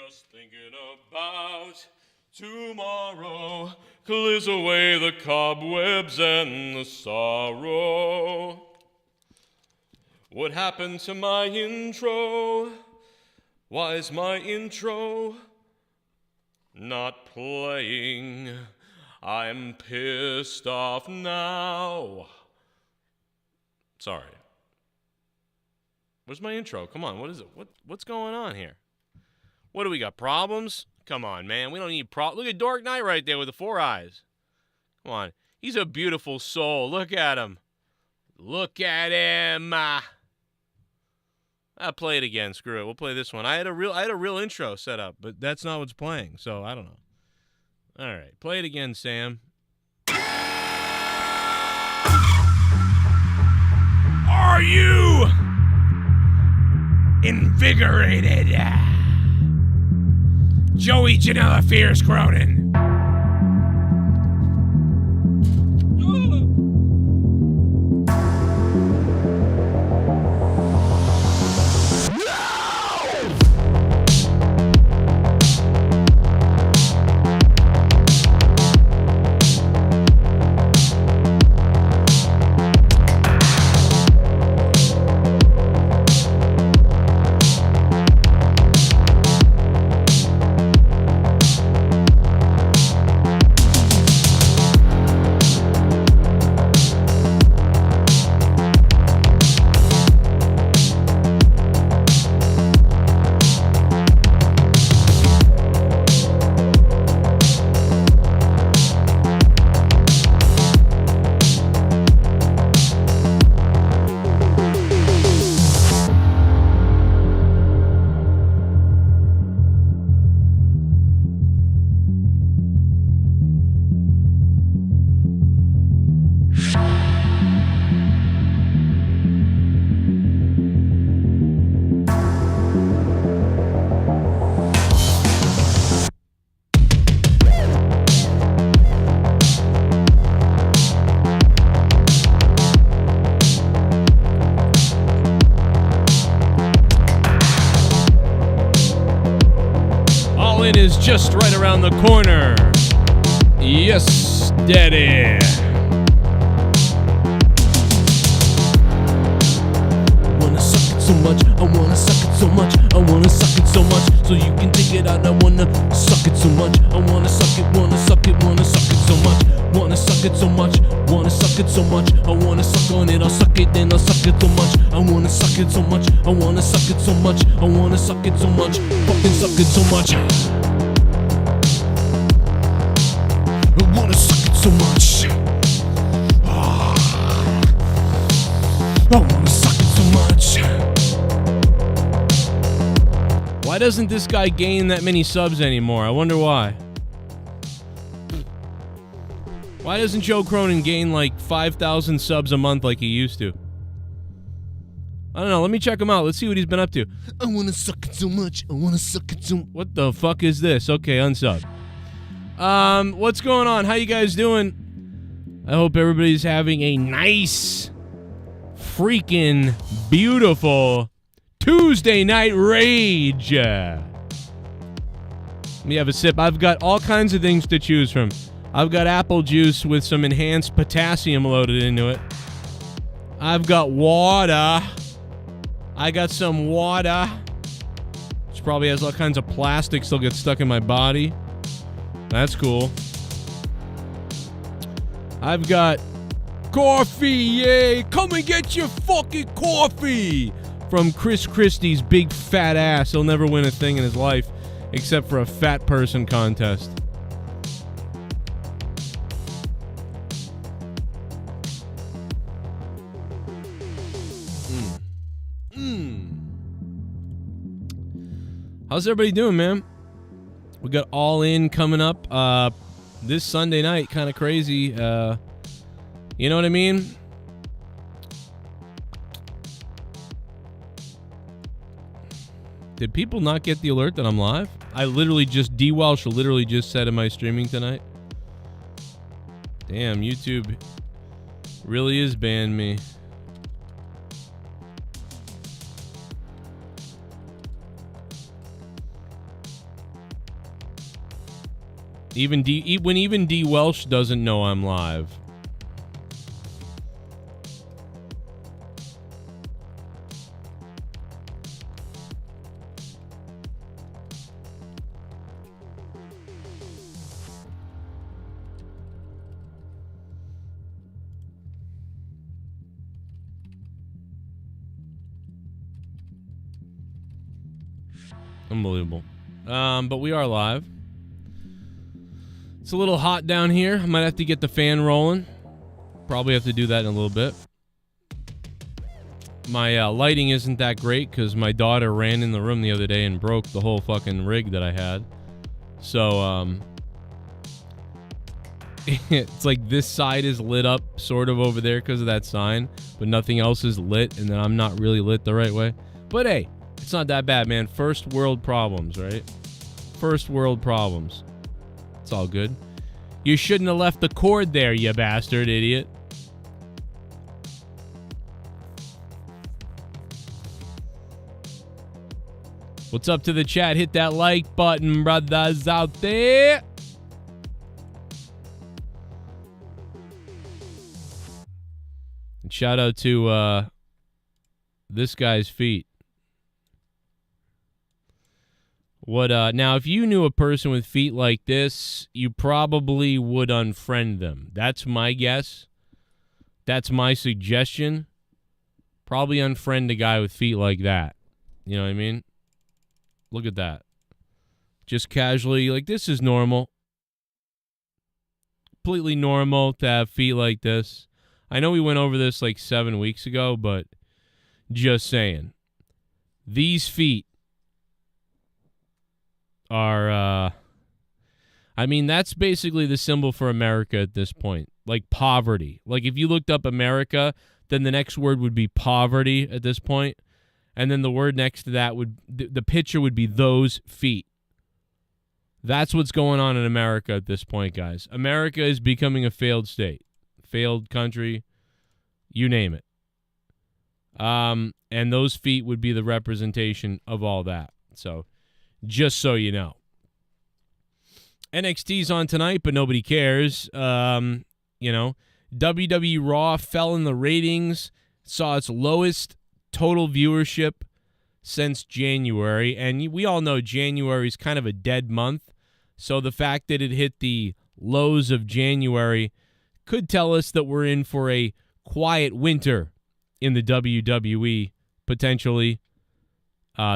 Just thinking about tomorrow clears away the cobwebs and the sorrow. What happened to my intro? Why is my intro not playing? I'm pissed off now. Sorry. Where's my intro? Come on, what is it? What's going on here? What do we got? Problems? Come on, man. We don't need problems. Look at Dark Knight right there with the 4 eyes. Come on. He's a beautiful soul. Look at him. Look at him. I'll play it again. Screw it. We'll play this one. I had a real intro set up, but that's not what's playing, so I don't know. All right. Play it again, Sam. Are you invigorated? Joey Janela fears Cronin. Is just right around the corner. Yes, Daddy. I wanna suck it so much. I wanna suck it so much. I wanna suck it so much. So you can take it out. I wanna suck it so much. I wanna suck it. Wanna suck it. Wanna suck it so much. Wanna suck it so much. Wanna suck it so much. I wanna suck on it. I'll suck it. Then I'll suck it so much. I wanna suck it so much. I wanna suck it so much. I wanna suck it so much. Fucking suck it so much. I wanna suck it so much. I wanna suck it so much. Why doesn't this guy gain that many subs anymore? I wonder why. Why doesn't Joe Cronin gain like 5,000 subs a month like he used to? I don't know. Let me check him out. Let's see what he's been up to. I wanna suck it so much. I wanna suck it so much. What the fuck is this? Okay, unsub. What's going on? How you guys doing? I hope everybody's having a nice, freaking beautiful Tuesday night rage. Let me have a sip. I've got all kinds of things to choose from. I've got apple juice with some enhanced potassium loaded into it. I've got water. I got some water. Which probably has all kinds of plastic still get stuck in my body. That's cool. I've got coffee, yay! Come and get your fucking coffee! From Chris Christie's big fat ass. He'll never win a thing in his life except for a fat person contest. How's everybody doing, man? We got All In coming up this Sunday night. Kind of crazy. You know what I mean? Did people not get the alert that I'm live? I literally just, D. Welsh literally just said, am I streaming tonight? Damn, YouTube really is banning me. Even D Welsh doesn't know I'm live. Unbelievable. But we are live. It's a little hot down here. I might have to get the fan rolling. Probably have to do that in a little bit. My lighting isn't that great because my daughter ran in the room the other day and broke the whole fucking rig that I had. So, it's like this side is lit up sort of over there because of that sign, but nothing else is lit, and then I'm not really lit the right way. But hey, it's not that bad, man. First world problems, right? First world problems. It's all good. You shouldn't have left the cord there, you bastard idiot. What's up to the chat? Hit that like button, brothers out there. And shout out to this guy's feet. What now, if you knew a person with feet like this, you probably would unfriend them. That's my guess. That's my suggestion. Probably unfriend a guy with feet like that. You know what I mean? Look at that. Just casually, like, this is normal. Completely normal to have feet like this. I know we went over this like 7 weeks ago, but just saying. These feet are, I mean, that's basically the symbol for America at this point. Like poverty. Like if you looked up America, then the next word would be poverty at this point. And then the word next to that would, the picture would be those feet. That's what's going on in America at this point, guys. America is becoming a failed state. Failed country. You name it. And those feet would be the representation of all that. So, just so you know. NXT's on tonight, but nobody cares. WWE Raw fell in the ratings, saw its lowest total viewership since January, and we all know January is kind of a dead month, so the fact that it hit the lows of January could tell us that we're in for a quiet winter in the WWE, potentially,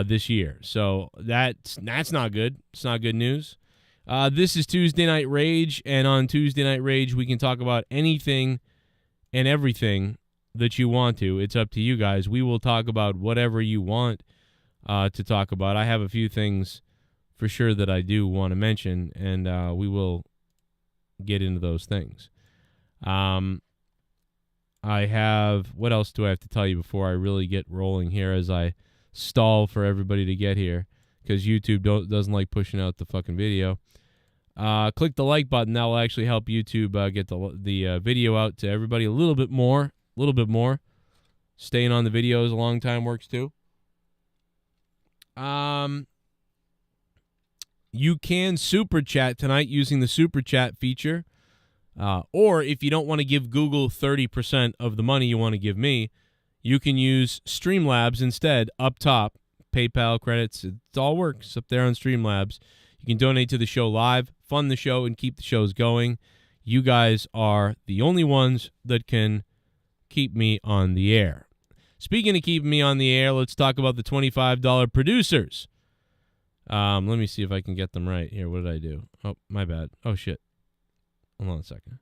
this year. So that's not good. It's not good news. This is Tuesday Night Rage, and on Tuesday Night Rage, we can talk about anything and everything that you want to. It's up to you guys. We will talk about whatever you want to talk about. I have a few things for sure that I do want to mention, and we will get into those things. I have, what else do I have to tell you before I really get rolling here as I stall for everybody to get here, because YouTube doesn't like pushing out the fucking video. Click the like button. That will actually help YouTube get the video out to everybody a little bit more. Staying on the videos a long time works too. You can super chat tonight using the super chat feature. Or if you don't want to give Google 30% of the money you want to give me, you can use Streamlabs instead up top. PayPal credits, it all works up there on Streamlabs. You can donate to the show live, fund the show, and keep the shows going. You guys are the only ones that can keep me on the air. Speaking of keeping me on the air, let's talk about the $25 producers. Let me see if I can get them right here. What did I do? Oh, my bad. Oh, shit. Hold on a second.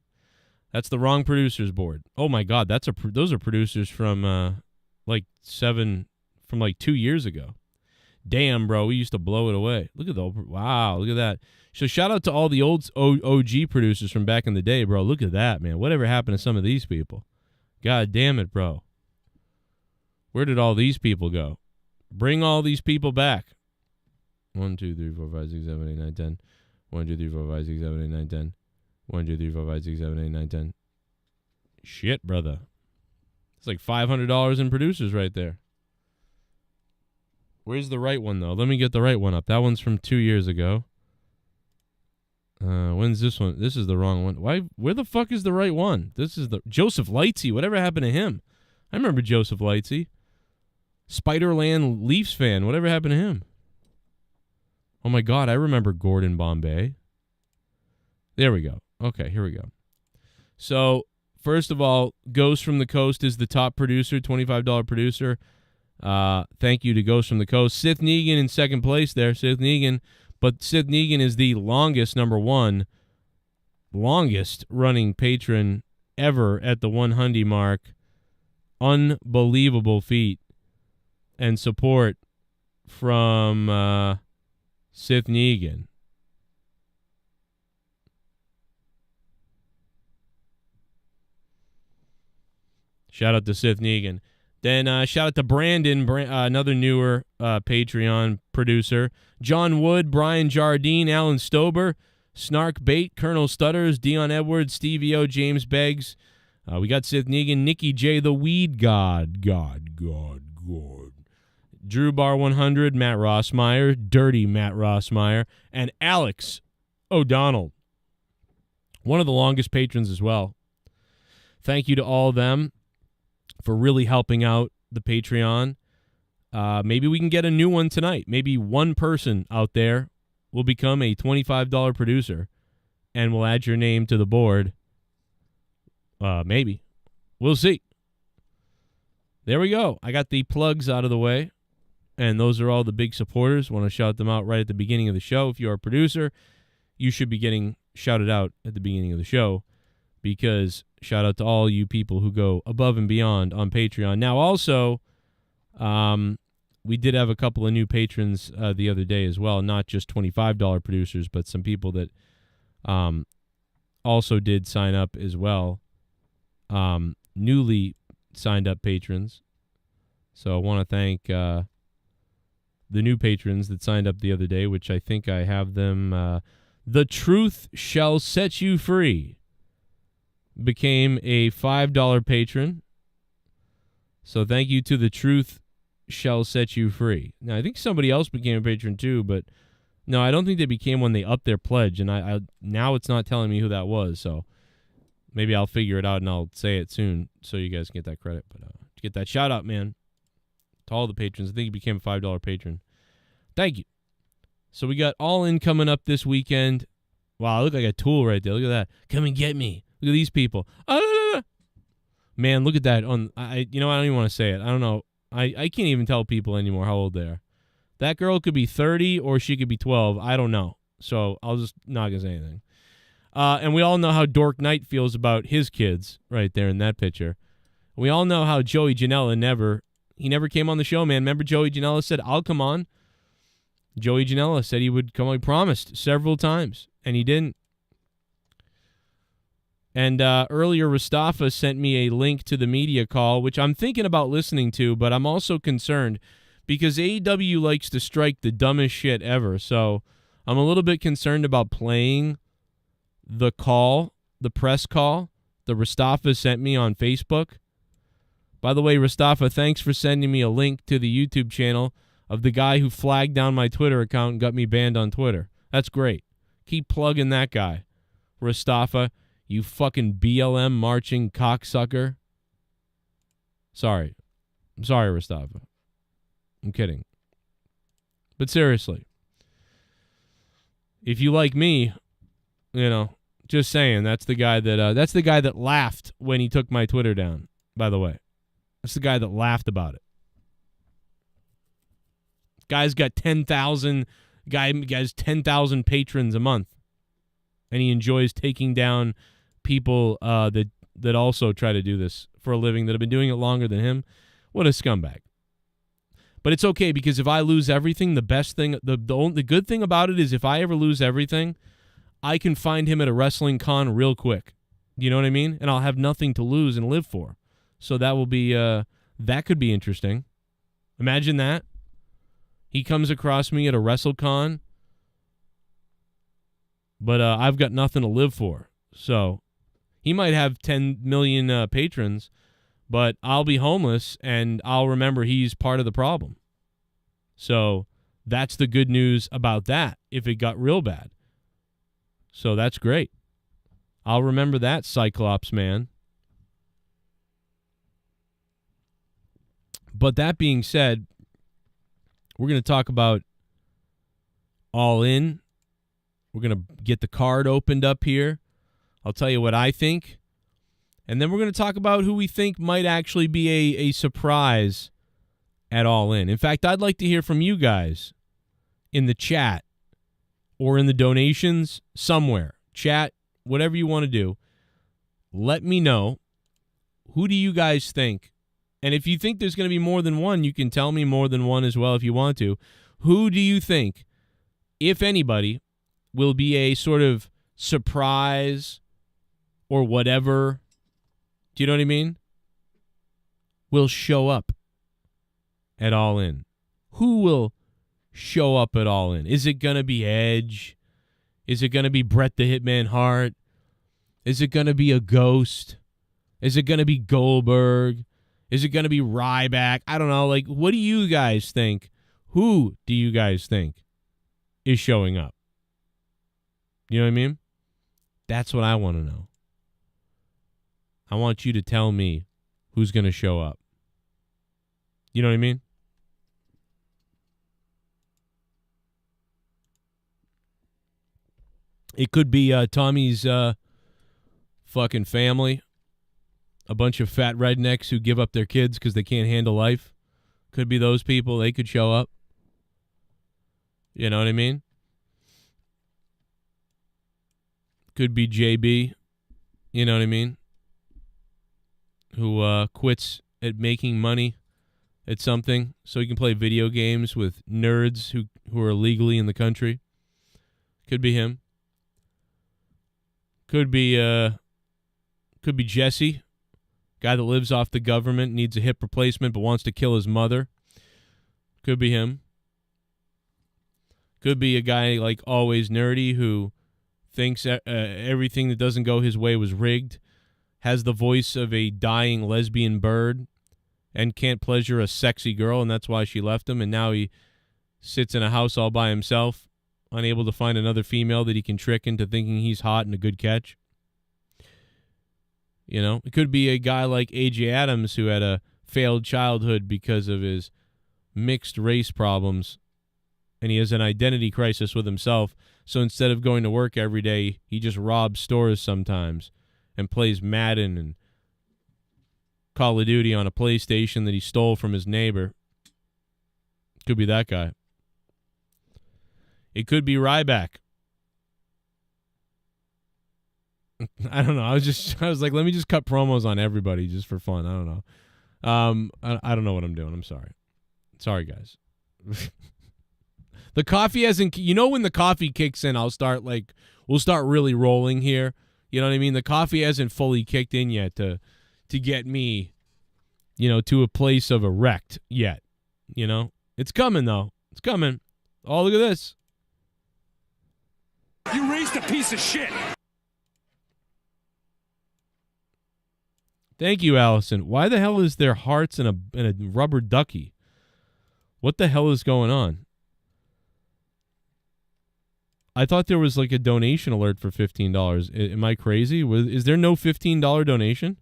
That's the wrong producers board. Oh, my God. Those are producers from, like 2 years ago. Damn, bro, we used to blow it away. Look at wow, look at that. So shout out to all the old OG producers from back in the day, bro. Look at that, man. Whatever happened to some of these people? God damn it, bro. Where did all these people go? Bring all these people back. 1, 2, 3, 4, 5, 6, 7, 8, 9, 10. 1, 2, 3, 4, 5, 6, 7, 8, 9, 10. 1, 2, 3, 4, 5, 6, 7, 8, 9, 10. Shit, brother. It's like $500 in producers right there. Where's the right one, though? Let me get the right one up. That one's from 2 years ago. When's this one? This is the wrong one. Why? Where the fuck is the right one? This is the Joseph Lightsey. Whatever happened to him? I remember Joseph Lightsey. Spiderland Leafs fan. Whatever happened to him? Oh my God, I remember Gordon Bombay. There we go. Okay, here we go. So, first of all, Ghost from the Coast is the top producer, $25 producer. Thank you to Ghost from the Coast. Sith Negan in second place there, Sith Negan. But Sith Negan is the longest running patron ever at the 100 mark. Unbelievable feat and support from Sith Negan. Shout out to Sith Negan. Then shout out to Brandon, another newer Patreon producer. John Wood, Brian Jardine, Alan Stober, Snark Bait, Colonel Stutters, Dion Edwards, Stevie O, James Beggs. We got Sith Negan, Nikki J, the Weed God. Drew Bar 100, Matt Rossmeyer, Dirty Matt Rossmeyer, and Alex O'Donnell. One of the longest patrons as well. Thank you to all of them for really helping out the Patreon. Maybe we can get a new one tonight. Maybe one person out there will become a $25 producer and we'll add your name to the board. Maybe. We'll see. There we go. I got the plugs out of the way, and those are all the big supporters. Want to shout them out right at the beginning of the show. If you're a producer, you should be getting shouted out at the beginning of the show, because shout out to all you people who go above and beyond on Patreon. Now, also, we did have a couple of new patrons the other day as well, not just $25 producers, but some people that also did sign up as well, newly signed up patrons. So I want to thank the new patrons that signed up the other day, which I think I have them. The Truth Shall Set You Free became a $5 patron. So thank you to The Truth Shall Set You Free. Now, I think somebody else became a patron too, but no, I don't think they became when they upped their pledge, and I now it's not telling me who that was, so maybe I'll figure it out and I'll say it soon so you guys can get that credit. But get that shout out, man, to all the patrons. I think you became a $5 patron. Thank you. So we got All In coming up this weekend. Wow, I look like a tool right there. Look at that. Come and get me. Look at these people. Man, look at that. I don't even want to say it. I don't know. I can't even tell people anymore how old they are. That girl could be 30 or she could be 12. I don't know. So I'll just not going to say anything. And we all know how Dork Knight feels about his kids right there in that picture. We all know how Joey Janela never came on the show, man. Remember Joey Janela said, I'll come on. Joey Janela said he would come on. He promised several times, and he didn't. And earlier, Rastafa sent me a link to the media call, which I'm thinking about listening to, but I'm also concerned because AEW likes to strike the dumbest shit ever. So I'm a little bit concerned about playing the call, the press call that Rastafa sent me on Facebook. By the way, Rastafa, thanks for sending me a link to the YouTube channel of the guy who flagged down my Twitter account and got me banned on Twitter. That's great. Keep plugging that guy. Rastafa, you fucking BLM marching cocksucker. Sorry. I'm sorry, Rastafa. I'm kidding. But seriously, if you like me, just saying, that's the guy that laughed when he took my Twitter down, by the way. That's the guy that laughed about it. Guy's got 10,000 patrons a month, and he enjoys taking down people that also try to do this for a living, that have been doing it longer than him. What a scumbag. But it's okay, because if I lose everything, the good thing about it is if I ever lose everything, I can find him at a wrestling con real quick. You know what I mean? And I'll have nothing to lose and live for. So that will be that could be interesting. Imagine that. He comes across me at a WrestleCon, but I've got nothing to live for. So he might have 10 million patrons, but I'll be homeless, and I'll remember he's part of the problem. So that's the good news about that if it got real bad. So that's great. I'll remember that, Cyclops man. But that being said, we're going to talk about All In. We're going to get the card opened up here. I'll tell you what I think. And then we're going to talk about who we think might actually be a surprise at All In. In fact, I'd like to hear from you guys in the chat or in the donations somewhere. Chat, whatever you want to do. Let me know. Who do you guys think? And if you think there's going to be more than one, you can tell me more than one as well if you want to. Who do you think, if anybody, will be a sort of surprise or whatever? Do you know what I mean? Will show up at All In. Who will show up at All In? Is it going to be Edge? Is it going to be Bret the Hitman Hart? Is it going to be a Ghost? Is it going to be Goldberg? Is it going to be Ryback? I don't know. Like, what do you guys think? Who do you guys think is showing up? You know what I mean? That's what I want to know. I want you to tell me who's going to show up. You know what I mean? It could be Tommy's fucking family. A bunch of fat rednecks who give up their kids because they can't handle life. Could be those people. They could show up. You know what I mean? Could be JB. You know what I mean? Who quits at making money at something so he can play video games with nerds who are legally in the country. Could be him. Could be Jesse. Guy that lives off the government, needs a hip replacement but wants to kill his mother. Could be him. Could be a guy like Always Nerdy who thinks everything that doesn't go his way was rigged, has the voice of a dying lesbian bird, and can't pleasure a sexy girl, and that's why she left him, and now he sits in a house all by himself, unable to find another female that he can trick into thinking he's hot and a good catch. You know, it could be a guy like A.J. Adams who had a failed childhood because of his mixed race problems, and he has an identity crisis with himself. So instead of going to work every day, he just robs stores sometimes and plays Madden and Call of Duty on a PlayStation that he stole from his neighbor. Could be that guy. It could be Ryback. I don't know. I was like, let me just cut promos on everybody just for fun. I don't know. I don't know what I'm doing. I'm sorry. Sorry, guys. The coffee hasn't, when the coffee kicks in, we'll start really rolling here. You know what I mean? The coffee hasn't fully kicked in yet to get me, to a place of erect yet. It's coming though. It's coming. Oh, look at this. You raised a piece of shit. Thank you, Allison. Why the hell is there hearts and a rubber ducky? What the hell is going on? I thought there was like a donation alert for $15. Am I crazy? Is there no $15 donation?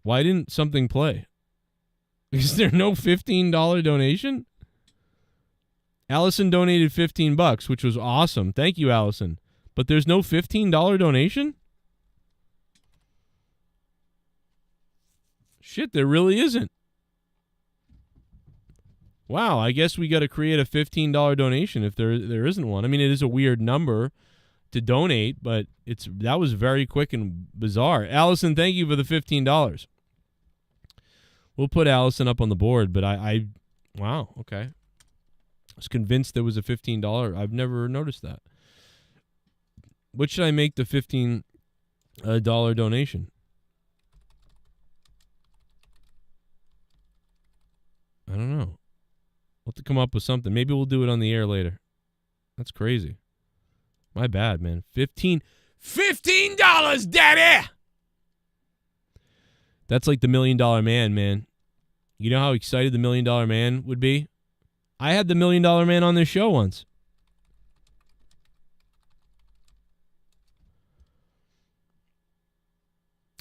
Why didn't something play? Is there no $15 donation? Allison donated $15, which was awesome. Thank you, Allison. But there's no $15 donation? Shit, there really isn't. Wow, I guess we got to create a $15 donation if there isn't one. I mean, it is a weird number to donate, but that was very quick and bizarre. Allison, thank you for the $15. We'll put Allison up on the board, but wow, okay. I was convinced there was a $15. I've never noticed that. What should I make the $15 donation? I don't know. We'll have to come up with something. Maybe we'll do it on the air later. That's crazy. My bad, man. $15, daddy! That's like the $1 Million Man, man. You know how excited the $1 Million Man would be? I had the $1 Million Man on this show once.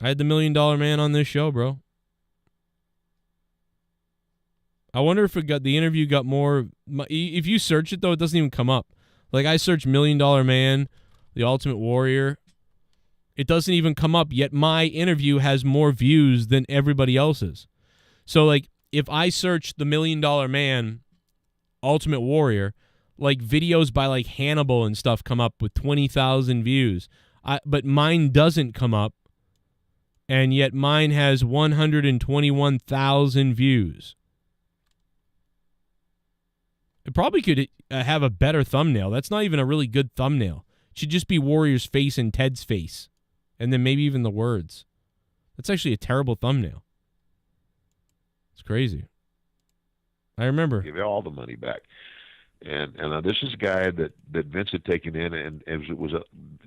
I had the $1 Million Man on this show, bro. I wonder if the interview got more. If you search it, though, it doesn't even come up. Like, I search $1 Million Man, The Ultimate Warrior. It doesn't even come up, yet my interview has more views than everybody else's. So, like, if I search the $1 Million Man, Ultimate Warrior, like, videos by, like, Hannibal and stuff come up with 20,000 views. But mine doesn't come up, and yet mine has 121,000 views. It probably could have a better thumbnail. That's not even a really good thumbnail. It should just be Warrior's face and Ted's face, and then maybe even the words. That's actually a terrible thumbnail. It's crazy. I remember. Give all the money back. And this is a guy that Vince had taken in, and it was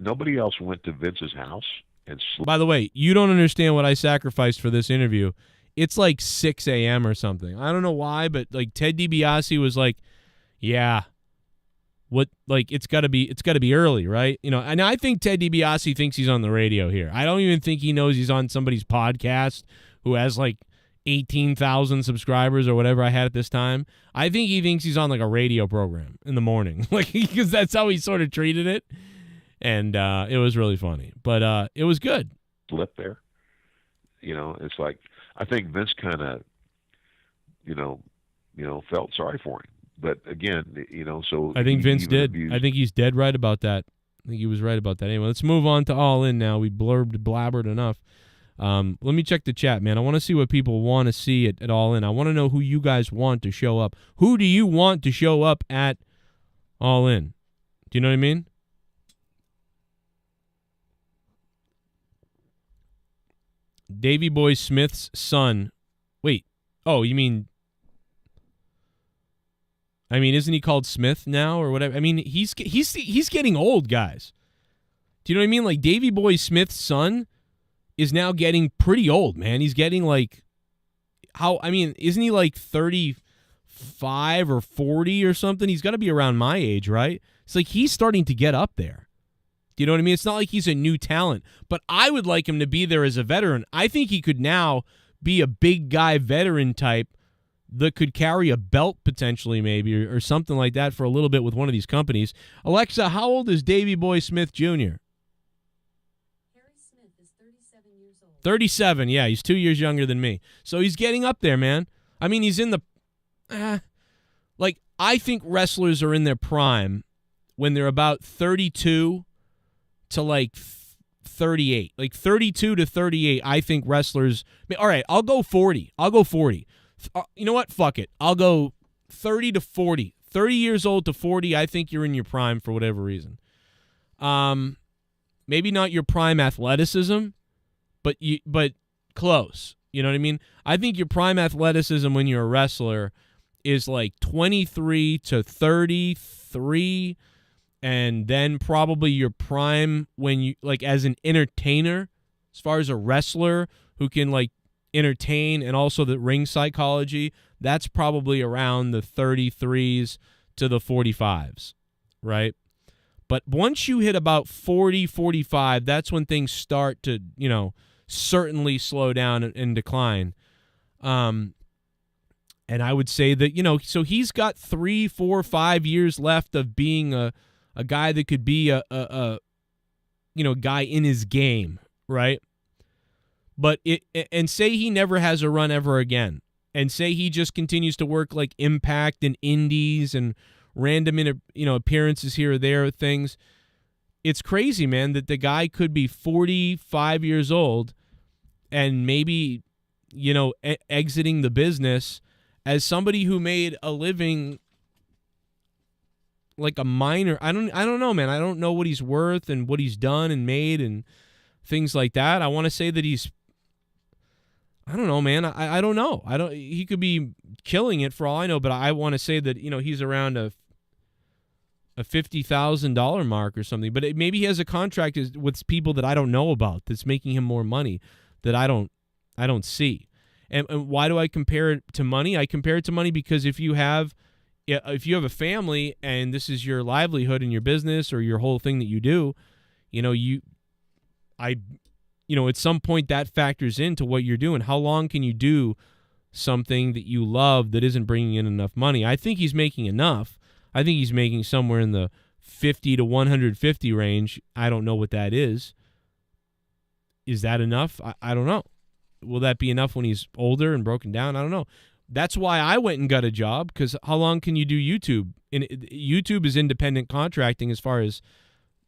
nobody else went to Vince's house and slept. By the way, you don't understand what I sacrificed for this interview. It's like 6 a.m. or something. I don't know why, but like Ted DiBiase was like, "Yeah, what? Like it's got to be early, right? You know." And I think Ted DiBiase thinks he's on the radio here. I don't even think he knows he's on somebody's podcast who has like 18,000 subscribers or whatever I had at this time. I think he thinks he's on like a radio program in the morning, like, because that's how he sort of treated it, and it was really funny. But it was good. Slept there. You know, it's like I think Vince kind of, you know, felt sorry for him. But again, you know, so I think Vince did. I think he's dead right about that. I think he was right about that. Anyway, let's move on to All In now. We blabbered enough. Let me check the chat, man. I want to see what people want to see at All In. I want to know who you guys want to show up. Who do you want to show up at All In? Do you know what I mean? Davey Boy Smith's son. Wait. Oh, you mean... isn't he called Smith now or whatever? I mean, he's getting old, guys. Do you know what I mean? Like, Davey Boy Smith's son is now getting pretty old, man. He's getting like, isn't he like 35 or 40 or something? He's got to be around my age, right? It's like he's starting to get up there. Do you know what I mean? It's not like he's a new talent, but I would like him to be there as a veteran. I think he could now be a big guy veteran type that could carry a belt potentially maybe or something like that for a little bit with one of these companies. Alexa, how old is Davey Boy Smith Jr.? 37, yeah, he's 2 years younger than me. So he's getting up there, man. I mean, he's in the... like, I think wrestlers are in their prime when they're about 32 to, like, 38. Like, 32 to 38, I think wrestlers... all right, I'll go 40. You know what? Fuck it. I'll go 30 to 40. 30 years old to 40, I think you're in your prime for whatever reason. Maybe not your prime athleticism, but close. You know what I mean? I think your prime athleticism when you're a wrestler is like 23 to 33, and then probably your prime when you, like, as an entertainer, as far as a wrestler who can, like, entertain and also the ring psychology, that's probably around the 33s to the 45s, right? But once you hit about 40, 45, that's when things start to, you know, certainly slow down and decline. And I would say that, you know, so he's got 3, 4, 5 years left of being a guy that could be a guy in his game, right? But and say he never has a run ever again, and say he just continues to work like Impact and Indies and random appearances here or there, things. It's crazy, man, that the guy could be 45 years old and maybe, you know, exiting the business as somebody who made a living like a minor. I don't know, man. I don't know what he's worth and what he's done and made and things like that. I want to say that he's, I don't know, man. I don't know. He could be killing it for all I know, but I want to say that, you know, he's around a $50,000 mark or something, but maybe he has a contract with people that I don't know about that's making him more money that I don't see. And why do I compare it to money? I compare it to money because if you have a family and this is your livelihood in your business or your whole thing that you do, you know, at some point that factors into what you're doing. How long can you do something that you love that isn't bringing in enough money? I think he's making enough. I think he's making somewhere in the 50 to 150 range. I don't know what that is. Is that enough? I don't know. Will that be enough when he's older and broken down? I don't know. That's why I went and got a job, because how long can you do YouTube? And YouTube is independent contracting as far as,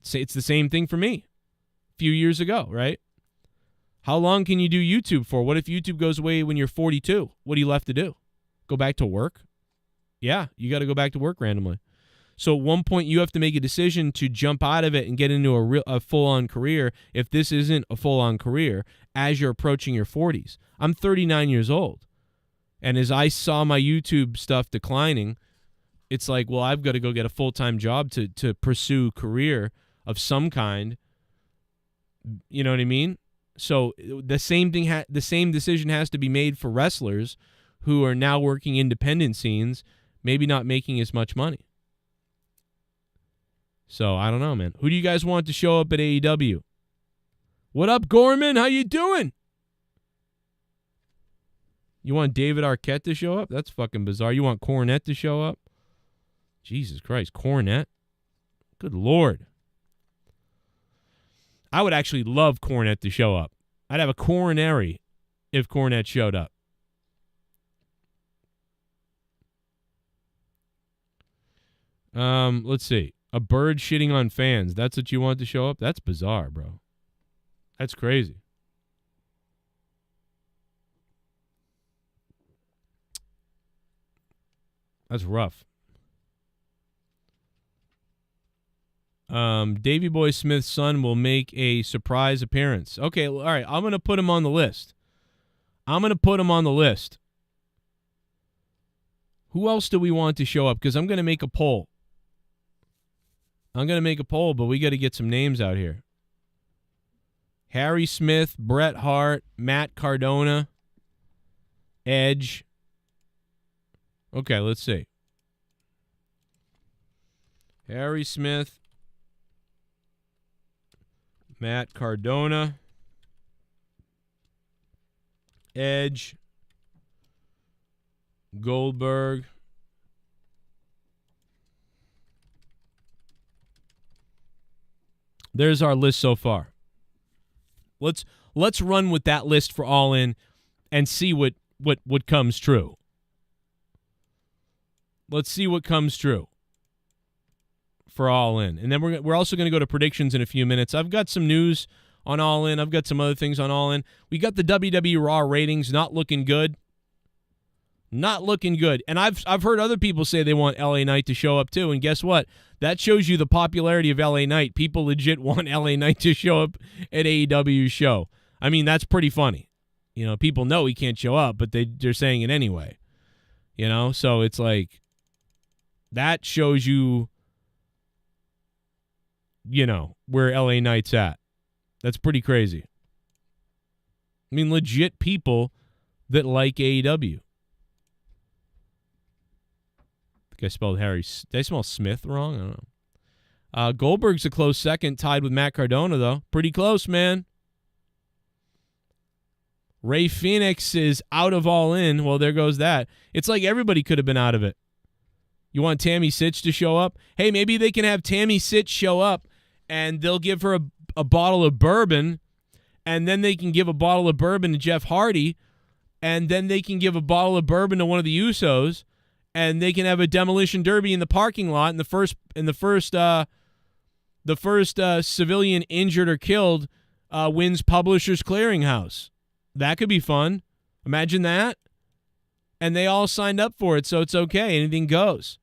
say, it's the same thing for me a few years ago, right? How long can you do YouTube for? What if YouTube goes away when you're 42? What are you left to do? Go back to work? Yeah, you got to go back to work randomly. So at one point you have to make a decision to jump out of it and get into a full-on career, if this isn't a full-on career, as you're approaching your 40s. I'm 39 years old. And as I saw my YouTube stuff declining, it's like, well, I've got to go get a full-time job to pursue career of some kind. You know what I mean? So the same thing, the same decision has to be made for wrestlers who are now working independent scenes, maybe not making as much money. So I don't know, man. Who do you guys want to show up at AEW? What up, Gorman? How you doing? You want David Arquette to show up? That's fucking bizarre. You want Cornette to show up? Jesus Christ, Cornette? Good Lord. I would actually love Cornette to show up. I'd have a coronary if Cornette showed up. Let's see. A bird shitting on fans. That's what you want to show up? That's bizarre, bro. That's crazy. That's rough. Davey Boy Smith's son will make a surprise appearance. Okay, all right. I'm going to put him on the list. Who else do we want to show up? Because I'm going to make a poll. But we got to get some names out here. Harry Smith, Bret Hart, Matt Cardona, Edge. Okay, let's see. Harry Smith, Matt Cardona, Edge, Goldberg, there's our list so far. Let's run with that list for All In and see what comes true. Let's see what comes true for All In. And then we're also going to go to predictions in a few minutes. I've got some news on All In. I've got some other things on All In. We got the WWE Raw ratings not looking good. Not looking good. And I've heard other people say they want LA Knight to show up too. And guess what? That shows you the popularity of LA Knight. People legit want LA Knight to show up at AEW's show. I mean, that's pretty funny. People know he can't show up, but they're saying it anyway. So it's like, that shows you, where LA Knight's at. That's pretty crazy. I mean, legit people that like AEW. I think I spelled Harry. Did I spell Smith wrong? I don't know. Goldberg's a close second, tied with Matt Cardona, though. Pretty close, man. Ray Phoenix is out of All In. Well, there goes that. It's like everybody could have been out of it. You want Tammy Sitch to show up? Hey, maybe they can have Tammy Sitch show up, and they'll give her a bottle of bourbon, and then they can give a bottle of bourbon to Jeff Hardy, and then they can give a bottle of bourbon to one of the Usos, and they can have a demolition derby in the parking lot, and the first civilian injured or killed wins Publishers Clearinghouse. That could be fun. Imagine that. And they all signed up for it, so it's okay. Anything goes.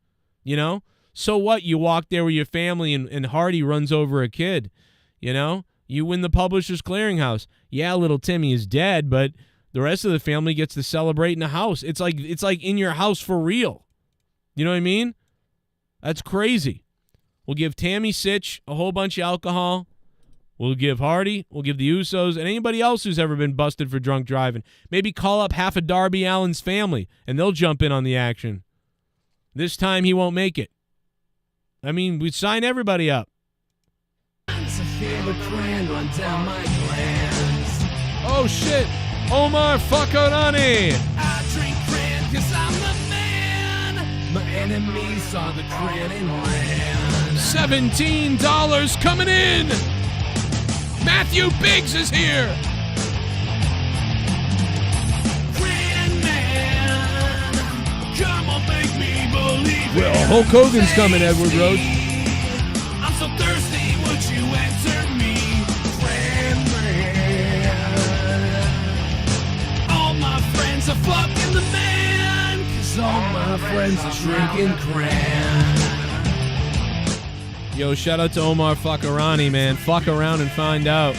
So what? You walk there with your family and Hardy runs over a kid. You win the Publishers Clearinghouse. Yeah, little Timmy is dead, but the rest of the family gets to celebrate in the house. It's like in your house for real. You know what I mean? That's crazy. We'll give Tammy Sitch a whole bunch of alcohol. We'll give Hardy. We'll give the Usos and anybody else who's ever been busted for drunk driving. Maybe call up half of Darby Allin's family, and they'll jump in on the action. This time he won't make it. I mean, we sign everybody up. It's a favorite brand, run down my glands. Oh shit! Omar Fakarani! I drink cran cause I'm the man. My enemies are the Cronin land. $17 coming in! Matthew Biggs is here! Cran man, come on, make me believe Well, it. Hulk Hogan's coming, Edward Roach. I'm so thirsty, would you answer me? Cran man. All my friends are fucking the man, cause all my friends are drinking cran. Yo, shout out to Omar Fakarani, man. Fuck around and find out.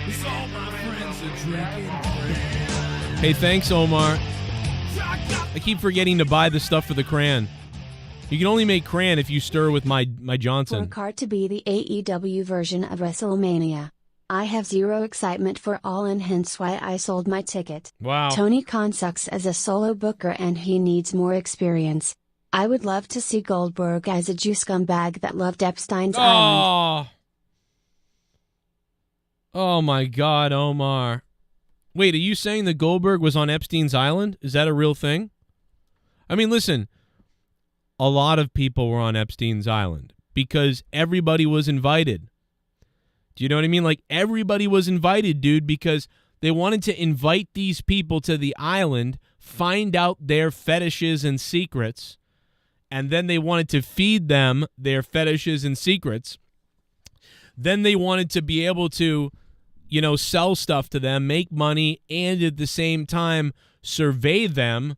Cause all my friends are drinking cran. Hey, thanks, Omar. I keep forgetting to buy the stuff for the cran. You can only make cran if you stir with my Johnson. Work hard to be the AEW version of WrestleMania. I have zero excitement for All In, hence why I sold my ticket. Wow. Tony Khan sucks as a solo booker and he needs more experience. I would love to see Goldberg as a Jew scumbag that loved Epstein's Island. Oh my God, Omar. Wait, are you saying that Goldberg was on Epstein's Island? Is that a real thing? I mean, listen, a lot of people were on Epstein's Island because everybody was invited. Do you know what I mean? Like, everybody was invited, dude, because they wanted to invite these people to the island, find out their fetishes and secrets, and then they wanted to feed them their fetishes and secrets. Then they wanted to be able to, you know, sell stuff to them, make money, and at the same time survey them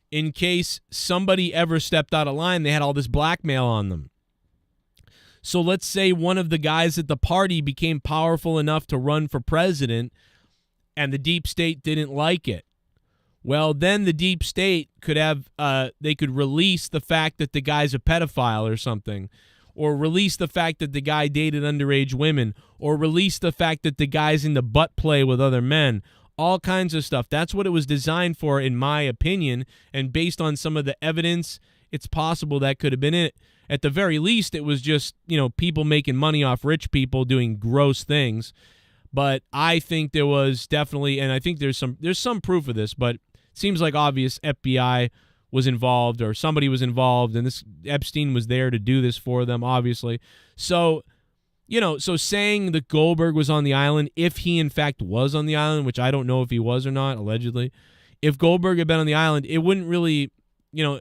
in case somebody ever stepped out of line. They had all this blackmail on them. So let's say one of the guys at the party became powerful enough to run for president and the deep state didn't like it. Well, then the deep state could have, they could release the fact that the guy's a pedophile or something, or release the fact that the guy dated underage women, or release the fact that the guy's into butt play with other men, all kinds of stuff. That's what it was designed for, in my opinion, and based on some of the evidence, it's possible that could have been it. At the very least, it was just, you know, people making money off rich people doing gross things. But I think there was definitely, and I think there's some proof of this, but it seems like obvious FBI was involved or somebody was involved, and this Epstein was there to do this for them, obviously. So, you know, so saying that Goldberg was on the island, if he in fact was on the island, which I don't know if he was or not, allegedly, if Goldberg had been on the island, it wouldn't really, you know,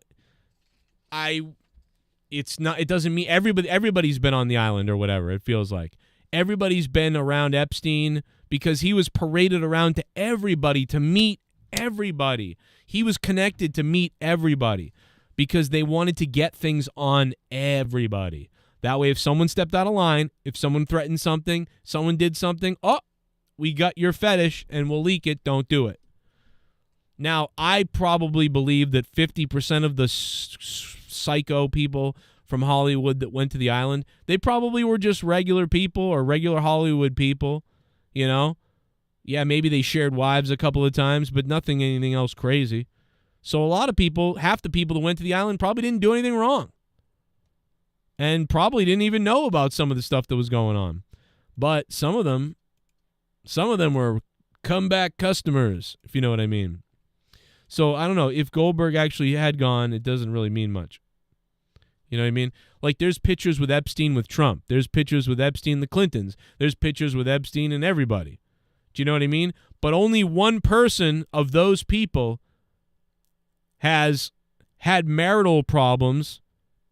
it doesn't mean everybody's been on the island or whatever, it feels like. Everybody's been around Epstein because he was paraded around to everybody to meet everybody. He was connected to meet everybody because they wanted to get things on everybody. That way, if someone stepped out of line, if someone threatened something, someone did something, oh, we got your fetish and we'll leak it, don't do it. Now, I probably believe that 50% of the psycho people from Hollywood that went to the island, they probably were just regular people or regular Hollywood people, you know? Yeah, maybe they shared wives a couple of times, but anything else crazy. So a lot of people, half the people that went to the island probably didn't do anything wrong. And probably didn't even know about some of the stuff that was going on. But some of them were comeback customers, if you know what I mean. So I don't know, if Goldberg actually had gone, it doesn't really mean much. You know what I mean? Like, there's pictures with Epstein with Trump. There's pictures with Epstein and the Clintons. There's pictures with Epstein and everybody. Do you know what I mean? But only one person of those people has had marital problems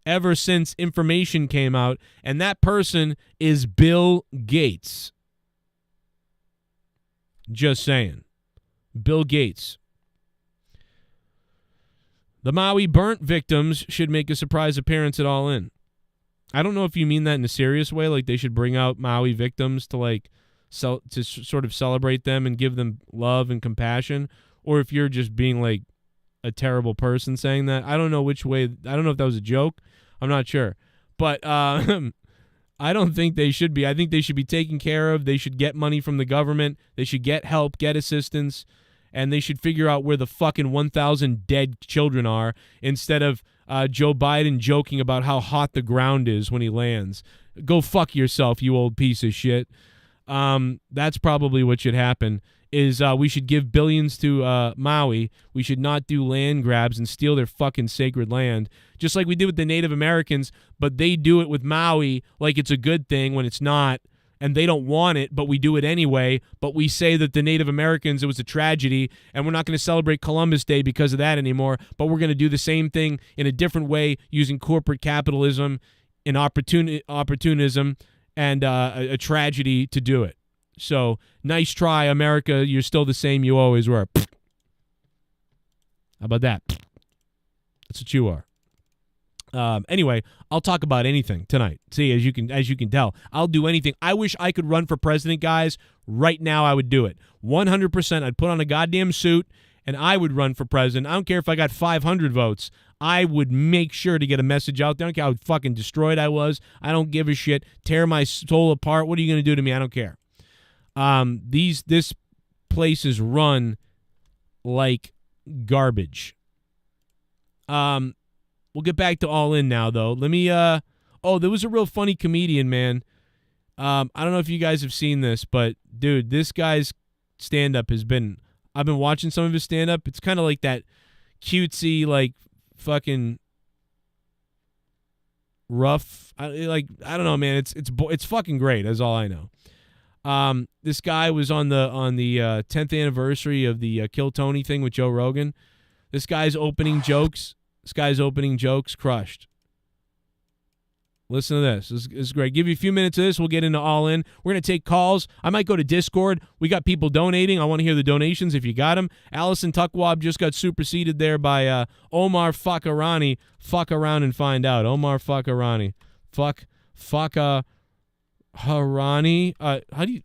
ever since information came out, and that person is Bill Gates. Just saying. Bill Gates. The Maui burnt victims should make a surprise appearance at All In. I don't know if you mean that in a serious way, like they should bring out Maui victims to to sort of celebrate them and give them love and compassion, or if you're just being like a terrible person saying that. I don't know which way. I don't know if that was a joke. I'm not sure. But I don't think they should be. I think they should be taken care of. They should get money from the government. They should get help, get assistance, and they should figure out where the fucking 1,000 dead children are instead of Joe Biden joking about how hot the ground is when he lands. Go fuck yourself, you old piece of shit. That's probably what should happen. Is we should give billions to Maui. We should not do land grabs and steal their fucking sacred land, just like we did with the Native Americans, but they do it with Maui like it's a good thing when it's not, and they don't want it, but we do it anyway. But we say that the Native Americans, it was a tragedy, and we're not going to celebrate Columbus Day because of that anymore, but we're going to do the same thing in a different way using corporate capitalism and opportunism and a tragedy to do it. So, nice try, America. You're still the same you always were. How about that? That's what you are. Anyway, I'll talk about anything tonight. See, as you can tell, I'll do anything. I wish I could run for president, guys. Right now, I would do it. 100%. I'd put on a goddamn suit, and I would run for president. I don't care if I got 500 votes. I would make sure to get a message out there. I don't care how fucking destroyed I was. I don't give a shit. Tear my soul apart. What are you going to do to me? I don't care. This place is run like garbage. We'll get back to All In now, though. Let me, there was a real funny comedian, man. I don't know if you guys have seen this, but, dude, this guy's stand-up I've been watching some of his stand-up. It's kind of like that cutesy, like, fucking rough. I don't know, man. It's fucking great. That's all I know. This guy was on the 10th anniversary of the Kill Tony thing with Joe Rogan. This guy's opening jokes crushed. Listen to this. This is great. Give you a few minutes of this. We'll get into All In. We're going to take calls. I might go to Discord. We got people donating. I want to hear the donations if you got them. Allison Tuckwab just got superseded there by Omar Fakarani. Fuck around and find out. Omar Fakarani. Fakarani. How do you...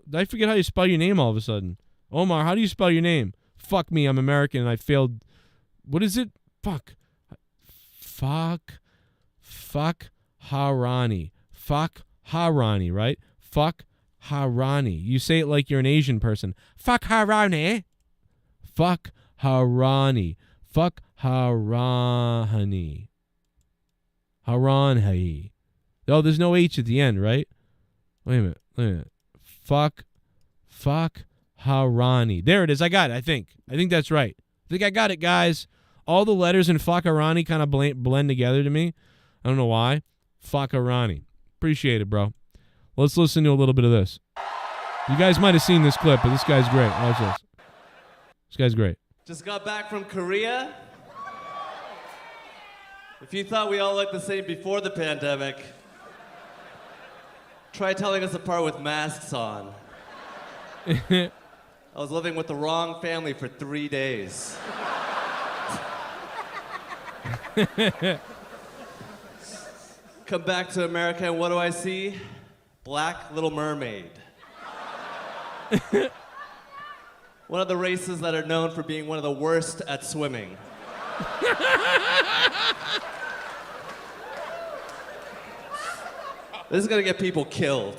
Did I forget how you spell your name all of a sudden? Omar, how do you spell your name? Fuck me, I'm American and I failed... What is it? Fuck Harani. Fuck Harani, right? Fuck Harani. You say it like you're an Asian person. Fuck Harani. Fuck Harani. Fuck Harani. Haranhi. Oh, there's no H at the end, right? Wait a minute. Fuck Harani. There it is. I got it, I think. I think that's right. I think I got it, guys. All the letters in Fakarani kind of blend together to me. I don't know why. Fakarani. Appreciate it, bro. Let's listen to a little bit of this. You guys might have seen this clip, but this guy's great. Watch this. This guy's great. Just got back from Korea. If you thought we all looked the same before the pandemic, try telling us apart with masks on. I was living with the wrong family for 3 days. Come back to America, and what do I see? Black Little Mermaid. One of the races that are known for being one of the worst at swimming. This is gonna get people killed.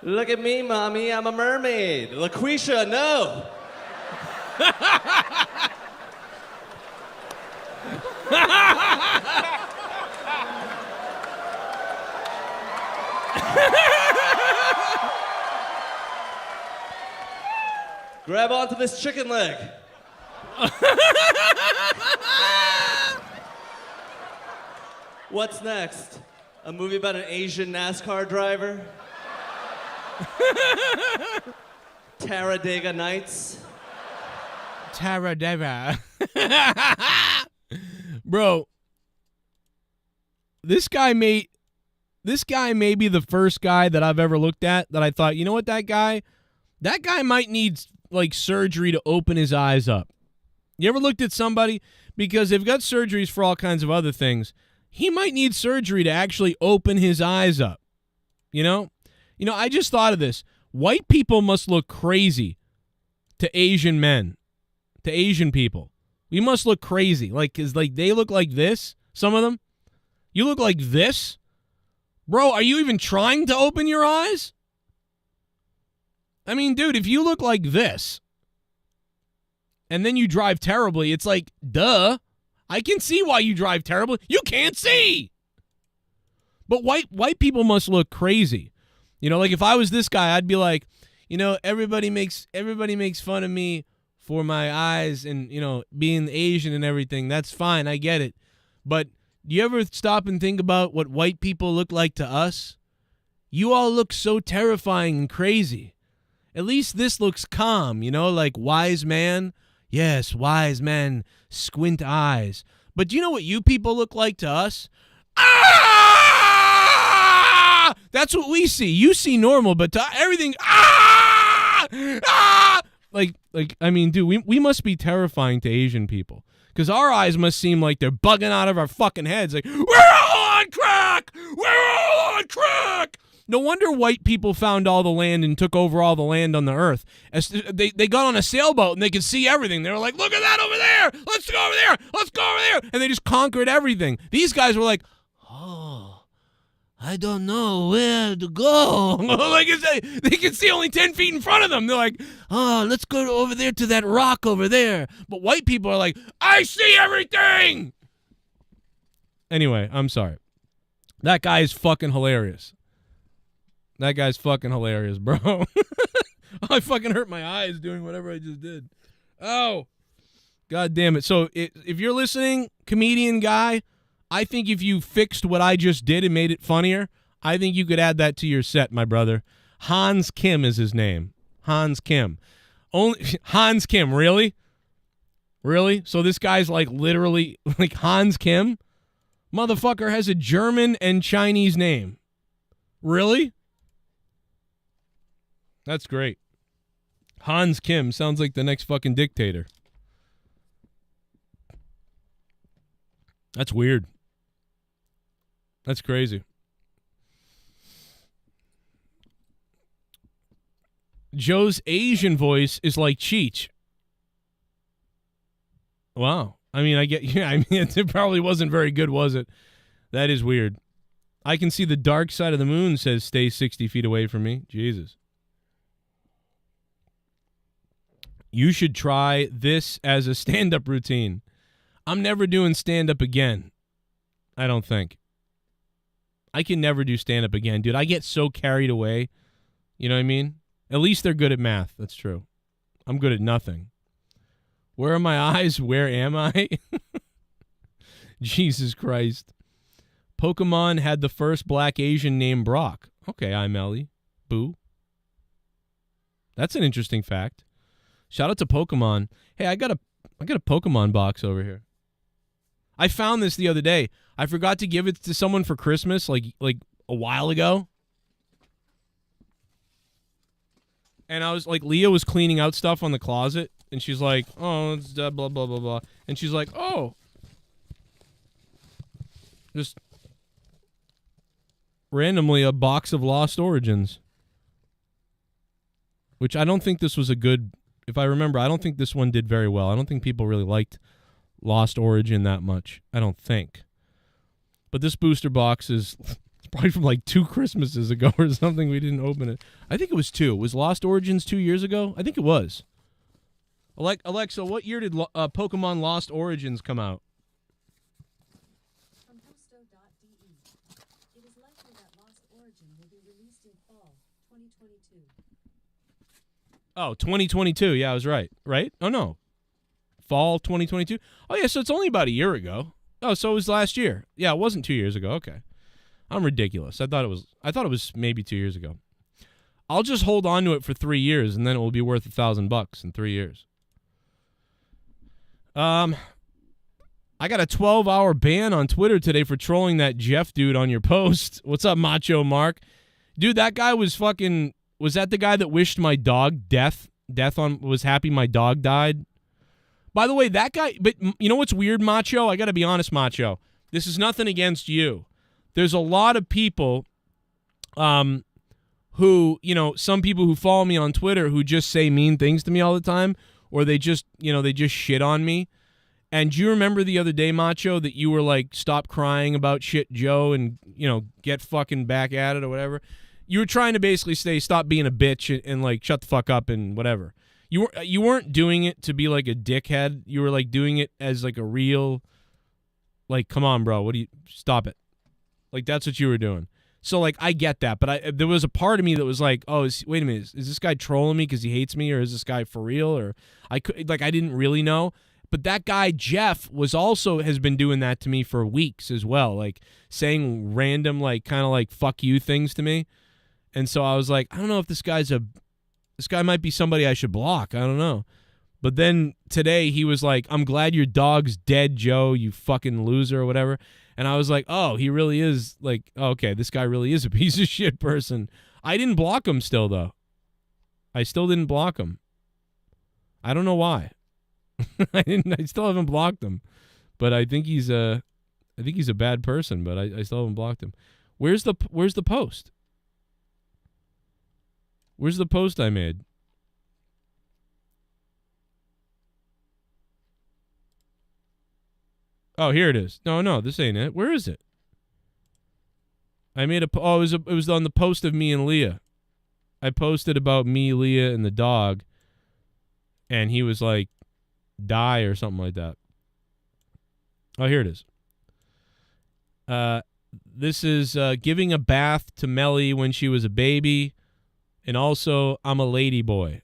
Look at me, mommy, I'm a mermaid. LaQuisha, no! Grab onto this chicken leg. What's next? A movie about an Asian NASCAR driver? Talladega Nights? Talladega. Bro, this guy may be the first guy that I've ever looked at that I thought, you know what, that guy might need like surgery to open his eyes up. You ever looked at somebody? Because they've got surgeries for all kinds of other things. He might need surgery to actually open his eyes up. You know, I just thought of this. White people must look crazy to Asian men, to Asian people. We must look crazy. Like, 'cause like they look like this, some of them. You look like this? Bro, are you even trying to open your eyes? I mean, dude, if you look like this and then you drive terribly, it's like, duh. I can see why you drive terribly. You can't see. But white people must look crazy. You know, like if I was this guy, I'd be like, you know, everybody makes fun of me for my eyes and, you know, being Asian and everything. That's fine. I get it. But do you ever stop and think about what white people look like to us? You all look so terrifying and crazy. At least this looks calm, you know, like wise man. Yes, wise man, squint eyes. But do you know what you people look like to us? Ah! That's what we see. You see normal, but to everything, ah! Ah! Like, I mean, dude, we must be terrifying to Asian people. Because our eyes must seem like they're bugging out of our fucking heads. Like, we're all on crack! We're all on crack! No wonder white people found all the land and took over all the land on the earth. As they got on a sailboat and they could see everything. They were like, look at that over there! Let's go over there! Let's go over there! And they just conquered everything. These guys were like, oh, I don't know where to go. Like they can see only 10 feet in front of them. They're like, oh, let's go over there to that rock over there. But white people are like, I see everything! Anyway, I'm sorry. That guy is fucking hilarious. That guy's fucking hilarious, bro. I fucking hurt my eyes doing whatever I just did. Oh, God damn it. So if you're listening, comedian guy, I think if you fixed what I just did and made it funnier, I think you could add that to your set, my brother. Hans Kim is his name. Hans Kim. Only Hans Kim, really? Really? So this guy's like literally like Hans Kim? Motherfucker has a German and Chinese name. Really? That's great. Hans Kim sounds like the next fucking dictator. That's weird. That's crazy. Joe's Asian voice is like Cheech. Wow. I mean, it probably wasn't very good, was it? That is weird. I can see the dark side of the moon, says stay 60 feet away from me. Jesus. You should try this as a stand-up routine. I'm never doing stand-up again. I don't think. I can never do stand-up again, dude. I get so carried away. You know what I mean? At least they're good at math. That's true. I'm good at nothing. Where are my eyes? Where am I? Jesus Christ. Pokemon had the first black Asian named Brock. Okay, I'm Ellie. Boo. That's an interesting fact. Shout out to Pokemon. Hey, I got a Pokemon box over here. I found this the other day. I forgot to give it to someone for Christmas like a while ago. And I was like, Leah was cleaning out stuff on the closet, and she's like, oh, it's blah, blah, blah, blah. And she's like, oh. Just randomly a box of Lost Origins. Which I don't think this was a good... If I remember, I don't think this one did very well. I don't think people really liked Lost Origin that much. I don't think. But this booster box is probably from like 2 Christmases ago or something. We didn't open it. I think it was 2. Was Lost Origins 2 years ago? I think it was. Alexa, what year did Pokemon Lost Origins come out? From Hosto.de. It is likely that Lost Origin will be released in fall 2022. Oh, 2022. Yeah, I was right. Right? Oh, no. Fall 2022? Oh, yeah, so it's only about a year ago. Oh, so it was last year. Yeah, it wasn't 2 years ago. Okay. I'm ridiculous. I thought it was maybe 2 years ago. I'll just hold on to it for 3 years, and then it will be worth $1,000 in 3 years. I got a 12-hour ban on Twitter today for trolling that Jeff dude on your post. What's up, Macho Mark? Dude, that guy was fucking... Was that the guy that wished my dog death? Was happy my dog died? By the way, that guy... But you know what's weird, Macho? I got to be honest, Macho. This is nothing against you. There's a lot of people who, you know, some people who follow me on Twitter who just say mean things to me all the time, or they just shit on me. And do you remember the other day, Macho, that you were like, stop crying about shit, Joe, and, you know, get fucking back at it or whatever? You were trying to basically say, stop being a bitch and like, shut the fuck up and whatever. You weren't doing it to be like a dickhead. You were like doing it as like a real, like, come on, bro, stop it. Like, that's what you were doing. So, like, I get that. But there was a part of me that was like, oh, wait a minute. Is this guy trolling me because he hates me? Or is this guy for real? Or I didn't really know. But that guy, Jeff, has been doing that to me for weeks as well. Like, saying random, like, kind of like, fuck you things to me. And so I was like, I don't know if this guy might be somebody I should block. I don't know. But then today he was like, I'm glad your dog's dead, Joe, you fucking loser or whatever. And I was like, oh, he really is like, okay, this guy really is a piece of shit person. I didn't block him still, though. I still didn't block him. I don't know why. I still haven't blocked him. But I think he's a bad person, but I still haven't blocked him. Where's the post? Where's the post I made? Oh, here it is. No, this ain't it. Where is it? I made it was on the post of me and Leah. I posted about me, Leah, and the dog, and he was like, die or something like that. Oh, here it is. This is giving a bath to Melly when she was a baby, and also I'm a lady boy.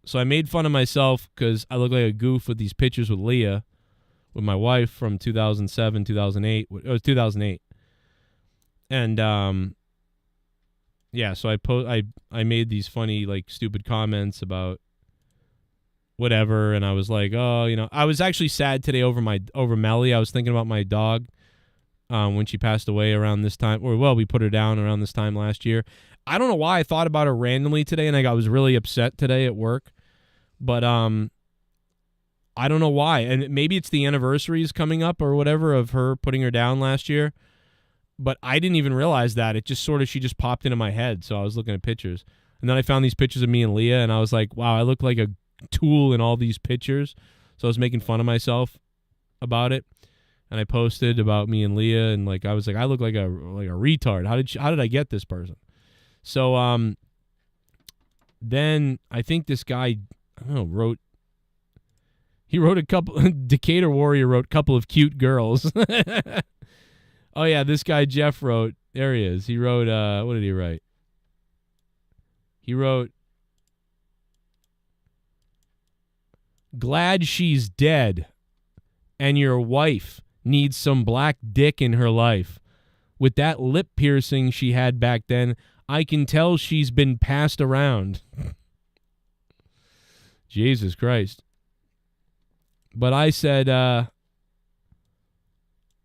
So I made fun of myself because I look like a goof with these pictures with Leah, with my wife from 2007, 2008. It was 2008. And yeah, so I made these funny, like, stupid comments about whatever, and I was like, oh, you know, I was actually sad today over Melly. I was thinking about my dog when she passed away around this time, we put her down around this time last year. I don't know why I thought about her randomly today, and I was really upset today at work, but I don't know why, and maybe it's the anniversaries coming up or whatever of her putting her down last year, but I didn't even realize that. It just she just popped into my head, so I was looking at pictures, and then I found these pictures of me and Leah, and I was like, wow, I look like a tool in all these pictures. So I was making fun of myself about it, and I posted about me and Leah, and like I was like, I look like a retard. How did I get this person? So then I think this guy, I don't know, wrote a couple. Decatur Warrior wrote a couple of cute girls. Oh yeah, this guy Jeff wrote. There he is. He wrote. What did he write? He wrote, glad she's dead and your wife needs some black dick in her life. With that lip piercing she had back then, I can tell she's been passed around. Jesus Christ. But I said,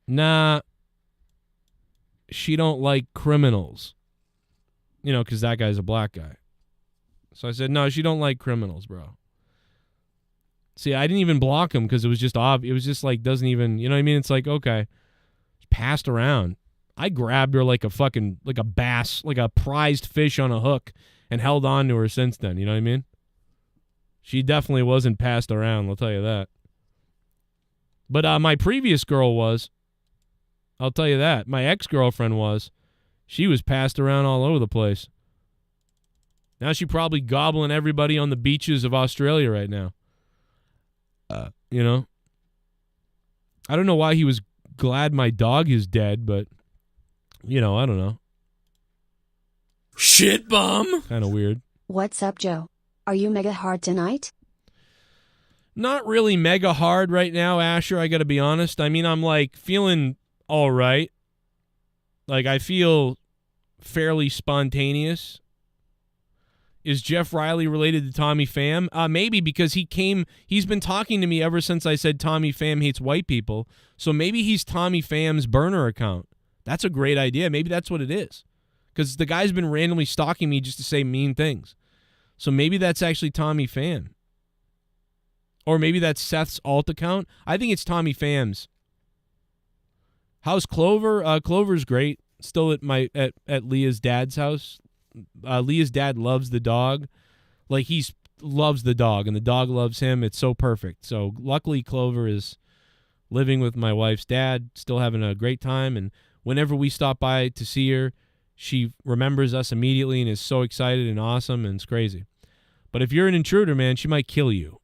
nah, she don't like criminals. You know, because that guy's a black guy. So I said, no, she don't like criminals, bro. See, I didn't even block him because it was just obvious. It was just like, doesn't even, you know what I mean? It's like, okay, passed around. I grabbed her like a bass, like a prized fish on a hook, and held on to her since then. You know what I mean? She definitely wasn't passed around, I'll tell you that. But my previous girl was. I'll tell you that. My ex-girlfriend was. She was passed around all over the place. Now she's probably gobbling everybody on the beaches of Australia right now. You know? I don't know why he was glad my dog is dead, but, you know, I don't know. Shit bum. Kind of weird. What's up, Joe? Are you mega hard tonight? Not really mega hard right now, Asher, I gotta be honest. I mean, I'm like feeling all right. Like, I feel fairly spontaneous. Is Jeff Riley related to Tommy Pham? Maybe, because he's been talking to me ever since I said Tommy Pham hates white people. So maybe he's Tommy Pham's burner account. That's a great idea. Maybe that's what it is. Because the guy's been randomly stalking me just to say mean things. So maybe that's actually Tommy Pham. Or maybe that's Seth's alt account. I think it's Tommy Pham's. How's Clover? Clover's great. Still at Leah's dad's house. Leah's dad loves the dog. Like, loves the dog, and the dog loves him. It's so perfect. So luckily Clover is living with my wife's dad, still having a great time. And whenever we stop by to see her, she remembers us immediately and is so excited and awesome, and it's crazy. But if you're an intruder, man, she might kill you.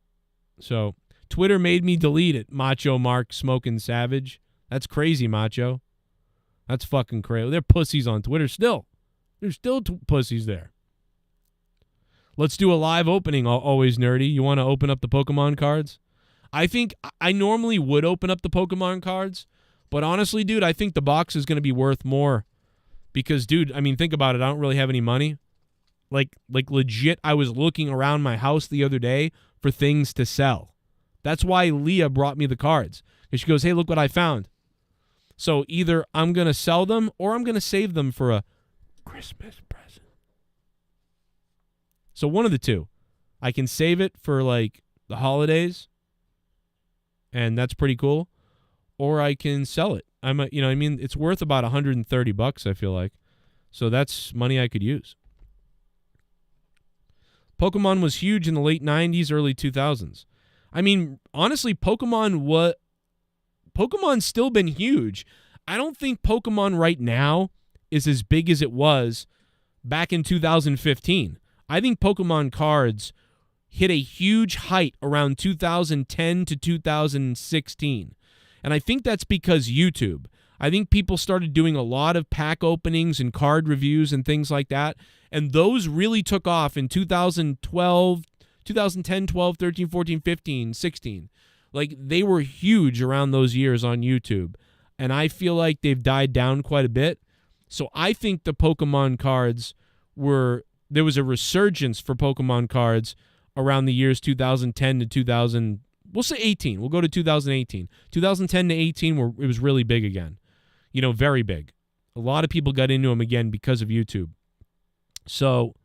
So Twitter made me delete it. Macho Mark Smoking Savage. That's crazy, Macho. That's fucking crazy. They're pussies on Twitter still. There's still pussies there. Let's do a live opening, always nerdy. You want to open up the Pokemon cards? I think I normally would open up the Pokemon cards, but honestly, dude, I think the box is going to be worth more because, dude, I mean, think about it. I don't really have any money. Like legit, I was looking around my house the other day for things to sell. That's why Leah brought me the cards. And she goes, hey, look what I found. So either I'm going to sell them or I'm going to save them for a Christmas present. So one of the two. I can save it for like the holidays, and that's pretty cool, or I can sell it. It's worth about $130, I feel like. So that's money I could use. Pokemon was huge in the late 90s, early 2000s. I mean, honestly, Pokemon's still been huge. I don't think Pokemon right now is as big as it was back in 2015. I think Pokemon cards hit a huge height around 2010 to 2016. And I think that's because YouTube. I think people started doing a lot of pack openings and card reviews and things like that. And those really took off in 2012, 2010, 12, 13, 14, 15, 16. Like, they were huge around those years on YouTube. And I feel like they've died down quite a bit. So I think the Pokemon cards there was a resurgence for Pokemon cards around the years 2010 to 2000. We'll say 18. We'll go to 2018. 2010 to 18, it was really big again. Very big. A lot of people got into them again because of YouTube. So,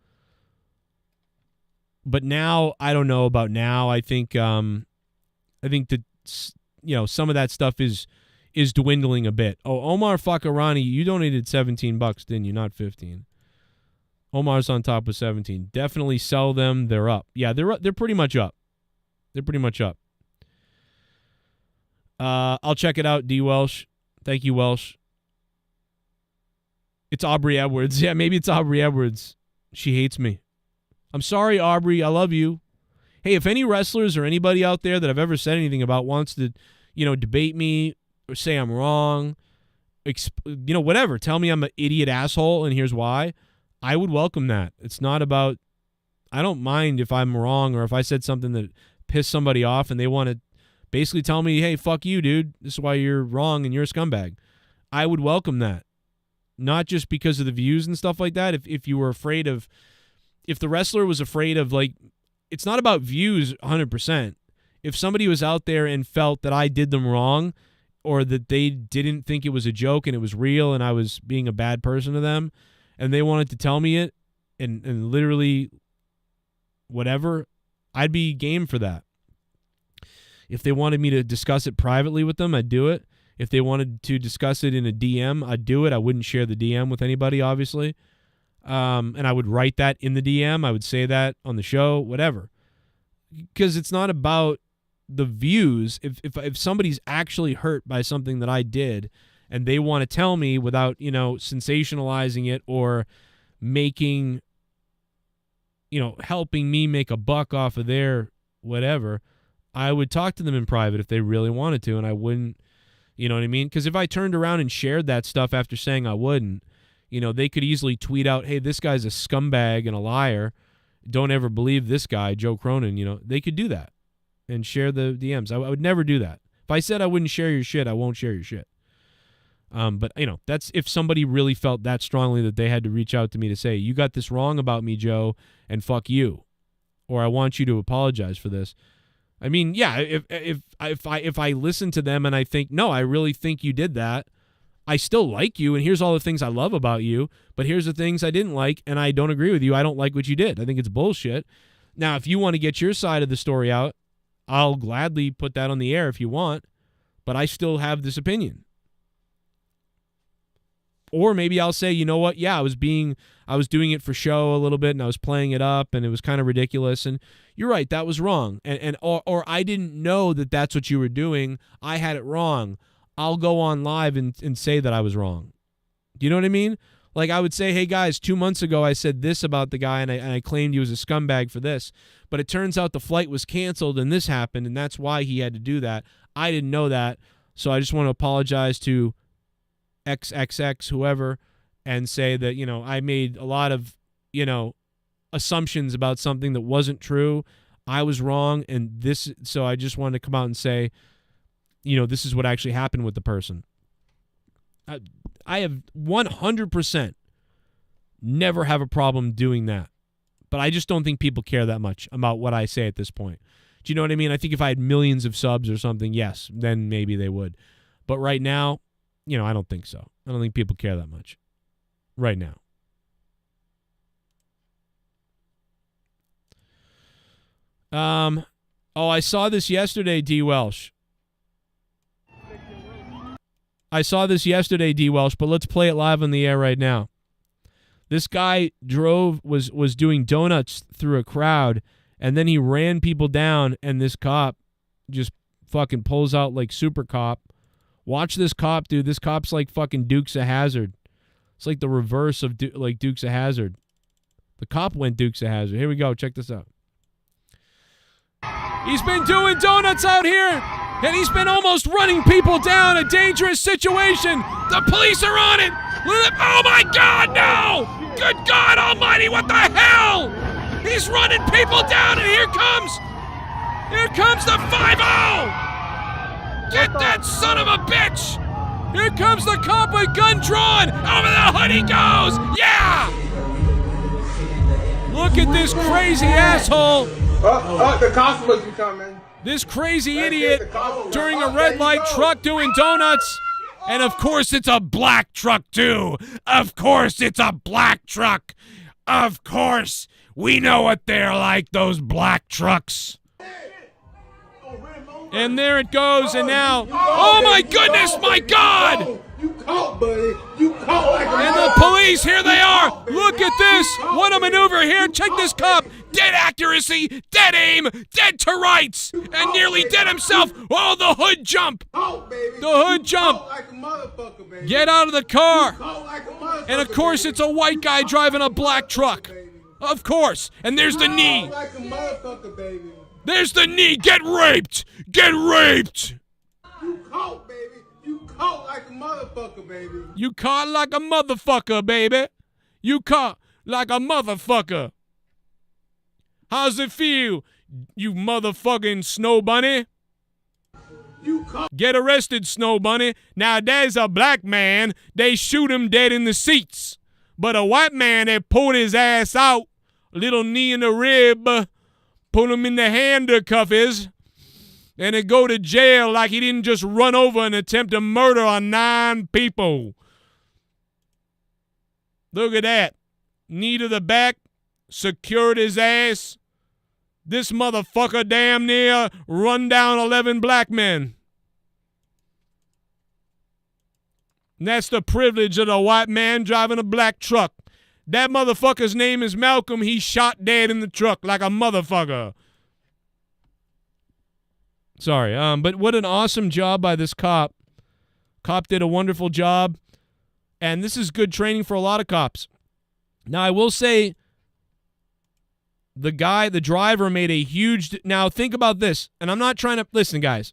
but now, I don't know about now. I think that, some of that stuff is dwindling a bit. Oh, Omar Fakarani, you donated $17, didn't you? Not 15. Omar's on top with 17. Definitely sell them. They're up. Yeah, they're pretty much up. They're pretty much up. I'll check it out, D. Welsh. Thank you, Welsh. It's Aubrey Edwards. Yeah, maybe it's Aubrey Edwards. She hates me. I'm sorry, Aubrey. I love you. Hey, if any wrestlers or anybody out there that I've ever said anything about wants to, debate me or say I'm wrong, whatever. Tell me I'm an idiot asshole and here's why. I would welcome that. It's not about, I don't mind if I'm wrong or if I said something that pissed somebody off and they want to basically tell me, hey, fuck you, dude. This is why you're wrong and you're a scumbag. I would welcome that. Not just because of the views and stuff like that. If you were afraid of, if the wrestler was afraid of, like, it's not about views 100%. If somebody was out there and felt that I did them wrong or that they didn't think it was a joke and it was real and I was being a bad person to them, and they wanted to tell me it and literally whatever, I'd be game for that. If they wanted me to discuss it privately with them, I'd do it. If they wanted to discuss it in a DM, I'd do it. I wouldn't share the DM with anybody, obviously. And I would write that in the DM. I would say that on the show, whatever. Because it's not about the views. If somebody's actually hurt by something that I did and they want to tell me without, sensationalizing it or making, helping me make a buck off of their whatever, I would talk to them in private if they really wanted to, and I wouldn't, you know what I mean? Because if I turned around and shared that stuff after saying I wouldn't, they could easily tweet out, hey, this guy's a scumbag and a liar. Don't ever believe this guy, Joe Cronin. They could do that and share the DMs. I would never do that. If I said I wouldn't share your shit, I won't share your shit. But, that's if somebody really felt that strongly that they had to reach out to me to say, you got this wrong about me, Joe, and fuck you. Or I want you to apologize for this. I mean, yeah, if I listen to them and I think, no, I really think you did that, I still like you, and here's all the things I love about you, but here's the things I didn't like, and I don't agree with you. I don't like what you did. I think it's bullshit. Now, if you want to get your side of the story out, I'll gladly put that on the air if you want, but I still have this opinion. Or maybe I'll say, you know what? Yeah, I was doing it for show a little bit, and I was playing it up, and it was kind of ridiculous. And you're right, that was wrong. Or I didn't know that that's what you were doing. I had it wrong. I'll go on live and say that I was wrong. Do you know what I mean? Like, I would say, hey guys, 2 months ago I said this about the guy, and I claimed he was a scumbag for this, but it turns out the flight was canceled and this happened, and that's why he had to do that. I didn't know that, so I just want to apologize to XXX, whoever, and say that, I made a lot of, assumptions about something that wasn't true. I was wrong, so I just wanted to come out and say, this is what actually happened with the person. I have 100% never have a problem doing that. But I just don't think people care that much about what I say at this point. Do you know what I mean? I think if I had millions of subs or something, yes, then maybe they would. But right now, I don't think so. I don't think people care that much right now. I saw this yesterday, D. Welsh. But let's play it live on the air right now. This guy was doing donuts through a crowd, and then he ran people down, and this cop just fucking pulls out like super cop. Watch this cop, dude. This cop's like fucking Dukes of Hazzard. It's like the reverse of Dukes of Hazzard. The cop went Dukes of Hazzard. Here we go. Check this out. He's been doing donuts out here, and he's been almost running people down. A dangerous situation. The police are on it. Oh my God, no! Good God Almighty, what the hell? He's running people down, and here comes the 5-0. Get that son of a bitch. Here comes the cop with gun drawn. Over the hood he goes. Yeah! Look at this crazy asshole. The customers are coming. This crazy idiot during a red light truck doing donuts. And of course it's a black truck too. Of course it's a black truck. Of course. We know what they're like, those black trucks. And there it goes, and now, oh my goodness, my God! You caught, buddy. You caught like a And the police, here they are. Look at this. What a maneuver here. Check this cop. Dead accuracy, dead aim, dead to rights, and nearly dead himself. Oh, the hood jump. The hood jump. Get out of the car. And of course, it's a white guy driving a black truck. Of course. And there's the knee. There's the knee. Get raped. Get raped. You caught, baby. You caught like a motherfucker, baby. You caught like a motherfucker, baby. You caught like a motherfucker. How's it feel, you motherfucking Snow Bunny? Get arrested, Snow Bunny. Now, there's a black man. They shoot him dead in the seats. But a white man, they pulled his ass out. A little knee in the rib. Put him in the handcuffs. And they go to jail like he didn't just run over and attempt to murder on 9 people. Look at that. Knee to the back. Secured his ass. This motherfucker damn near run down 11 black men. And that's the privilege of the white man driving a black truck. That motherfucker's name is Malcolm. He shot dead in the truck like a motherfucker. Sorry, but what an awesome job by this cop. Cop did a wonderful job. And this is good training for a lot of cops. Now, I will say, the driver made a huge... Now, think about this. And I'm not trying to... Listen, guys.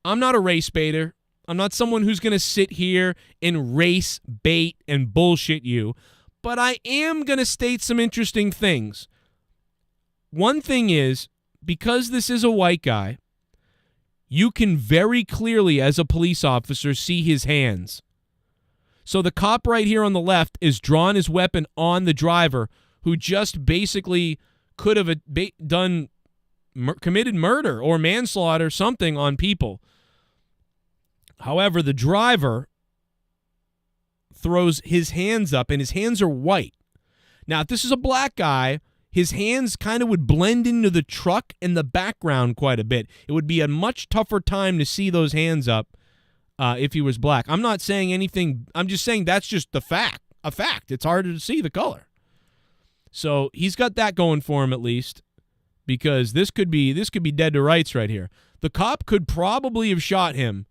I'm not a race baiter. I'm not someone who's going to sit here and race bait and bullshit you. But I am going to state some interesting things. One thing is, because this is a white guy, you can very clearly, as a police officer, see his hands. So the cop right here on the left is drawn his weapon on the driver, who just basically could have committed murder or manslaughter, something on people. However, the driver throws his hands up, and his hands are white. Now, if this is a black guy, his hands kind of would blend into the truck in the background quite a bit. It would be a much tougher time to see those hands up if he was black. I'm not saying anything. I'm just saying that's just a fact. It's harder to see the color. So he's got that going for him at least, because this could be dead to rights right here. The cop could probably have shot him,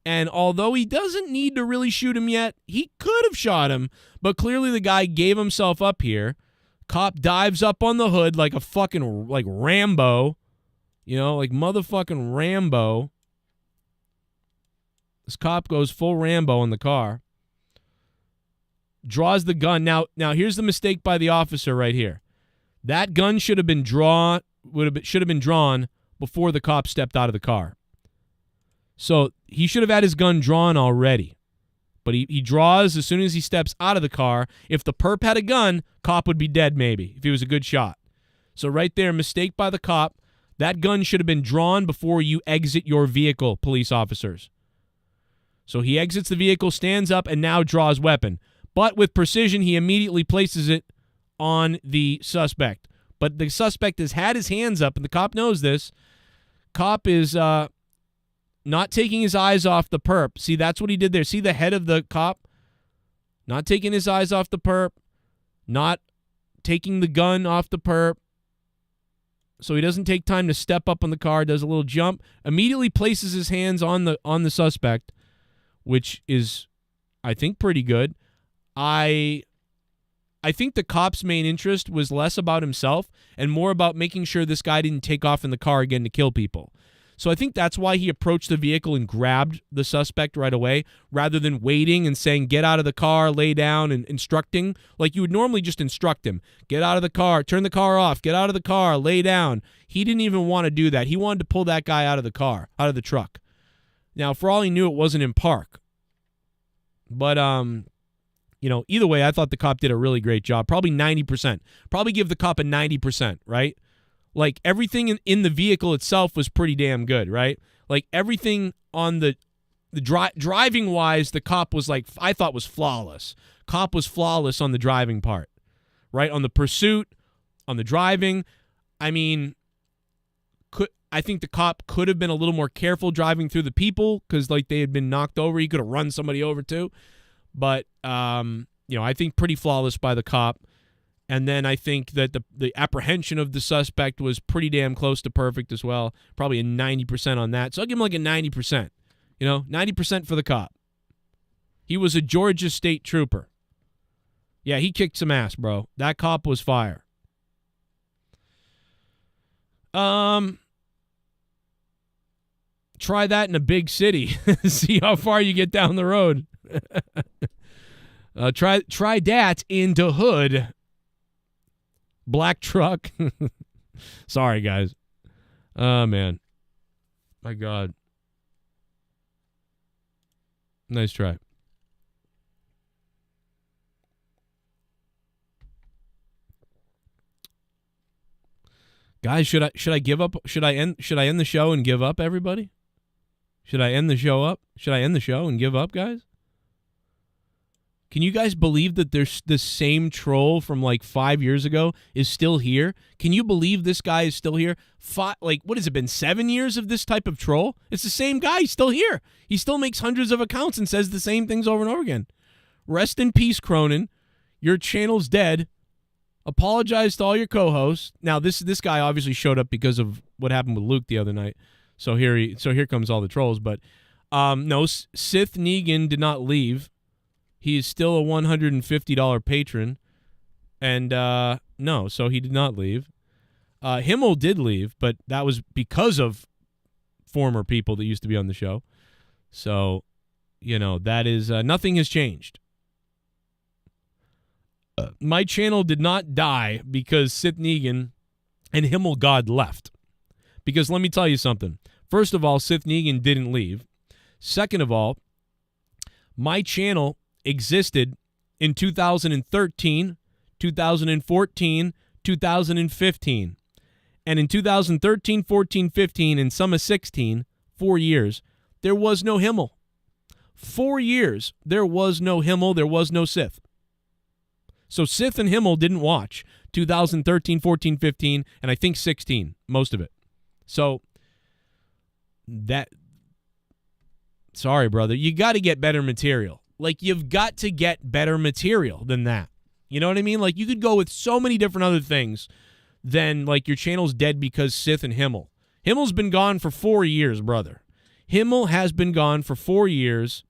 and although he doesn't need to really shoot him yet, he could have shot him, but clearly the guy gave himself up here. Cop dives up on the hood like a fucking, like Rambo, like motherfucking Rambo. This cop goes full Rambo in the car. draws the gun. Now here's the mistake by the officer right here. That gun should have been drawn before the cop stepped out of the car. So he should have had his gun drawn already. But he draws as soon as he steps out of the car. If the perp had a gun, cop would be dead maybe, if he was a good shot. So right there, mistake by the cop. That gun should have been drawn before you exit your vehicle, police officers. So he exits the vehicle, stands up, and now draws weapon. But with precision, he immediately places it on the suspect. But the suspect has had his hands up, and the cop knows this. Cop is not taking his eyes off the perp. See, that's what he did there. See the head of the cop? Not taking his eyes off the perp. Not taking the gun off the perp. So he doesn't take time to step up on the car, does a little jump, immediately places his hands on the suspect, which is, I think, pretty good. I think the cop's main interest was less about himself and more about making sure this guy didn't take off in the car again to kill people. So I think that's why he approached the vehicle and grabbed the suspect right away rather than waiting and saying, get out of the car, lay down, and instructing like you would normally just instruct him. Get out of the car, turn the car off, get out of the car, lay down. He didn't even want to do that. He wanted to pull that guy out of the car, out of the truck. Now, for all he knew, it wasn't in park. But, either way, I thought the cop did a really great job. Probably 90%. Probably give the cop a 90%, right? Like, everything in the vehicle itself was pretty damn good, right? Like, everything on the driving-wise, the cop was like, I thought was flawless. Cop was flawless on the driving part, right? On the pursuit, on the driving. I mean, I think the cop could have been a little more careful driving through the people because, like, they had been knocked over. He could have run somebody over, too. But, I think pretty flawless by the cop. And then I think that the apprehension of the suspect was pretty damn close to perfect as well. Probably a 90% on that. So I'll give him like a 90%. 90% for the cop. He was a Georgia State trooper. Yeah, he kicked some ass, bro. That cop was fire. Try that in a big city. See how far you get down the road. Try that in the hood. Black truck. Sorry, guys. Oh, man. My God. Nice try. Guys, should I give up? Should I end the show and give up, everybody? Should I end the show up? Should I end the show and give up, guys? Can you guys believe that there's the same troll from like 5 years ago is still here? Can you believe this guy is still here? What has it been, 7 years of this type of troll? It's the same guy. He's still here. He still makes hundreds of accounts and says the same things over and over again. Rest in peace, Cronin. Your channel's dead. Apologize to all your co-hosts. Now, this guy obviously showed up because of what happened with Luke the other night. So here comes all the trolls. But no, Sith Negan did not leave. He is still a $150 patron. And no, so he did not leave. Himmel did leave, but that was because of former people that used to be on the show. So, that is, nothing has changed. My channel did not die because Sith Negan and Himmel God left. Because let me tell you something. First of all, Sith Negan didn't leave. Second of all, my channel existed in 2013, 2014, 2015. And in 2013, 14, 15, and some of 16, 4 years, there was no Himmel. 4 years, there was no Himmel, there was no Sith. So Sith and Himmel didn't watch 2013, 14, 15, and I think 16, most of it. So sorry, brother, you got to get better material. Like, you've got to get better material than that. You know what I mean? Like, you could go with so many different other things than, like, your channel's dead because Sith and Himmel. Himmel's been gone for 4 years, brother. Himmel has been gone for 4 years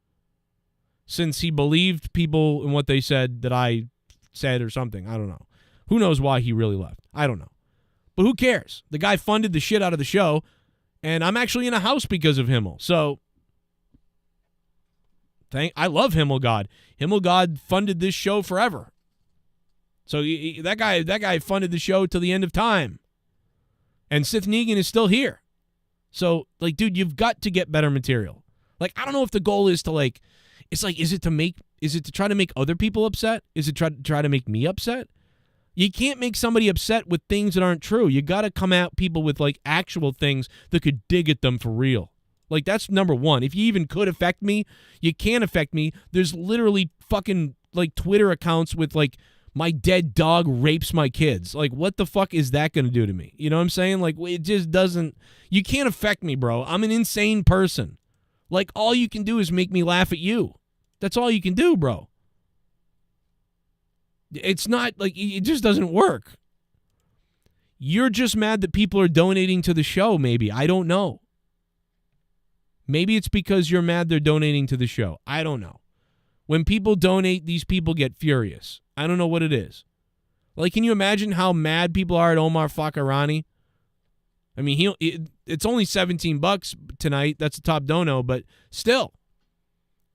since he believed people in what they said that I said or something. I don't know. Who knows why he really left? I don't know. But who cares? The guy funded the shit out of the show, and I'm actually in a house because of Himmel. So I love Himmelgod. Himmelgod funded this show forever. So that guy funded the show till the end of time. And Sith Negan is still here. So, like, dude, you've got to get better material. Like, I don't know if the goal is to, like, is it to try to make other people upset? Is it try to make me upset? You can't make somebody upset with things that aren't true. You got to come at people with, like, actual things that could dig at them for real. Like, that's number one. If you even could affect me, you can't affect me. There's literally fucking, like, Twitter accounts with, like, my dead dog rapes my kids. Like, what the fuck is that going to do to me? You know what I'm saying? Like, it just doesn't... You can't affect me, bro. I'm an insane person. Like, all you can do is make me laugh at you. That's all you can do, bro. It's not, like, it just doesn't work. You're just mad that people are donating to the show, maybe. I don't know. Maybe it's because you're mad they're donating to the show. I don't know. When people donate, these people get furious. I don't know what it is. Like, can you imagine how mad people are at Omar Fakarani? I mean, it's only $17 tonight. That's a top dono, but still,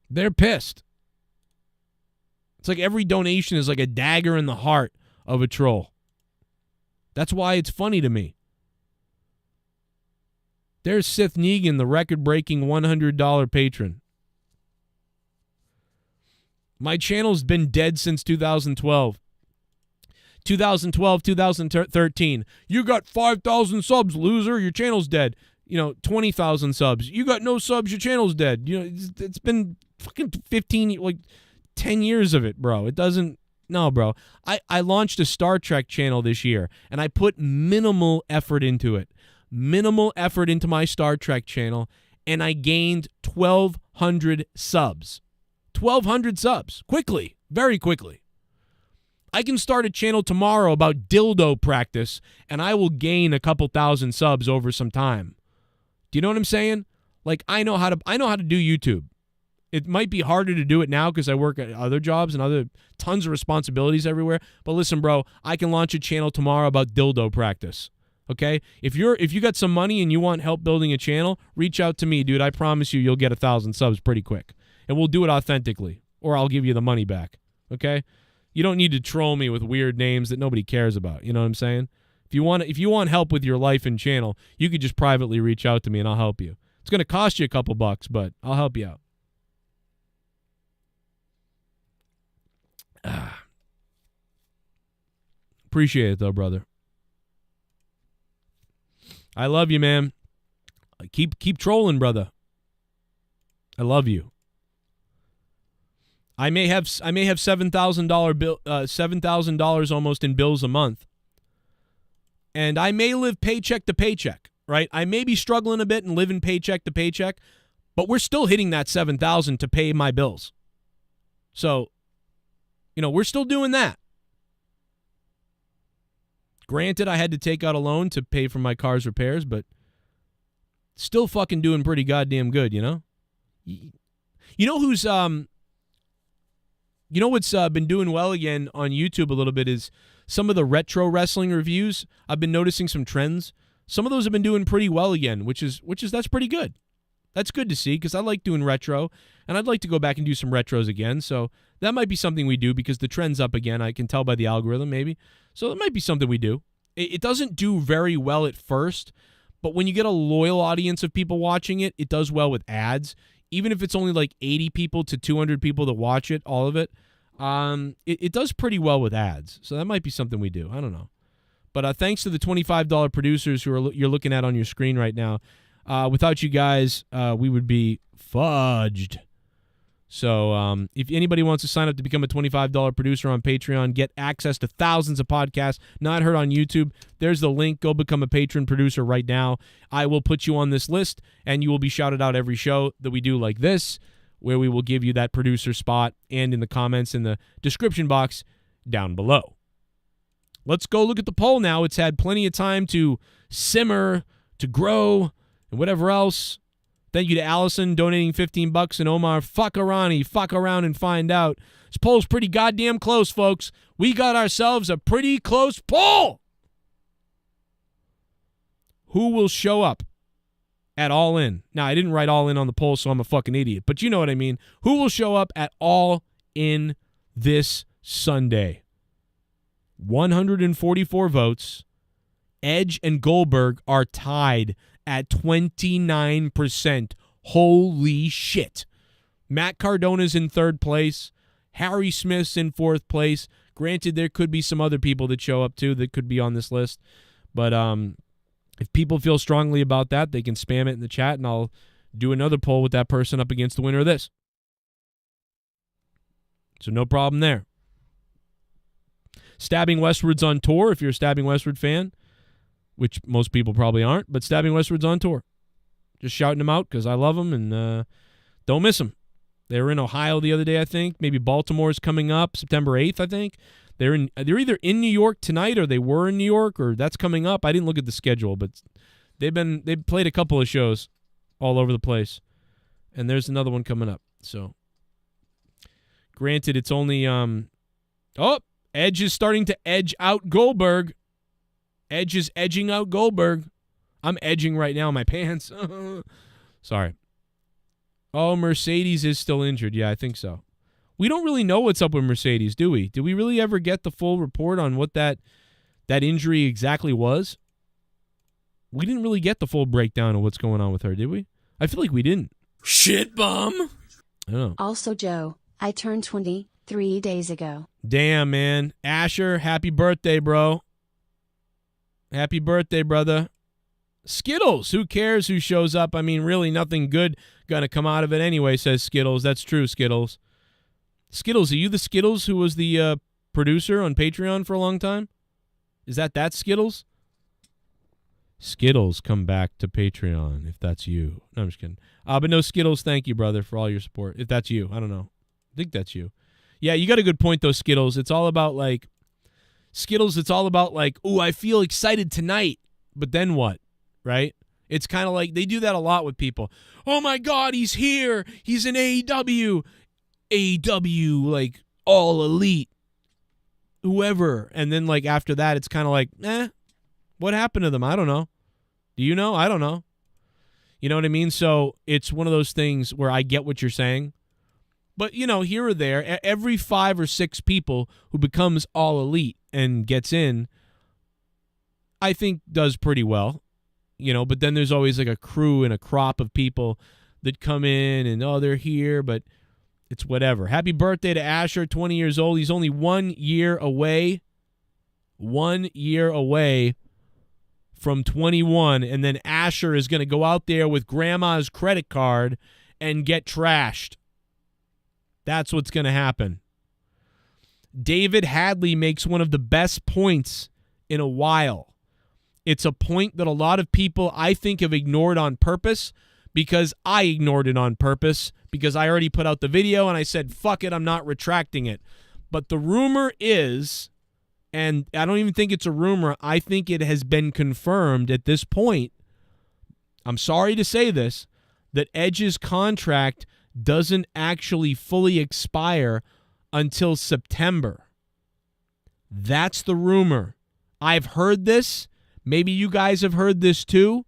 they're pissed. It's like every donation is like a dagger in the heart of a troll. That's why it's funny to me. There's Sith Negan, the record-breaking $100 patron. My channel's been dead since 2012. 2012, 2013. You got 5,000 subs, loser. Your channel's dead. 20,000 subs. You got no subs. Your channel's dead. It's been fucking 10 years of it, bro. It doesn't. No, bro. I launched a Star Trek channel this year, and I put minimal effort into it. Minimal effort into my Star Trek channel, and I gained 1,200 subs. 1,200 subs. Quickly. Very quickly. I can start a channel tomorrow about dildo practice, and I will gain a couple thousand subs over some time. Do you know what I'm saying? Like, I know how to do YouTube. It might be harder to do it now because I work at other jobs and other tons of responsibilities everywhere. But listen, bro, I can launch a channel tomorrow about dildo practice. Okay? If you got some money and you want help building a channel, reach out to me, dude. I promise you'll get 1,000 subs pretty quick. And we'll do it authentically, or I'll give you the money back. Okay? You don't need to troll me with weird names that nobody cares about. You know what I'm saying? If you want help with your life and channel, you could just privately reach out to me and I'll help you. It's going to cost you a couple bucks, but I'll help you out. Appreciate it though, brother. I love you, man. Keep trolling, brother. I love you. I may have $7,000 almost in bills a month. And I may live paycheck to paycheck, right? I may be struggling a bit and living paycheck to paycheck, but we're still hitting that $7,000 to pay my bills. So, we're still doing that. Granted, I had to take out a loan to pay for my car's repairs, but still fucking doing pretty goddamn good, You know who's what's been doing well again on YouTube a little bit is some of the retro wrestling reviews. I've been noticing some trends. Some of those have been doing pretty well again, which is that's pretty good. That's good to see because I like doing retro, and I'd like to go back and do some retros again. So that might be something we do because the trend's up again. I can tell by the algorithm maybe. So it might be something we do. It doesn't do very well at first, but when you get a loyal audience of people watching it, it does well with ads. Even if it's only like 80 people to 200 people that watch it, all of it, it does pretty well with ads. So that might be something we do. I don't know. But thanks to the $25 producers who you're looking at on your screen right now. Without you guys, we would be fudged. So if anybody wants to sign up to become a $25 producer on Patreon, get access to thousands of podcasts not heard on YouTube, there's the link. Go become a patron producer right now. I will put you on this list, and you will be shouted out every show that we do like this, where we will give you that producer spot and in the comments in the description box down below. Let's go look at the poll now. It's had plenty of time to simmer, to grow, and whatever else. Thank you to Allison donating $15 and Omar Fakarani. Fuck around and find out. This poll's pretty goddamn close, folks. We got ourselves a pretty close poll. Who will show up at All In? Now, I didn't write All In on the poll, so I'm a fucking idiot. But you know what I mean. Who will show up at All In this Sunday? 144 votes. Edge and Goldberg are tied at 29%. Holy shit. Matt Cardona's in third place. Harry Smith's in fourth place. Granted, there could be some other people that show up too that could be on this list. But if people feel strongly about that, they can spam it in the chat, and I'll do another poll with that person up against the winner of this. So no problem there. Stabbing Westward's on tour, if you're a Stabbing Westward fan, which most people probably aren't, but Stabbing Westward's on tour. Just shouting them out because I love them, and don't miss them. They were in Ohio the other day, I think. Maybe Baltimore's coming up September 8th, I think. They're either in New York tonight or they were in New York or that's coming up. I didn't look at the schedule, but they've played a couple of shows all over the place. And there's another one coming up. So granted, it's only Edge is starting to edge out Goldberg. Edge is edging out Goldberg. I'm edging right now in my pants. Sorry. Oh, Mercedes is still injured. Yeah, I think so. We don't really know what's up with Mercedes, do we? Did we really ever get the full report on what that injury exactly was? We didn't really get the full breakdown of what's going on with her, did we? I feel like we didn't. Shit bum. I don't know. Also, Joe, I turned 23 days ago. Damn, man. Asher, happy birthday, bro. Happy birthday, brother. Skittles, who cares who shows up? I mean, really nothing good going to come out of it anyway, says Skittles. That's true, Skittles. Skittles, are you the Skittles who was the producer on Patreon for a long time? Is that Skittles? Skittles, come back to Patreon if that's you. No, I'm just kidding. But no, Skittles, thank you, brother, for all your support. If that's you, I don't know. I think that's you. Yeah, you got a good point, though, Skittles. It's all about, like, ooh, I feel excited tonight, but then what, right? It's kind of like they do that a lot with people. Oh, my God, he's here. He's in AEW. AEW, like, all elite. Whoever. And then, like, after that, it's kind of like, what happened to them? I don't know. Do you know? I don't know. You know what I mean? So it's one of those things where I get what you're saying. But, you know, here or there, every 5 or 6 people who becomes all elite and gets in, I think does pretty well. You know, but then there's always like a crew and a crop of people that come in and, oh, they're here, but it's whatever. Happy birthday to Asher, 20 years old. He's only 1 year away. 1 year away from 21, and then Asher is going to go out there with grandma's credit card and get trashed. That's what's going to happen. David Hadley makes one of the best points in a while. It's a point that a lot of people, I think, have ignored on purpose because I ignored it on purpose because I already put out the video and I said, fuck it, I'm not retracting it. But the rumor is, and I don't even think it's a rumor, I think it has been confirmed at this point, I'm sorry to say this, that Edge's contract doesn't actually fully expire until September. That's the rumor. I've heard this. Maybe you guys have heard this too,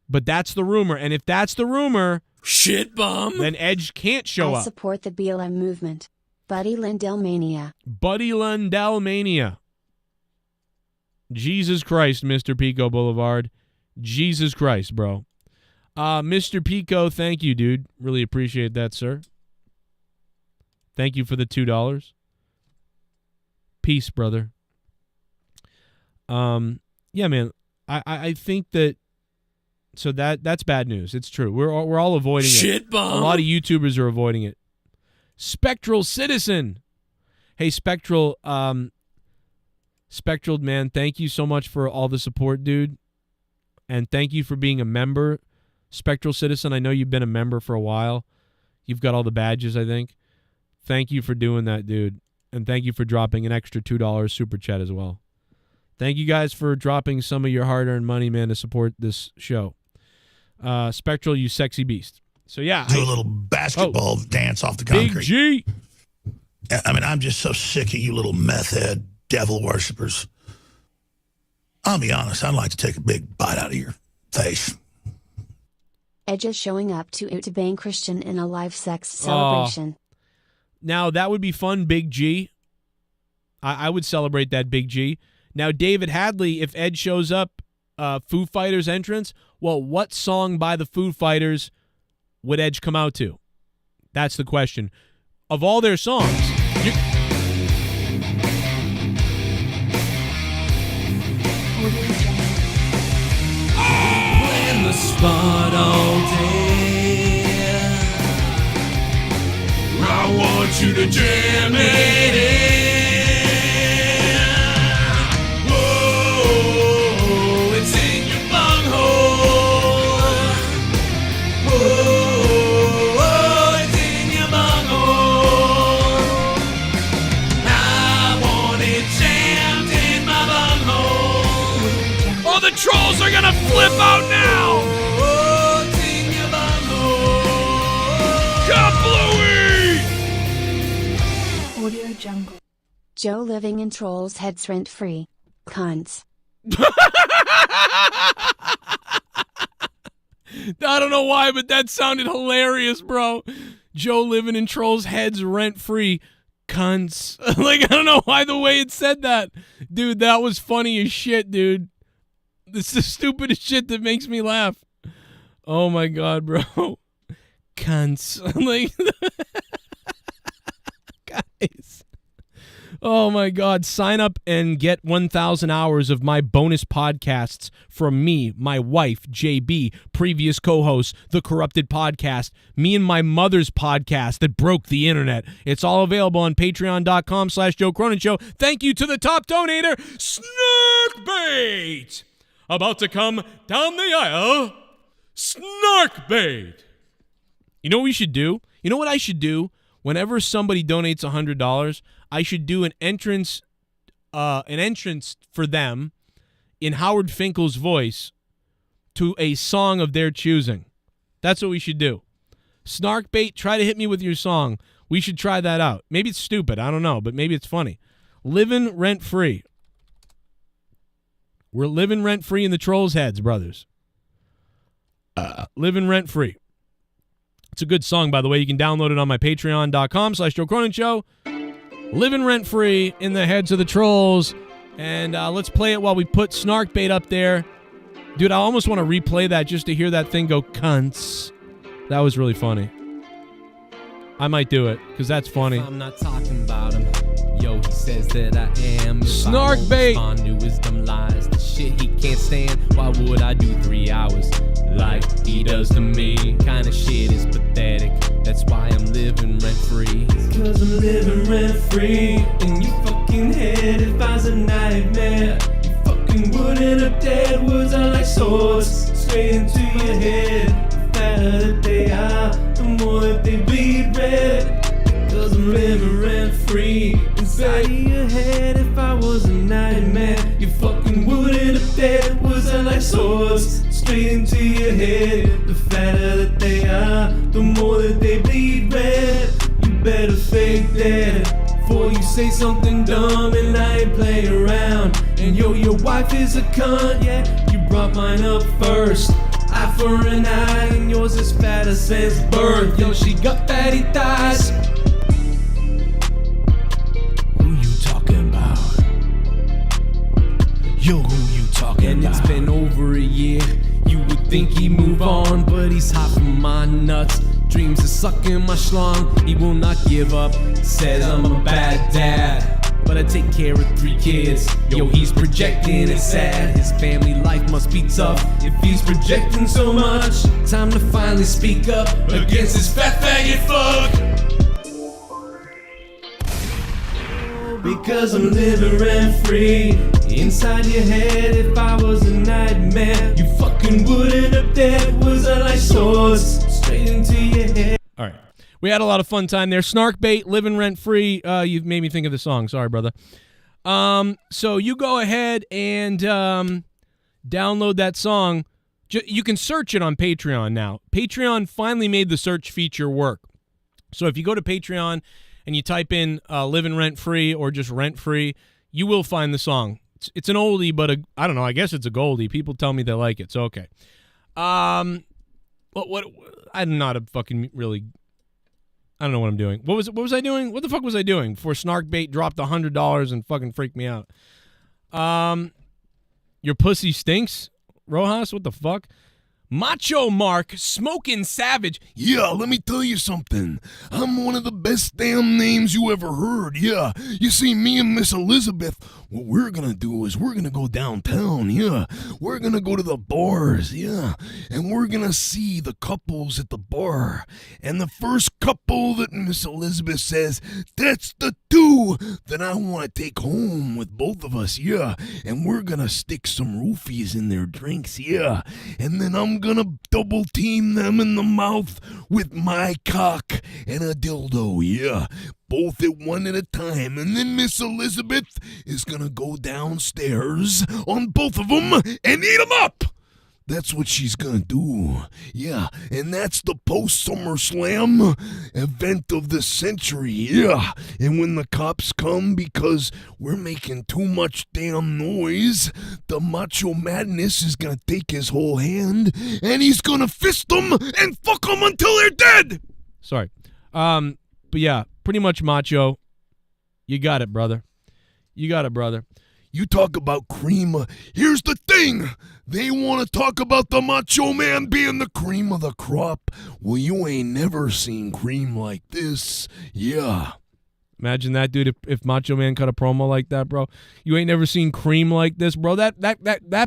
but that's the rumor. And if that's the rumor, shit bum, then Edge can't show up. I support the BLM movement. Buddy Lindell Mania. Buddy Lindell Mania. Jesus Christ, Mr. Pico Boulevard. Jesus Christ, bro. Mr. Pico, thank you, dude. Really appreciate that, sir. Thank you for the $2. Peace, brother. Yeah, man. I think that. So that's bad news. It's true. We're all avoiding it. Shit bomb. A lot of YouTubers are avoiding it. Spectral Citizen. Hey, Spectral. Spectral, man, thank you so much for all the support, dude. And thank you for being a member. Spectral Citizen, I know you've been a member for a while. You've got all the badges, I think. Thank you for doing that, dude. And thank you for dropping an extra $2 super chat as well. Thank you guys for dropping some of your hard-earned money, man, to support this show. Spectral, you sexy beast. So, yeah. Do a little basketball dance off the concrete. Big G. I mean, I'm just so sick of you little meth head devil worshippers. I'll be honest, I'd like to take a big bite out of your face. Edge is showing up to Utah Christian in a live sex celebration. Now, that would be fun, Big G. I would celebrate that, Big G. Now, David Hadley, if Edge shows up, Foo Fighters entrance, well, what song by the Foo Fighters would Edge come out to? That's the question. Of all their songs, Playing the spot all day. I want you to jam it in. Whoa, it's in your bunghole. Whoa, it's in your bunghole. I want it jammed in my bunghole. oh, the trolls are going to flip out now. Oh, it's in your bunghole. Kablooey! Audio Jungle. Joe living in Trolls heads rent free. Cunts. I don't know why, but that sounded hilarious, bro. Joe living in Trolls heads rent free. Cunts. Like, I don't know why the way it said that. Dude, that was funny as shit, dude. It's the stupidest shit that makes me laugh. Oh my God, bro. Cunts. Like, guys. Oh my God. Sign up and get 1,000 hours of my bonus podcasts from me, my wife, JB, previous co-host, The Corrupted Podcast, me and my mother's podcast that broke the internet. It's all available on patreon.com/Joe Cronin Show. Thank you to the top donator, Snarkbait. About to come down the aisle, Snarkbait. You know what we should do? You know what I should do? Whenever somebody donates $100, I should do an entrance for them in Howard Finkel's voice to a song of their choosing. That's what we should do. Snarkbait, try to hit me with your song. We should try that out. Maybe it's stupid. I don't know, but maybe it's funny. Living rent free. We're living rent free in the Trolls' heads, brothers. Living rent free. It's a good song, by the way. You can download it on my patreon.com/Joe Cronin Show. Living rent free in the heads of the Trolls. And let's play it while we put Snarkbait up there. Dude, I almost want to replay that just to hear that thing go, cunts. That was really funny. I might do it, because that's funny. I'm not talking about him. Yo, he says that I am. Snarkbait. On to his dumb lies, the shit he can't stand. Why would I do 3 hours like he does to me? Kinda shit is pathetic. That's why I'm living rent free. Cause I'm living rent free in your fucking head. If I was a nightmare, you fucking wouldn't have dead. Words are like swords straight into your head. The fatter that they are, the more that they bleed red. Cause I'm living rent free inside of your head. If I was a nightmare, you fucking wouldn't have dead. Words are like swords straight into your head. The fatter that they are, the more that they bleed red. You better fake that before you say something dumb, and I ain't playing around. And yo, your wife is a cunt, yeah, you brought mine up first. Eye for an eye, and yours is fatter since birth. Yo, she got fatty thighs. Who you talking about? Yo, who you talking about? And it's been over a year. You would think he'd move on, but he's hot from my nuts. Dreams of sucking my schlong. He will not give up. Says I'm a bad dad, but I take care of 3 kids. Yo, he's projecting, it's sad. His family life must be tough if he's projecting so much. Time to finally speak up against this fat faggot fuck. Because I'm living rent free inside your head. If I was a nightmare, you fucking wouldn't have dead. Was I like swords straight into your head? All right. We had a lot of fun time there. Snarkbait, living rent free. You've made me think of the song. Sorry, brother. So you go ahead and download that song. You can search it on Patreon now. Patreon finally made the search feature work. So if you go to Patreon and you type in living rent free or just rent free, you will find the song. It's an oldie, but I don't know. I guess it's a goldie. People tell me they like it, so okay. What? I'm not a fucking really. I don't know what I'm doing. What was I doing? What the fuck was I doing before Snarkbait dropped $100 and fucking freaked me out? Your pussy stinks, Rojas. What the fuck? Macho Mark, smoking savage. Yeah, let me tell you something. I'm one of the best damn names you ever heard, yeah. You see, me and Miss Elizabeth, what we're gonna do is we're gonna go downtown, yeah. We're gonna go to the bars, yeah. And we're gonna see the couples at the bar. And the first couple that Miss Elizabeth says, that's the two that I want to take home with both of us, yeah. And we're gonna stick some roofies in their drinks, yeah. And then I'm gonna double team them in the mouth with my cock and a dildo, yeah. Both at one at a time. And then Miss Elizabeth is gonna go downstairs on both of them and eat them up. That's what she's gonna do. Yeah, and that's the post-SummerSlam event of the century, yeah. And when the cops come because we're making too much damn noise, the Macho Madness is gonna take his whole hand and he's gonna fist them and fuck them until they're dead. Sorry. But yeah, pretty much Macho. You got it, brother. You got it, brother. You talk about cream. Here's the thing. They want to talk about the Macho Man being the cream of the crop. Well, you ain't never seen cream like this. Yeah. Imagine that, dude, if Macho Man cut a promo like that, bro. You ain't never seen cream like this, bro. That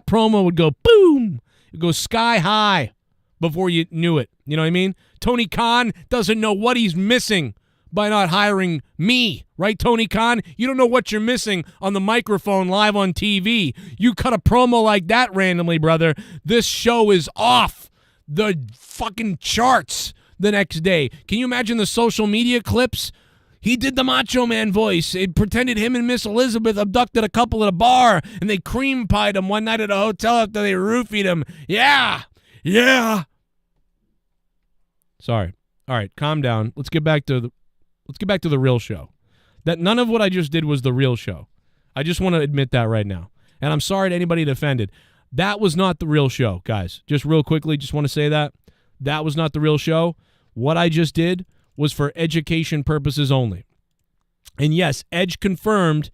promo would go boom. It would go sky high before you knew it. You know what I mean? Tony Khan doesn't know what he's missing by not hiring me, right, Tony Khan? You don't know what you're missing on the microphone live on TV. You cut a promo like that randomly, brother. This show is off the fucking charts the next day. Can you imagine the social media clips? He did the Macho Man voice. It pretended him and Miss Elizabeth abducted a couple at a bar, and they cream pied him one night at a hotel after they roofied him. Yeah. Yeah. Sorry. All right, calm down. Let's get back to the real show. That none of what I just did was the real show. I just want to admit that right now. And I'm sorry to anybody that offended. That was not the real show, guys. Just real quickly, just want to say that. That was not the real show. What I just did was for education purposes only. And yes, Edge confirmed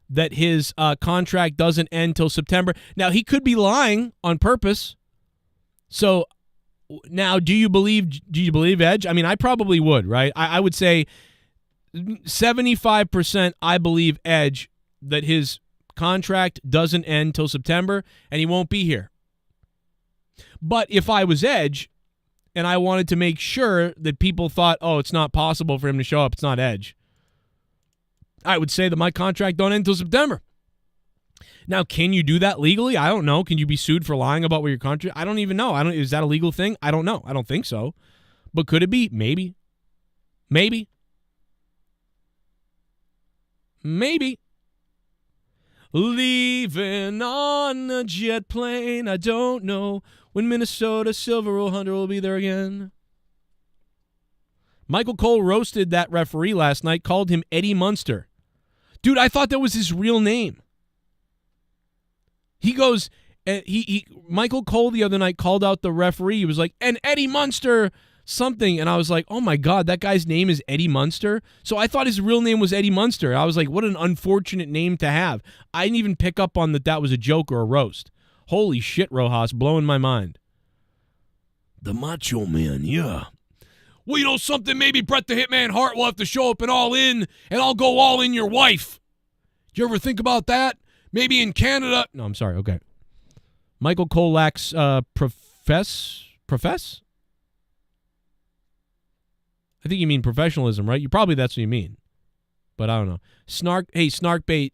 that his contract doesn't end till September. Now, he could be lying on purpose. So now, do you believe Edge? I mean, I probably would, right? I would say 75% I believe Edge that his contract doesn't end till September and he won't be here. But if I was Edge and I wanted to make sure that people thought, oh, it's not possible for him to show up, it's not Edge, I would say that my contract don't end till September. Now, can you do that legally? I don't know. Can you be sued for lying about what your contract? I don't even know. Is that a legal thing? I don't know. I don't think so. But could it be? Maybe. Maybe. Maybe. Leaving on a jet plane. I don't know when Minnesota Silver Roll Hunter will be there again. Michael Cole roasted that referee last night, called him Eddie Munster. Dude, I thought that was his real name. He goes, Michael Cole the other night called out the referee. He was like, and Eddie Munster something. And I was like, oh my God, that guy's name is Eddie Munster? So I thought his real name was Eddie Munster. I was like, what an unfortunate name to have. I didn't even pick up on that was a joke or a roast. Holy shit, Rojas, blowing my mind. The Macho Man, yeah. Well, you know something? Maybe Bret the Hitman Hart will have to show up and All In, and I'll go all in your wife. Did you ever think about that? Maybe in Canada. No, I'm sorry. Okay. Michael Cole lacks profess? I think you mean professionalism, right? That's what you mean. But I don't know. Snarkbait,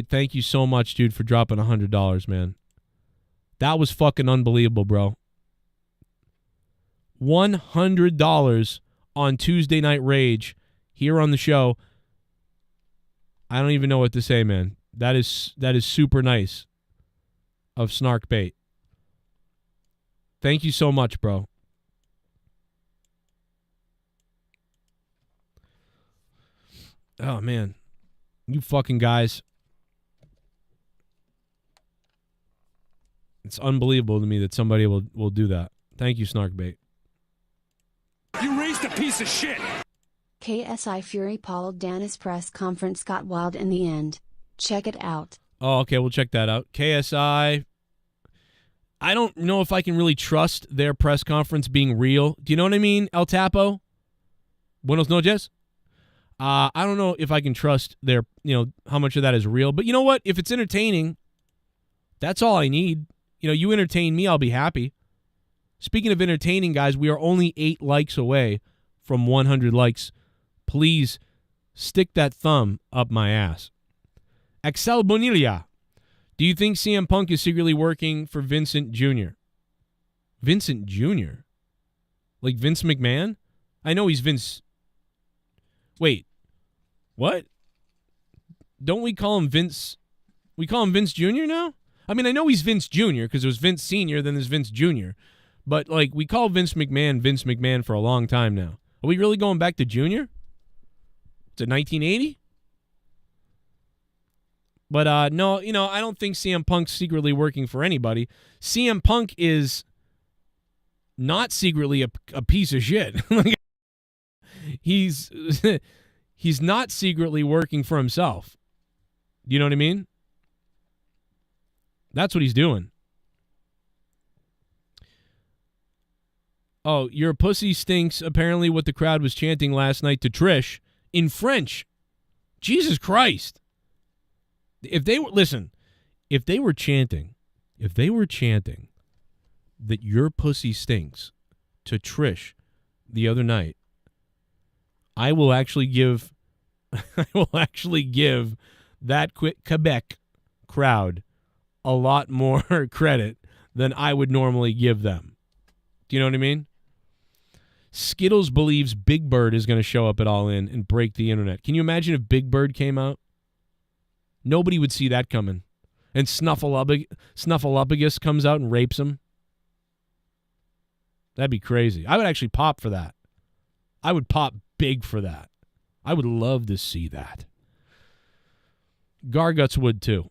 thank you so much, dude, for dropping $100, man. That was fucking unbelievable, bro. $100 on Tuesday Night Rage here on the show. I don't even know what to say, man. That is super nice of Snarkbait. Thank you so much, bro. Oh, man. You fucking guys. It's unbelievable to me that somebody will do that. Thank you, Snarkbait. You raised a piece of shit. KSI Fury Paul Danis press conference got wild in the end. Check it out. Oh, okay, we'll check that out. KSI. I don't know if I can really trust their press conference being real. Do you know what I mean, El Tapo? Buenos noches. I don't know if I can trust their, how much of that is real. But you know what? If it's entertaining, that's all I need. You entertain me, I'll be happy. Speaking of entertaining, guys, we are only 8 likes away from 100 likes. Please stick that thumb up my ass. Axel Bonilla. Do you think CM Punk is secretly working for Vincent Jr.? Vincent Jr.? Like Vince McMahon? I know he's Vince. Wait. What? Don't we call him Vince? We call him Vince Jr. now? I mean, I know he's Vince Jr. because it was Vince Sr., then there's Vince Jr. But, we call Vince McMahon for a long time now. Are we really going back to Jr.? To 1980? But, no, I don't think CM Punk's secretly working for anybody. CM Punk is not secretly a piece of shit. He's not secretly working for himself. You know what I mean? That's what he's doing. Oh, your pussy stinks, apparently what the crowd was chanting last night to Trish in French. Jesus Christ. If they were chanting that your pussy stinks to Trish the other night, I will actually give that Quebec crowd a lot more credit than I would normally give them. Do you know what I mean? Skittles believes Big Bird is going to show up at All In and break the internet. Can you imagine if Big Bird came out? Nobody would see that coming. And Snuffleupagus comes out and rapes him. That'd be crazy. I would actually pop for that. I would pop big for that. I would love to see that. Garguts would too.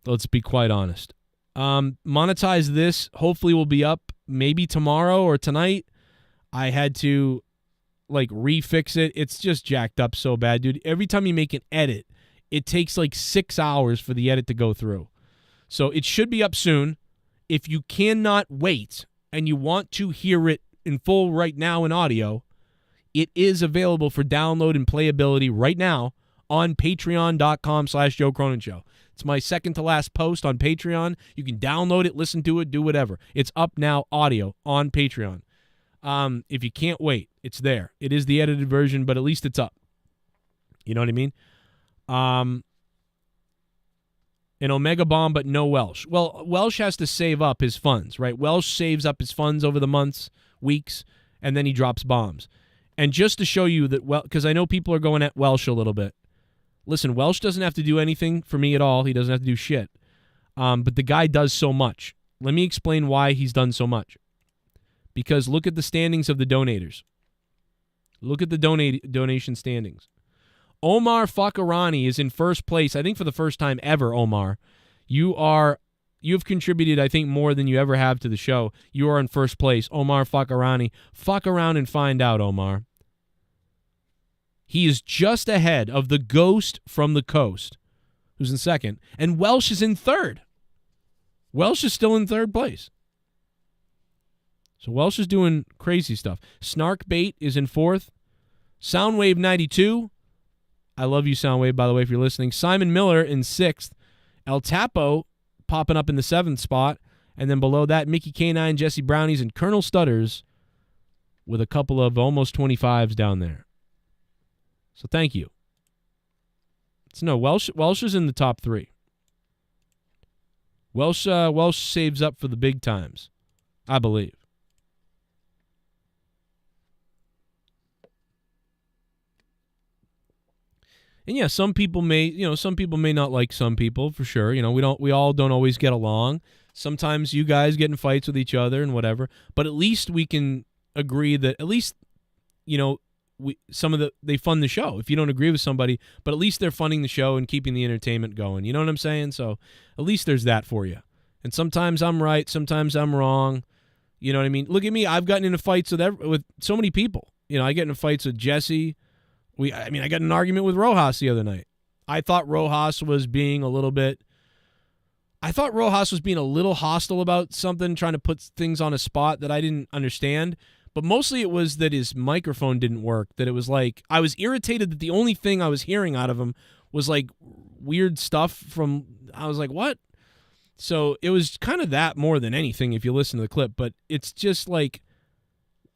Let's be quite honest. Monetize this. Hopefully will be up maybe tomorrow or tonight. I had to refix it. It's just jacked up so bad, dude. Every time you make an edit, it takes 6 hours for the edit to go through. So it should be up soon. If you cannot wait and you want to hear it in full right now in audio, it is available for download and playability right now on patreon.com/Joe Cronin Show. It's my second to last post on Patreon. You can download it, listen to it, do whatever. It's up now, audio, on Patreon. If you can't wait, it's there. It is the edited version, but at least it's up. You know what I mean? An Omega Bomb, but no Welsh. Well, Welsh has to save up his funds, right? Welsh saves up his funds over the months, weeks, and then he drops bombs. And just to show you that, because I know people are going at Welsh a little bit. Listen, Welsh doesn't have to do anything for me at all. He doesn't have to do shit. But the guy does so much. Let me explain why he's done so much. Because look at the standings of the donators. Look at the donation standings. Omar Fakarani is in first place, I think for the first time ever, Omar. You've contributed, I think, more than you ever have to the show. You are in first place, Omar Fakarani. Fuck around and find out, Omar. He is just ahead of the Ghost from the Coast, who's in second, and Welsh is in third. Welsh is still in third place. So Welsh is doing crazy stuff. Snarkbait is in fourth. Soundwave 92. I love you, Soundwave, by the way, if you're listening. Simon Miller in sixth. El Tapo popping up in the seventh spot. And then below that, Mickey K9, Jesse Brownies, and Colonel Stutters with a couple of almost 25s down there. So thank you. So no, Welsh is in the top three. Welsh saves up for the big times, I believe. And yeah, some people may not like some people for sure. We all don't always get along. Sometimes you guys get in fights with each other and whatever. But at least we can agree that at least, they fund the show. If you don't agree with somebody, but at least they're funding the show and keeping the entertainment going. You know what I'm saying? So at least there's that for you. And sometimes I'm right, sometimes I'm wrong. You know what I mean? Look at me. I've gotten into fights with so many people. You know, I get into fights with Jesse. I got in an argument with Rojas the other night. I thought Rojas was being a little hostile about something, trying to put things on a spot that I didn't understand. But mostly it was that his microphone didn't work, that it was like, I was irritated that the only thing I was hearing out of him was like weird stuff I was like, what? So it was kind of that more than anything if you listen to the clip, but it's just like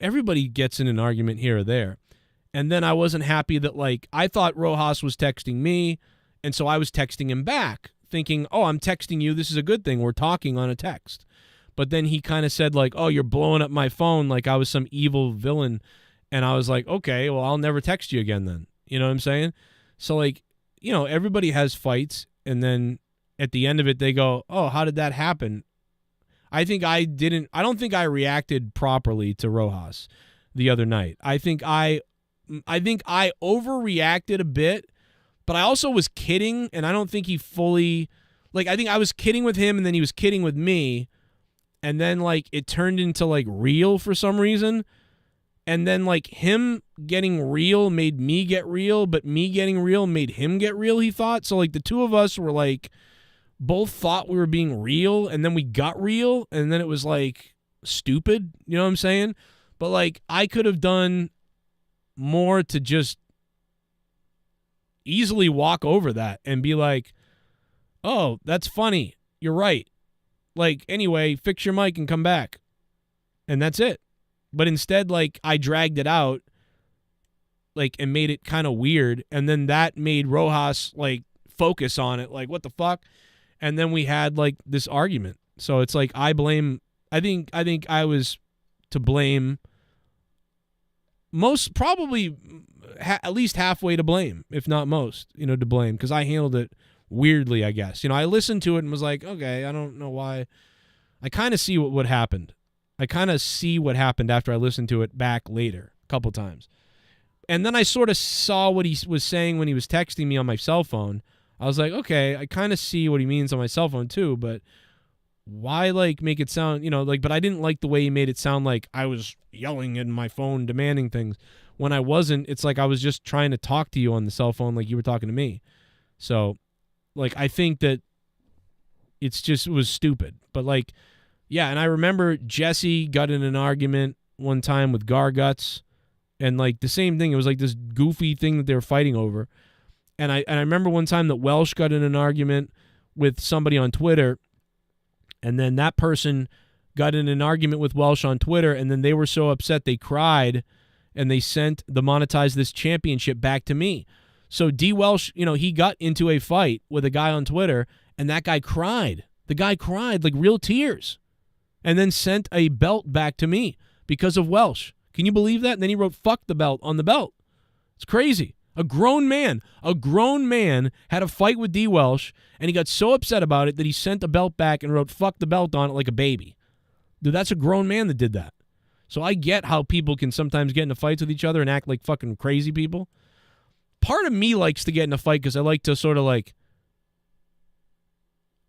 everybody gets in an argument here or there. And then I wasn't happy that, like, I thought Rojas was texting me, and so I was texting him back, thinking, oh, I'm texting you. This is a good thing. We're talking on a text. But then he kind of said, like, oh, you're blowing up my phone like I was some evil villain. And I was like, okay, well, I'll never text you again then. You know what I'm saying? So, like, you know, everybody has fights, and then at the end of it, they go, oh, how did that happen? I don't think I reacted properly to Rojas the other night. I think I overreacted a bit, but I also was kidding, and I don't think he fully, like, I think I was kidding with him, and then he was kidding with me, and then, like, it turned into, like, real for some reason, and then, like, him getting real made me get real, but me getting real made him get real, he thought. So, like, the two of us were, like, both thought we were being real, and then we got real, and then it was, like, stupid, you know what I'm saying? But, like, I could have done more to just easily walk over that and be like, oh, that's funny. You're right. Like, anyway, fix your mic and come back. And that's it. But instead, like, I dragged it out, like, and made it kind of weird. And then that made Rojas, like, focus on it. Like, what the fuck? And then we had, like, this argument. So it's like, I think I was to blame, most probably at least halfway to blame, if not most, you know, to blame, because I handled it weirdly, I guess. You know, I listened to it and was like, okay, I don't know why. I kind of see what happened. I kind of see what happened after I listened to it back later a couple times. And then I sort of saw what he was saying when he was texting me on my cell phone. I was like, okay, I kind of see what he means on my cell phone too, but why, like, make it sound, you know, like, but I didn't like the way he made it sound like I was yelling in my phone, demanding things. When I wasn't, it's like I was just trying to talk to you on the cell phone like you were talking to me. So, like, I think that it was stupid. But, like, yeah, and I remember Jesse got in an argument one time with Garguts, and, like, the same thing. It was like this goofy thing that they were fighting over. And I remember one time that Welsh got in an argument with somebody on Twitter, and then that person got in an argument with Welsh on Twitter, and then they were so upset they cried, and they sent the Monetize This Championship back to me. So D. Welsh, you know, he got into a fight with a guy on Twitter, and that guy cried. The guy cried, like real tears, and then sent a belt back to me because of Welsh. Can you believe that? And then he wrote, fuck the belt on the belt. It's crazy. A grown man had a fight with D. Welsh, and he got so upset about it that he sent the belt back and wrote, fuck the belt on it like a baby. Dude, that's a grown man that did that. So I get how people can sometimes get into fights with each other and act like fucking crazy people. Part of me likes to get in a fight because I like to sort of like,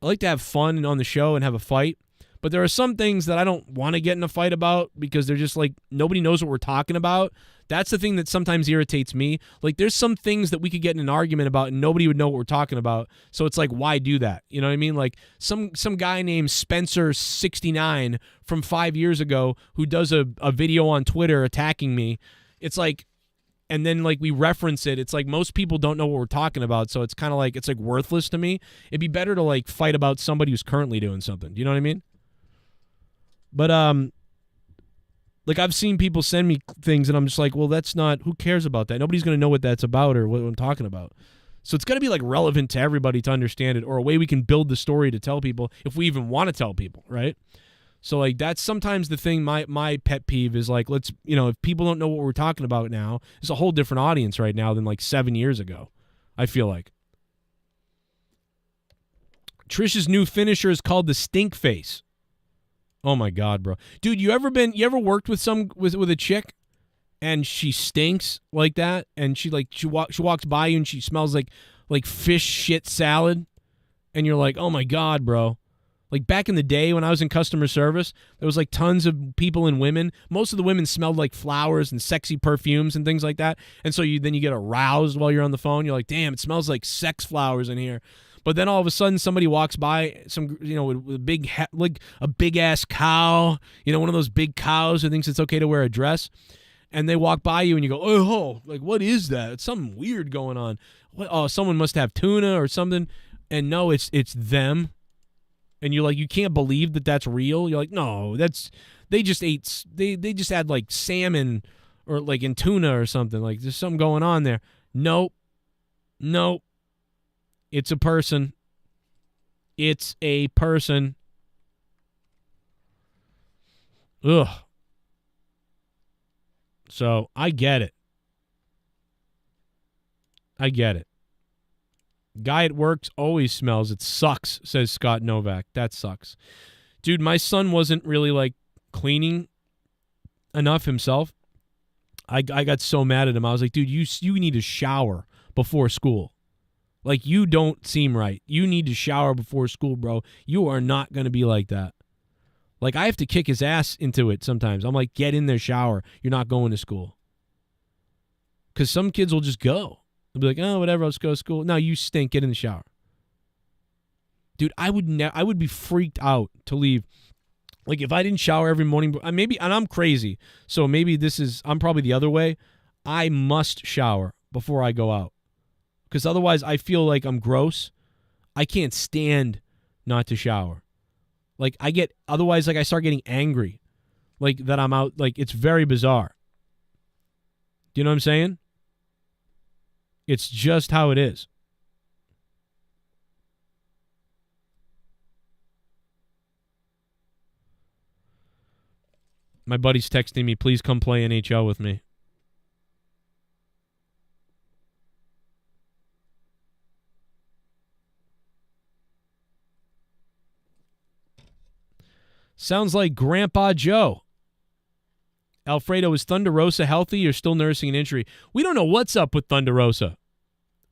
I like to have fun on the show and have a fight. But there are some things that I don't want to get in a fight about because they're just like, nobody knows what we're talking about. That's the thing that sometimes irritates me. Like, there's some things that we could get in an argument about and nobody would know what we're talking about. So it's like, why do that? You know what I mean? Like, some guy named Spencer69 from 5 years ago who does a video on Twitter attacking me. It's like, and then, like, we reference it. It's like most people don't know what we're talking about, so it's kind of like, it's like worthless to me. It'd be better to, like, fight about somebody who's currently doing something. Do you know what I mean? But, like, I've seen people send me things, and I'm just like, well, that's not, who cares about that? Nobody's going to know what that's about or what I'm talking about. So it's got to be, like, relevant to everybody to understand it, or a way we can build the story to tell people, if we even want to tell people, right? So, like, that's sometimes the thing, my pet peeve is, like, let's, you know, if people don't know what we're talking about now, it's a whole different audience right now than, like, 7 years ago, I feel like. Trish's new finisher is called the Stink Face. Oh my God, bro. Dude, you ever worked with a chick and she stinks like that, and she walks by you and she smells like fish shit salad, and you're like, "Oh my God, bro." Like back in the day when I was in customer service, there was like tons of people and women. Most of the women smelled like flowers and sexy perfumes and things like that. And so then you get aroused while you're on the phone. You're like, damn, it smells like sex flowers in here. But then all of a sudden somebody walks by, with a big ass cow, one of those big cows who thinks it's okay to wear a dress. And they walk by you and you go, oh, like, what is that? It's something weird going on. Oh, someone must have tuna or something. And no, it's them. And you're like, you can't believe that that's real. You're like, no, they just had like salmon or like in tuna or something. Like there's something going on there. Nope. It's a person. It's a person. Ugh. So I get it. Guy at work always smells. It sucks, says Scott Novak. That sucks. Dude, my son wasn't really like cleaning enough himself. I got so mad at him. I was like, dude, you need to shower before school. Like, you don't seem right. You need to shower before school, bro. You are not going to be like that. Like, I have to kick his ass into it sometimes. I'm like, get in there, shower. You're not going to school. Because some kids will just go. They'll be like, oh, whatever, I'll just go to school. No, you stink. Get in the shower. Dude, I would be freaked out to leave. Like, if I didn't shower every morning, and I'm crazy, so maybe I'm probably the other way. I must shower before I go out. Because otherwise I feel like I'm gross. I can't stand not to shower. Like, otherwise, like, I start getting angry. Like, that I'm out. Like, it's very bizarre. Do you know what I'm saying? It's just how it is. My buddy's texting me, please come play NHL with me. Sounds like Grandpa Joe. Alfredo, is Thunder Rosa healthy or still nursing an injury? We don't know what's up with Thunder Rosa.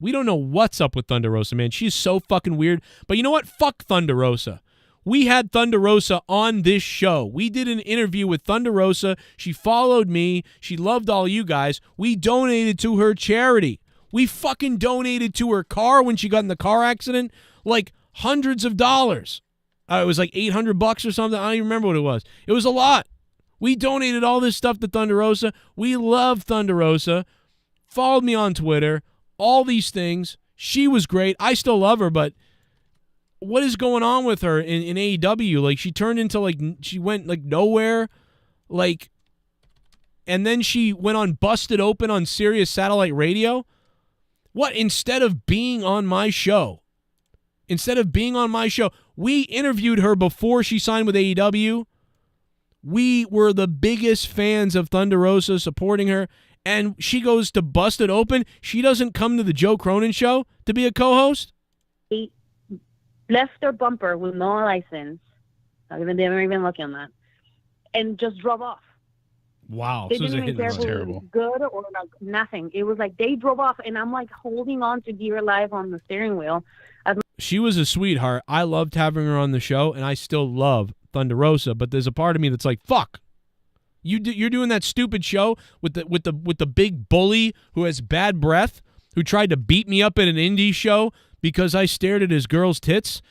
Man. She's so fucking weird. But you know what? Fuck Thunder Rosa. We had Thunder Rosa on this show. We did an interview with Thunder Rosa. She followed me. She loved all you guys. We donated to her charity. We fucking donated to her car when she got in the car accident. Like hundreds of dollars. It was like $800 or something. I don't even remember what it was. It was a lot. We donated all this stuff to Thunder Rosa. We love Thunder Rosa. Followed me on Twitter. All these things. She was great. I still love her, but what is going on with her in AEW? Like, she turned into, like, she went, like, nowhere. Like, and then she went on Busted Open on Sirius Satellite Radio. What? Instead of being on my show, we interviewed her before she signed with AEW. We were the biggest fans of Thunder Rosa, supporting her, and she goes to Busted Open. She doesn't come to the Joe Cronin show to be a co-host? He left their bumper with no license. They weren't even looking on that. And just drove off. Wow. They didn't even care if it was good or nothing. It was like they drove off, and I'm like holding on to dear life on the steering wheel. She was a sweetheart. I loved having her on the show, and I still love Thunder Rosa. But there's a part of me that's like, fuck. You're doing that stupid show with the big bully who has bad breath, who tried to beat me up at an indie show because I stared at his girl's tits.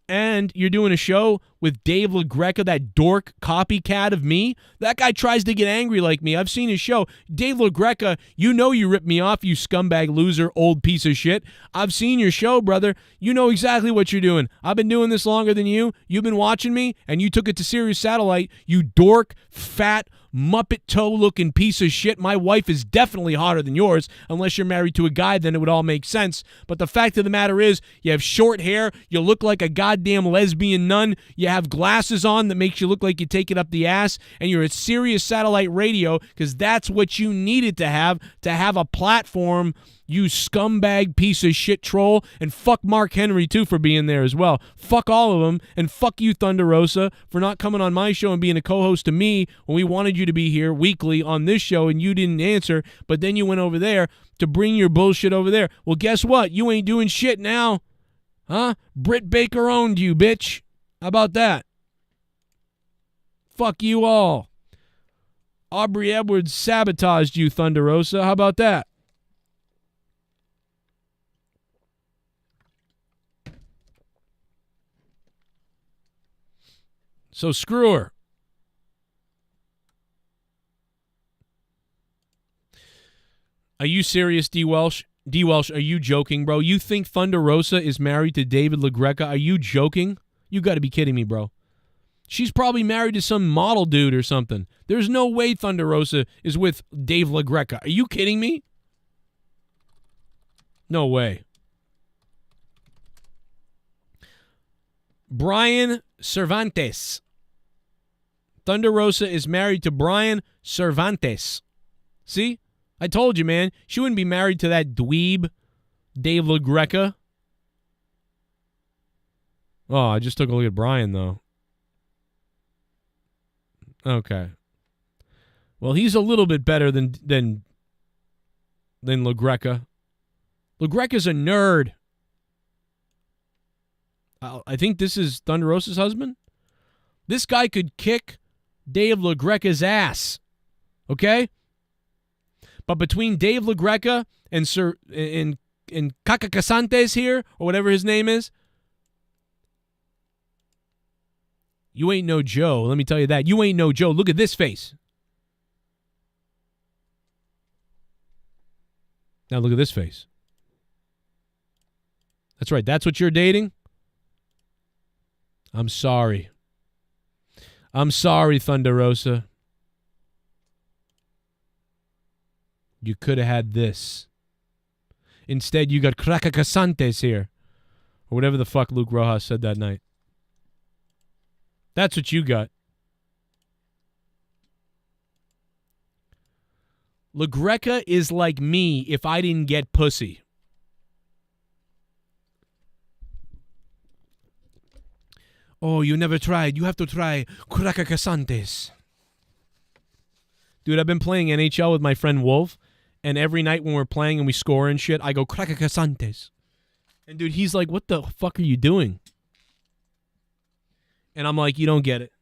And you're doing a show with Dave LaGreca, that dork copycat of me. That guy tries to get angry like me. I've seen his show. Dave LaGreca, you know you ripped me off, you scumbag loser, old piece of shit. I've seen your show, brother. You know exactly what you're doing. I've been doing this longer than you. You've been watching me, and you took it to Sirius Satellite. You dork, fat, Muppet toe-looking piece of shit. My wife is definitely hotter than yours. Unless you're married to a guy, then it would all make sense. But the fact of the matter is, you have short hair, you look like a goddamn lesbian nun, you have glasses on that makes you look like you take it up the ass, and you're at Sirius Satellite Radio because that's what you needed to have a platform, you scumbag piece of shit troll. And fuck Mark Henry, too, for being there as well. Fuck all of them, and fuck you, Thunder Rosa, for not coming on my show and being a co-host to me when we wanted you to be here weekly on this show and you didn't answer, but then you went over there to bring your bullshit over there. Well, guess what? You ain't doing shit now. Huh? Britt Baker owned you, bitch. How about that? Fuck you all. Aubrey Edwards sabotaged you, Thunder Rosa. How about that? So screw her. Are you serious, D. Welsh? D. Welsh, are you joking, bro? You think Thunder Rosa is married to David LaGreca? Are you joking? You got to be kidding me, bro. She's probably married to some model dude or something. There's no way Thunder Rosa is with Dave LaGreca. Are you kidding me? No way. Brian Cervantes. Thunder Rosa is married to Brian Cervantes. See? I told you, man. She wouldn't be married to that dweeb, Dave LaGreca. Oh, I just took a look at Brian, though. Okay. Well, he's a little bit better than LaGreca. LaGreca's a nerd. I think this is Thunder Rosa's husband. This guy could kick Dave LaGreca's ass. Okay? But between Dave LaGreca and Caca Casantes here, or whatever his name is, you ain't no Joe. Let me tell you that. You ain't no Joe. Look at this face. Now look at this face. That's right. That's what you're dating? I'm sorry. I'm sorry, Thunder Rosa. You could have had this. Instead, you got Caca Casantes here. Or whatever the fuck Luke Rojas said that night. That's what you got. LaGreca is like me if I didn't get pussy. Oh, you never tried. You have to try Caca Casantes. Dude, I've been playing NHL with my friend Wolf, and every night when we're playing and we score and shit, I go Caca Casantes. And dude, he's like, what the fuck are you doing? And I'm like, you don't get it.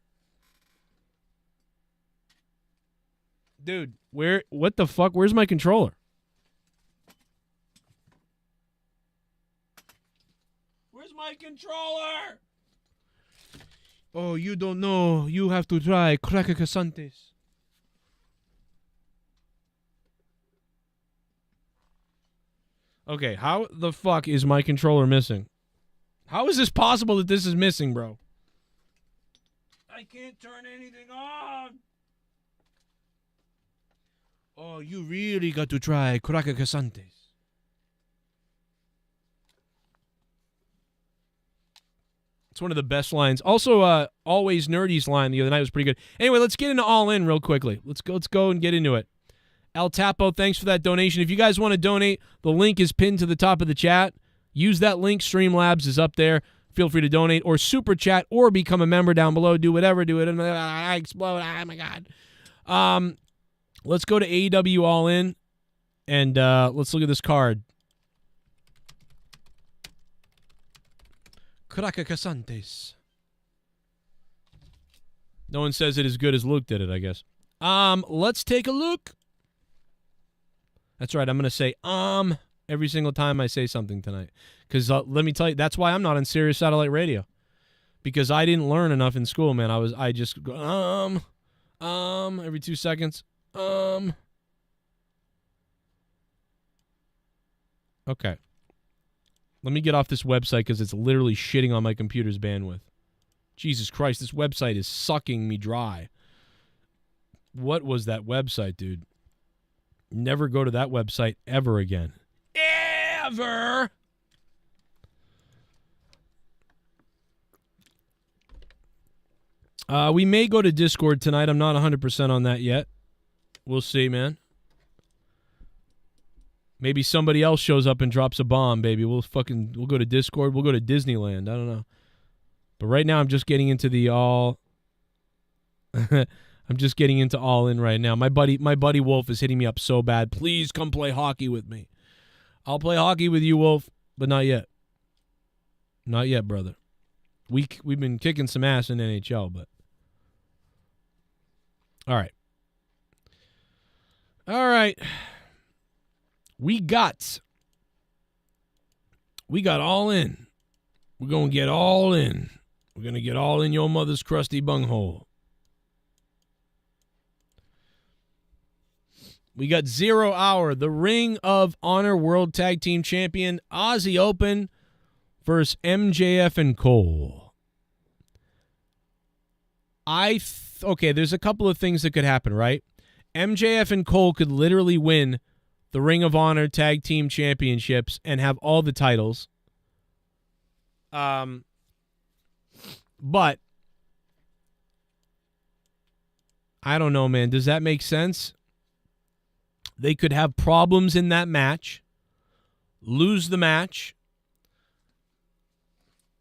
Dude, what the fuck? Where's my controller? Where's my controller? Oh, you don't know. You have to try Caca Casantes. Okay, how the fuck is my controller missing? How is this possible that this is missing, bro? I can't turn anything on. Oh, you really got to try Caca Casantes. It's one of the best lines. Also, Always Nerdy's line the other night was pretty good. Anyway, let's get into All In real quickly. Let's go and get into it. El Tapo, thanks for that donation. If you guys want to donate, the link is pinned to the top of the chat. Use that link. Streamlabs is up there. Feel free to donate or super chat or become a member down below. Do whatever. Do it. I explode. Oh, my God. Let's go to AEW All In, and let's look at this card. Caca Casantes. No one says it as good as Luke did it, I guess. Let's take a look. That's right. I'm going to say every single time I say something tonight. Because let me tell you, that's why I'm not on Sirius Satellite Radio. Because I didn't learn enough in school, man. I just go, every 2 seconds. Okay. Let me get off this website because it's literally shitting on my computer's bandwidth. Jesus Christ, this website is sucking me dry. What was that website, dude? Never go to that website ever again. Ever! We may go to Discord tonight. I'm not 100% on that yet. We'll see, man. Maybe somebody else shows up and drops a bomb, baby. We'll go to Discord. We'll go to Disneyland. I don't know. But right now I'm just getting into the all I'm just getting into All In right now. My buddy Wolf is hitting me up so bad. Please come play hockey with me. I'll play hockey with you, Wolf, but not yet. Not yet, brother. We've been kicking some ass in NHL, but all right. We got All In. We're going to get all in. We're going to get all in your mother's crusty bunghole. We got 0 Hour, the Ring of Honor World Tag Team Champion, Aussie Open versus MJF and Cole. Okay, there's a couple of things that could happen, right? MJF and Cole could literally win the Ring of Honor Tag Team Championships and have all the titles. But I don't know, man. Does that make sense? They could have problems in that match, lose the match.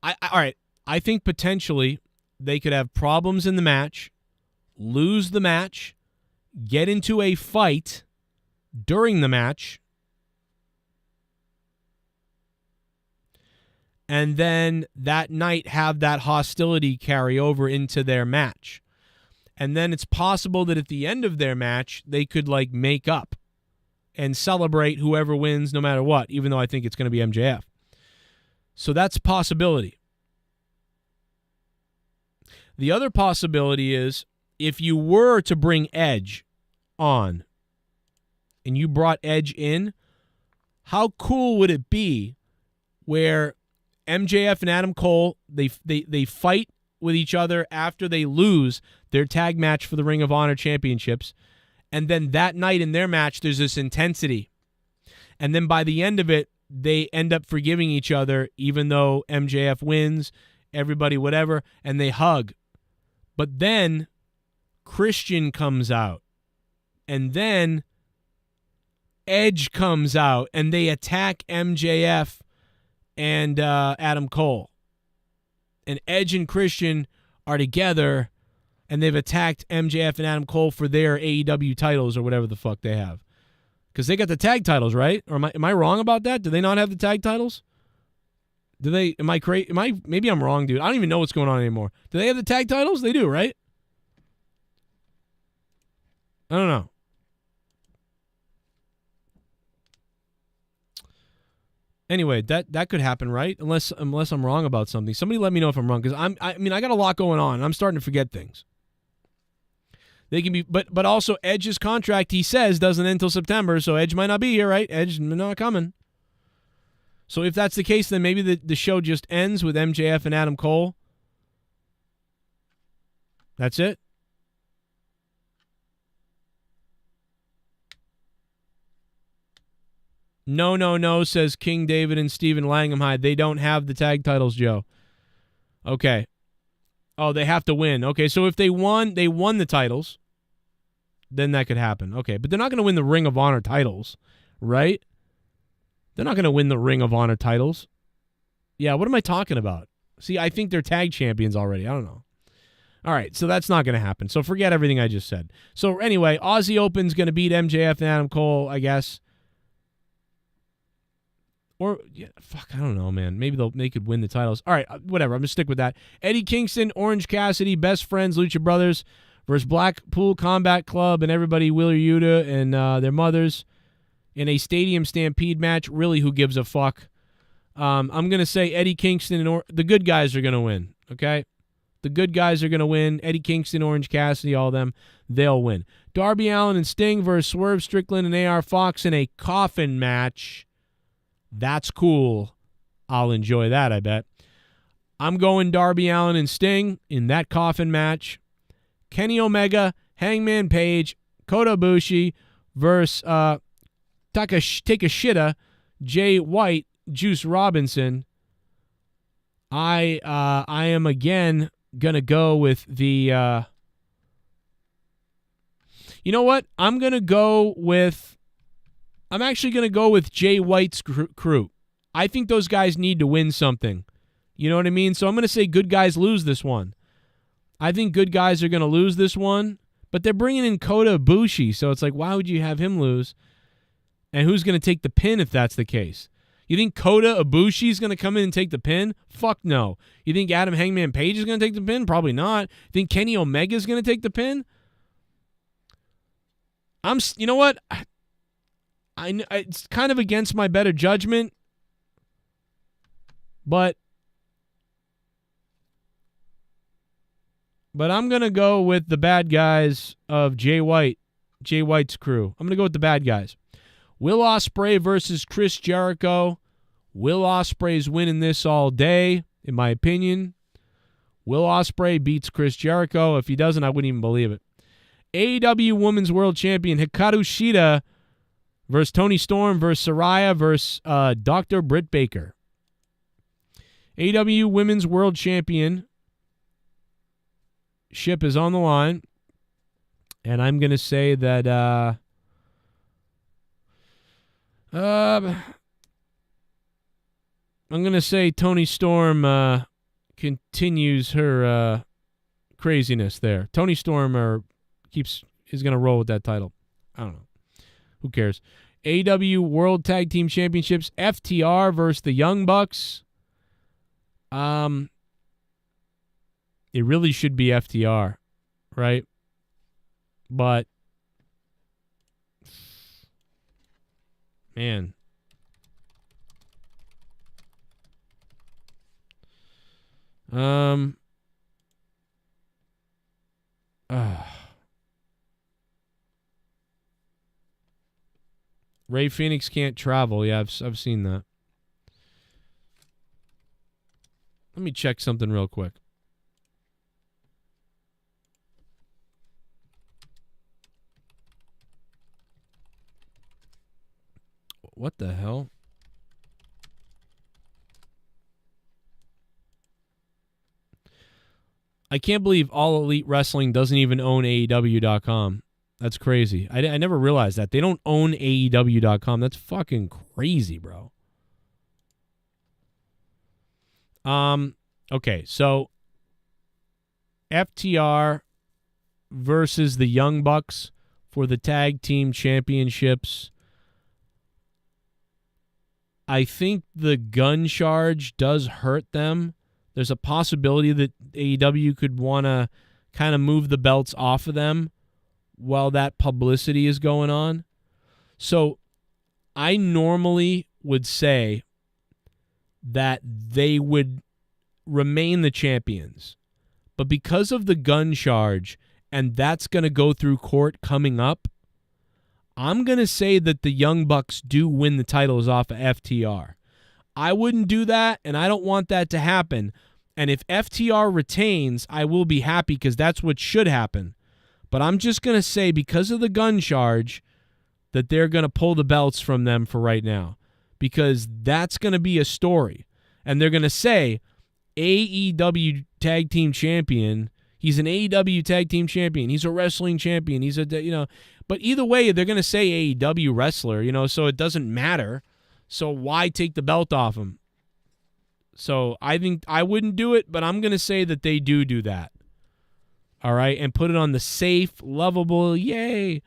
All right. I think potentially they could have problems in the match, lose the match, get into a fight during the match, and then that night have that hostility carry over into their match. And then it's possible that at the end of their match, they could like make up and celebrate whoever wins no matter what, even though I think it's going to be MJF. So that's a possibility. The other possibility is if you were to bring Edge on and you brought Edge in, how cool would it be where MJF and Adam Cole, they fight with each other after they lose their tag match for the Ring of Honor Championships, and then that night in their match, there's this intensity. And then by the end of it, they end up forgiving each other, even though MJF wins, everybody whatever, and they hug. But then Christian comes out, and then Edge comes out, and they attack MJF and Adam Cole. And Edge and Christian are together, and they've attacked MJF and Adam Cole for their AEW titles or whatever the fuck they have. Because they got the tag titles, right? Or am I wrong about that? Do they not have the tag titles? Do they? Am I crazy? Maybe I'm wrong, dude. I don't even know what's going on anymore. Do they have the tag titles? They do, right? I don't know. Anyway, that could happen, right? Unless I'm wrong about something. Somebody let me know if I'm wrong, because I got a lot going on, and I'm starting to forget things. They can be, but also Edge's contract, he says, doesn't end until September, so Edge might not be here, right? Edge not coming. So if that's the case, then maybe the show just ends with MJF and Adam Cole. That's it. No, says King David and Stephen Langhamhide. They don't have the tag titles, Joe. Okay. Oh, they have to win. Okay, so if they won the titles, then that could happen. Okay, but they're not going to win the Ring of Honor titles, right? They're not going to win the Ring of Honor titles. Yeah, what am I talking about? See, I think they're tag champions already. I don't know. All right, so that's not going to happen. So forget everything I just said. So anyway, Aussie Open's going to beat MJF and Adam Cole, I guess. Or, yeah, fuck, I don't know, man. Maybe they could win the titles. All right, whatever. I'm going to stick with that. Eddie Kingston, Orange Cassidy, Best Friends, Lucha Brothers versus Blackpool Combat Club and everybody, Wheeler Yuta and their mothers in a Stadium Stampede match. Really, who gives a fuck? I'm going to say Eddie Kingston and the good guys are going to win, okay? The good guys are going to win. Eddie Kingston, Orange Cassidy, all of them, they'll win. Darby Allin and Sting versus Swerve Strickland and AR Fox in a coffin match. That's cool. I'll enjoy that, I bet. I'm going Darby Allin and Sting in that coffin match. Kenny Omega, Hangman Page, Kota Ibushi versus Takeshita, Jay White, Juice Robinson. I am again gonna go with the. You know what? I'm actually going to go with Jay White's crew. I think those guys need to win something. You know what I mean? So I'm going to say good guys lose this one. I think good guys are going to lose this one, but they're bringing in Kota Ibushi, so it's like, why would you have him lose? And who's going to take the pin if that's the case? You think Kota Ibushi's going to come in and take the pin? Fuck no. You think Adam Hangman Page is going to take the pin? Probably not. You think Kenny Omega's going to take the pin? You know what? It's kind of against my better judgment, but I'm going to go with the bad guys of Jay White's crew. I'm going to go with the bad guys. Will Ospreay versus Chris Jericho. Will Ospreay's winning this all day, in my opinion. Will Ospreay beats Chris Jericho. If he doesn't, I wouldn't even believe it. AEW Women's World Champion Hikaru Shida versus Toni Storm versus Saraya versus Dr. Britt Baker. AEW Women's World Champion ship is on the line, and I'm going to say that I'm going to say Toni Storm continues her craziness there. Toni Storm is going to roll with that title. I don't know. Who cares? AEW World Tag Team Championships, FTR versus the Young Bucks. It really should be FTR, right? But man, Ray Phoenix can't travel. Yeah, I've seen that. Let me check something real quick. What the hell? I can't believe All Elite Wrestling doesn't even own AEW.com. That's crazy. I never realized that. They don't own AEW.com. That's fucking crazy, bro. Okay, so FTR versus the Young Bucks for the Tag Team Championships. I think the gun charge does hurt them. There's a possibility that AEW could want to kind of move the belts off of them while that publicity is going on. So I normally would say that they would remain the champions. But because of the gun charge, and that's going to go through court coming up, I'm going to say that the Young Bucks do win the titles off of FTR. I wouldn't do that, and I don't want that to happen. And if FTR retains, I will be happy because that's what should happen. But I'm just going to say because of the gun charge that they're going to pull the belts from them for right now because that's going to be a story. And they're going to say AEW Tag Team Champion. He's an AEW Tag Team Champion. He's a wrestling champion. He's but either way, they're going to say AEW wrestler, so it doesn't matter. So why take the belt off him? So I think I wouldn't do it, but I'm going to say that they do that. All right, and put it on the safe, lovable, yay.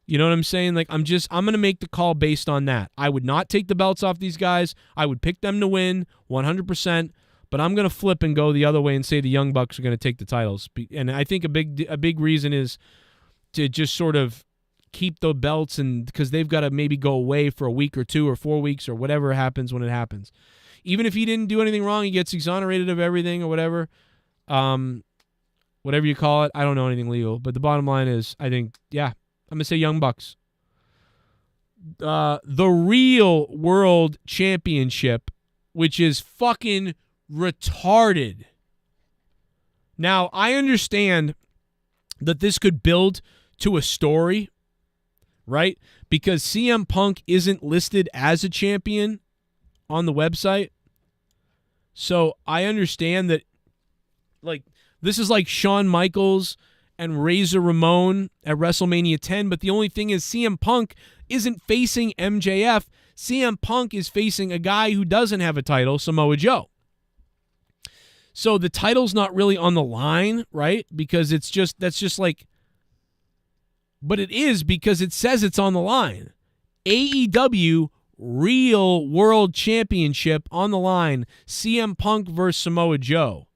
You know what I'm saying? Like I'm going to make the call based on that. I would not take the belts off these guys. I would pick them to win 100%, but I'm going to flip and go the other way and say the Young Bucks are going to take the titles. And I think a big reason is to just sort of keep the belts, and because they've got to maybe go away for a week or 2 or 4 weeks or whatever happens when it happens. Even if he didn't do anything wrong, he gets exonerated of everything or whatever. Whatever you call it. I don't know anything legal. But the bottom line is, I think, yeah, I'm going to say Young Bucks. The real World Championship, which is fucking retarded. Now, I understand that this could build to a story, right? Because CM Punk isn't listed as a champion on the website. So I understand that, like, this is like Shawn Michaels and Razor Ramon at WrestleMania 10, but the only thing is CM Punk isn't facing MJF. CM Punk is facing a guy who doesn't have a title, Samoa Joe. So the title's not really on the line, right? Because that's just like, but it is because it says it's on the line. AEW real world championship on the line. CM Punk versus Samoa Joe.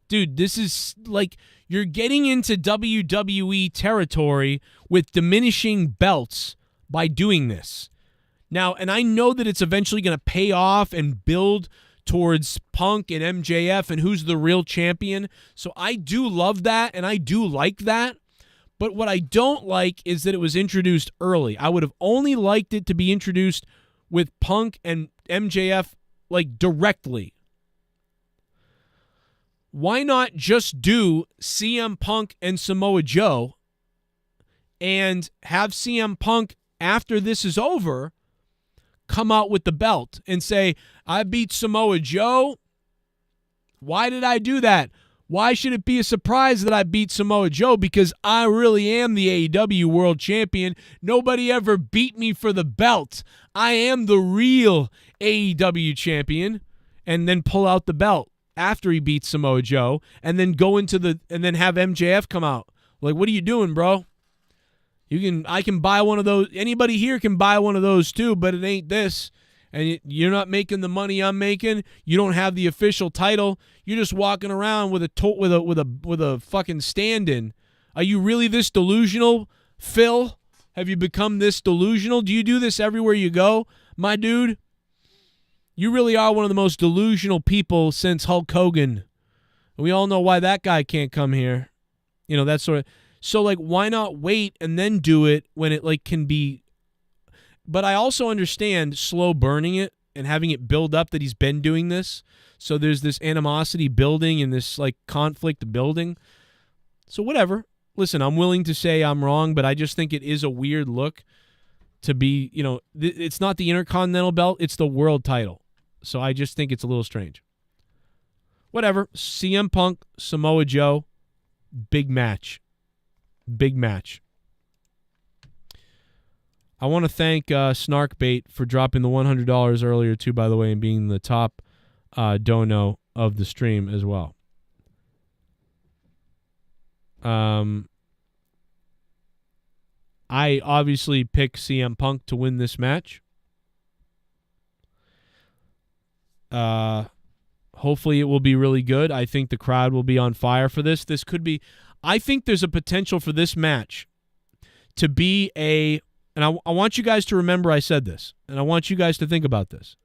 Dude, this is like you're getting into WWE territory with diminishing belts by doing this. Now, and I know that it's eventually going to pay off and build towards Punk and MJF and who's the real champion. So I do love that, and I do like that. But what I don't like is that it was introduced early. I would have only liked it to be introduced with Punk and MJF, like, directly. Why not just do CM Punk and Samoa Joe and have CM Punk, after this is over, come out with the belt and say, I beat Samoa Joe. Why did I do that? Why should it be a surprise that I beat Samoa Joe? Because I really am the AEW World Champion. Nobody ever beat me for the belt. I am the real AEW Champion. And then pull out the belt after he beats Samoa Joe, and then and then have MJF come out. Like, what are you doing, bro? I can buy one of those. Anybody here can buy one of those too, but it ain't this. And you're not making the money I'm making. You don't have the official title. You're just walking around with a fucking stand-in. Are you really this delusional, Phil? Have you become this delusional? Do you do this everywhere you go, my dude? You really are one of the most delusional people since Hulk Hogan. We all know why that guy can't come here. You know, that sort of. So, like, why not wait and then do it when it, like, can be. But I also understand slow burning it and having it build up that he's been doing this. So there's this animosity building and this, like, conflict building. So whatever. Listen, I'm willing to say I'm wrong, but I just think it is a weird look to be, you know, it's not the Intercontinental belt, it's the world title. So I just think it's a little strange. Whatever. CM Punk, Samoa Joe, big match. Big match. I want to thank Snarkbait for dropping the $100 earlier, too, by the way, and being the top dono of the stream as well. I obviously pick CM Punk to win this match. Hopefully it will be really good. I think the crowd will be on fire for this. This could be... I think there's a potential for this match to be a... And I want you guys to remember I said this, and I want you guys to think about this.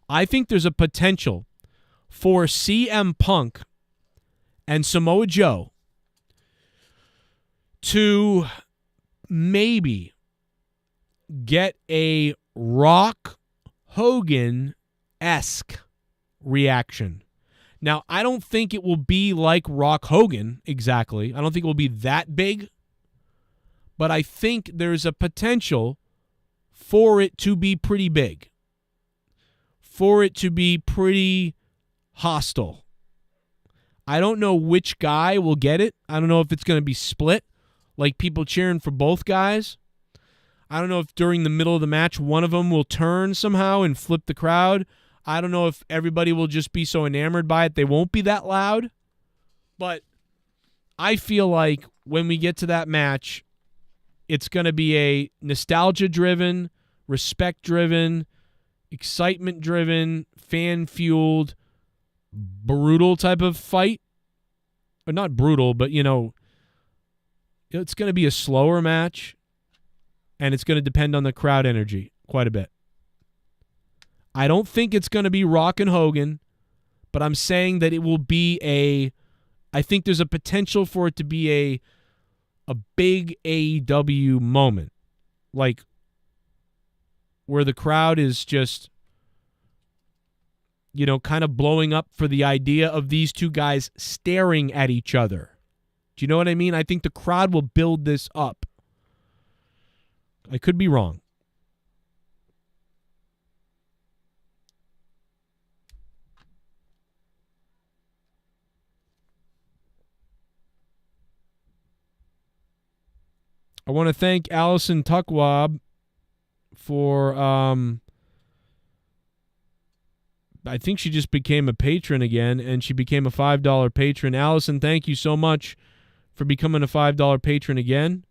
I think there's a potential for CM Punk and Samoa Joe to maybe get a Rock Hogan-esque reaction. Now, I don't think it will be like Rock Hogan exactly. I don't think it will be that big. But I think there's a potential for it to be pretty big. For it to be pretty hostile. I don't know which guy will get it. I don't know if it's going to be split, like people cheering for both guys. I don't know if during the middle of the match one of them will turn somehow and flip the crowd. I don't know if everybody will just be so enamored by it they won't be that loud. But I feel like when we get to that match, it's going to be a nostalgia-driven, respect-driven, excitement-driven, fan-fueled, brutal type of fight. Or not brutal, but, you know, it's going to be a slower match, and it's going to depend on the crowd energy quite a bit. I don't think it's going to be Rock and Hogan, but I'm saying that it will be I think there's a potential for it to be a big AEW moment, like where the crowd is just, you know, kind of blowing up for the idea of these two guys staring at each other. Do you know what I mean? I think the crowd will build this up. I could be wrong. I want to thank Allison Tuckwab for, I think she just became a patron again, and she became a $5 patron. Allison, thank you so much for becoming a $5 patron again.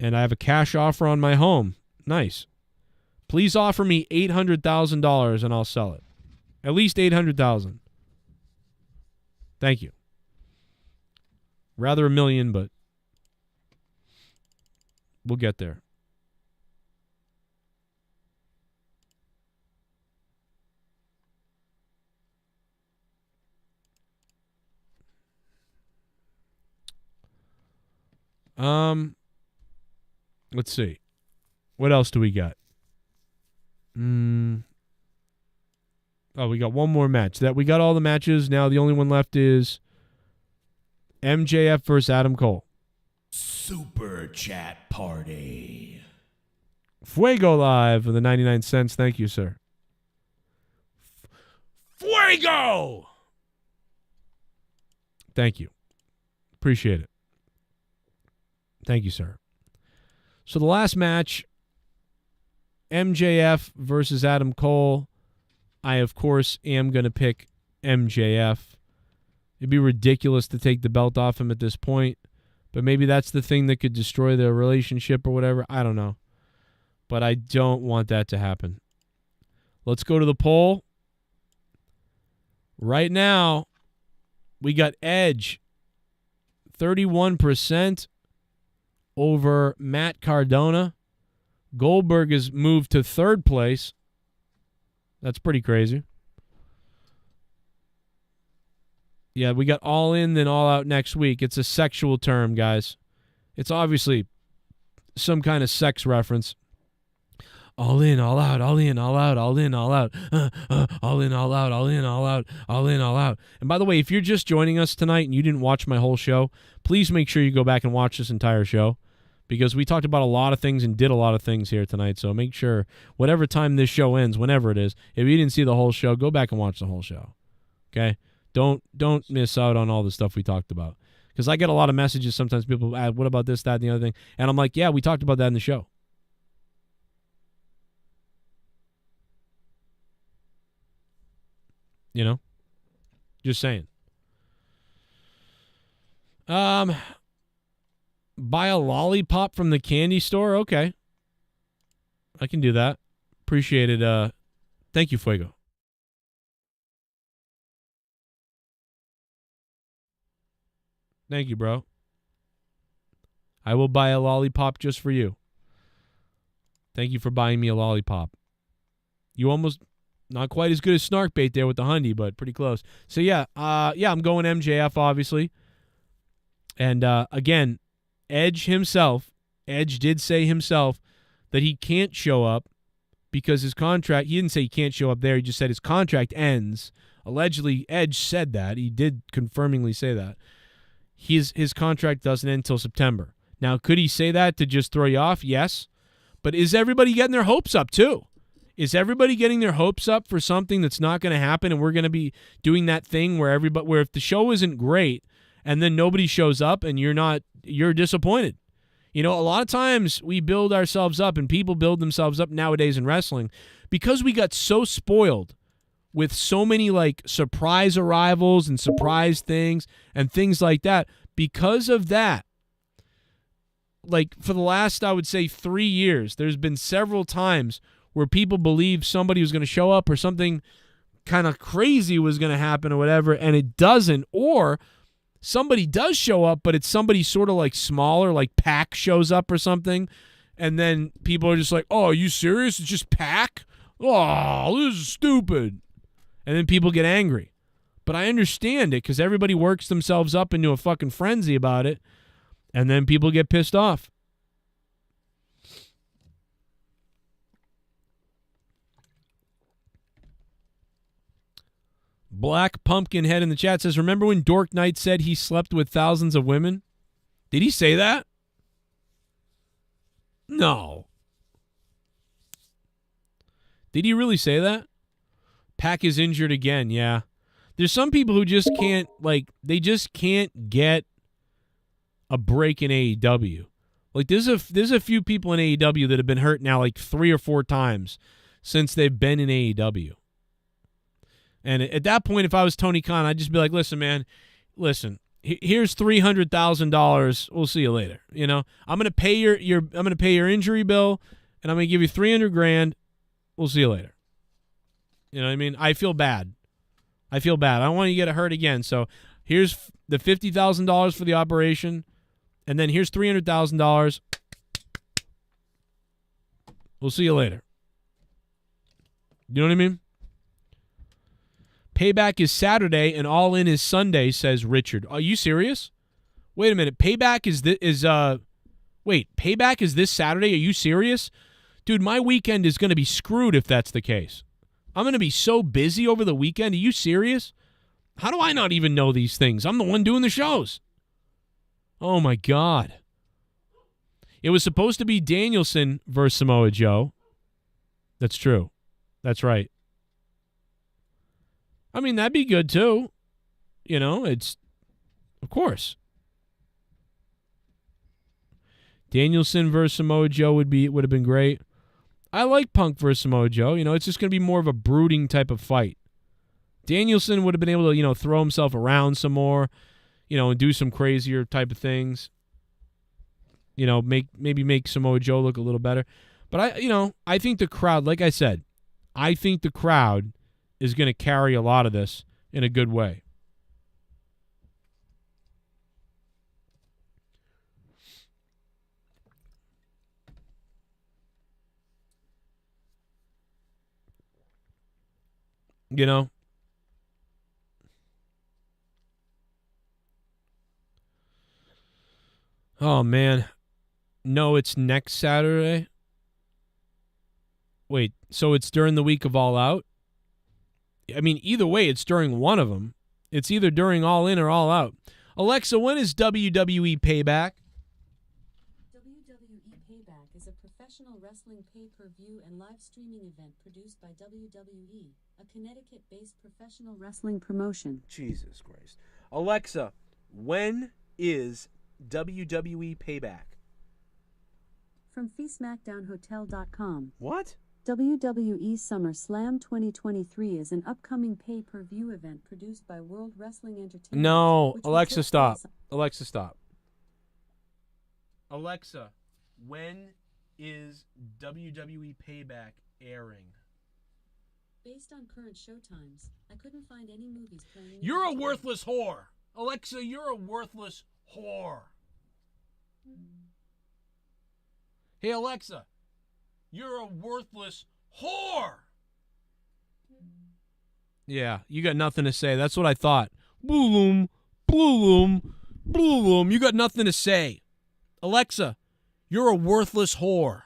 And I have a cash offer on my home. Nice. Please offer me $800,000 and I'll sell it. At least $800,000. Thank you. Rather $1 million, but we'll get there. Let's see. What else do we got? Oh, we got one more match. That we got all the matches. Now the only one left is MJF versus Adam Cole. Super Chat Party. Fuego Live for the 99 cents. Thank you, sir. Fuego! Thank you. Appreciate it. Thank you, sir. So the last match, MJF versus Adam Cole. I, of course, am going to pick MJF. It'd be ridiculous to take the belt off him at this point, but maybe that's the thing that could destroy their relationship or whatever. I don't know. But I don't want that to happen. Let's go to the poll. Right now, we got Edge, 31% over Matt Cardona. Goldberg has moved to third place. That's pretty crazy. Yeah, we got All In, then All Out next week. It's a sexual term, guys. It's obviously some kind of sex reference. All in, all out, all in, all out, all in, all out. All in, all out, all in, all out, all in, all out. And by the way, if you're just joining us tonight and you didn't watch my whole show, please make sure you go back and watch this entire show, because we talked about a lot of things and did a lot of things here tonight. So make sure, whatever time this show ends, whenever it is, if you didn't see the whole show, go back and watch the whole show. Okay? Don't miss out on all the stuff we talked about. Because I get a lot of messages sometimes. People ask, what about this, that, and the other thing? And I'm like, yeah, we talked about that in the show. You know? Just saying. Buy a lollipop from the candy store? Okay. I can do that. Appreciate it. Thank you, Fuego. Thank you, bro. I will buy a lollipop just for you. Thank you for buying me a lollipop. You almost, not quite as good as Snarkbait there with the Hundy, but pretty close. So yeah, I'm going MJF, obviously. And again, Edge did say himself that he can't show up because his contract, he didn't say he can't show up there, he just said his contract ends. Allegedly, Edge said that. He did confirmingly say that. His contract doesn't end until September. Now, could he say that to just throw you off? Yes. But is everybody getting their hopes up too? Is everybody getting their hopes up for something that's not going to happen, and we're going to be doing that thing where if the show isn't great and then nobody shows up and you're disappointed. You know, a lot of times we build ourselves up, and people build themselves up nowadays in wrestling because we got so spoiled with so many like surprise arrivals and surprise things and things like that. Because of that, like for the last, I would say 3 years, there's been several times where people believe somebody was going to show up or something kind of crazy was going to happen or whatever, and it doesn't. Or somebody does show up, but it's somebody sort of like smaller, like Pac shows up or something, and then people are just like, oh, are you serious? It's just Pac? Oh, this is stupid. And then people get angry. But I understand it because everybody works themselves up into a fucking frenzy about it, and then people get pissed off. Black Pumpkinhead in the chat says, remember when Dork Knight said he slept with thousands of women? Did he say that? No. Did he really say that? Pac is injured again, yeah. There's some people who just can't, like, they just can't get a break in AEW. Like, there's a few people in AEW that have been hurt now like 3 or 4 times since they've been in AEW. And at that point, if I was Tony Khan, I'd just be like, listen, man, listen, here's $300,000. We'll see you later. You know, I'm gonna pay your injury bill, and I'm gonna give you $300,000. We'll see you later. You know what I mean? I feel bad. I don't want you to get hurt again. So here's the $50,000 for the operation, and then here's $300,000. We'll see you later. You know what I mean? Payback is Saturday and All In is Sunday, says Richard. Are you serious? Wait a minute. Payback is Payback is this Saturday? Are you serious? Dude, my weekend is going to be screwed if that's the case. I'm going to be so busy over the weekend. Are you serious? How do I not even know these things? I'm the one doing the shows. Oh, my God. It was supposed to be Danielson versus Samoa Joe. That's true. That's right. I mean, that'd be good, too. You know, it's... Of course. Danielson versus Samoa Joe would have been great. I like Punk versus Samoa Joe. You know, it's just going to be more of a brooding type of fight. Danielson would have been able to, you know, throw himself around some more, you know, and do some crazier type of things. You know, maybe make Samoa Joe look a little better. But I think the crowd, like I said, I think the crowd is going to carry a lot of this in a good way. You know? Oh, man. No, it's next Saturday. Wait, so it's during the week of All Out? I mean, either way, it's during one of them. It's either during All In or All Out. Alexa, when is WWE Payback? WWE Payback is a professional wrestling pay-per-view and live streaming event produced by WWE, a Connecticut-based professional wrestling promotion. Jesus Christ. Alexa, when is WWE Payback? From FeastSmackDownHotel.com. What? WWE SummerSlam 2023 is an upcoming pay-per-view event produced by World Wrestling Entertainment. No, Alexa, stop. Alexa, stop. Alexa, when is WWE Payback airing? Based on current showtimes, I couldn't find any movies playing. You're a worthless whore. Alexa, you're a worthless whore. Hey, Alexa, you're a worthless whore. Yeah, you got nothing to say. That's what I thought. Bloom, bloom, bloom. You got nothing to say. Alexa, you're a worthless whore.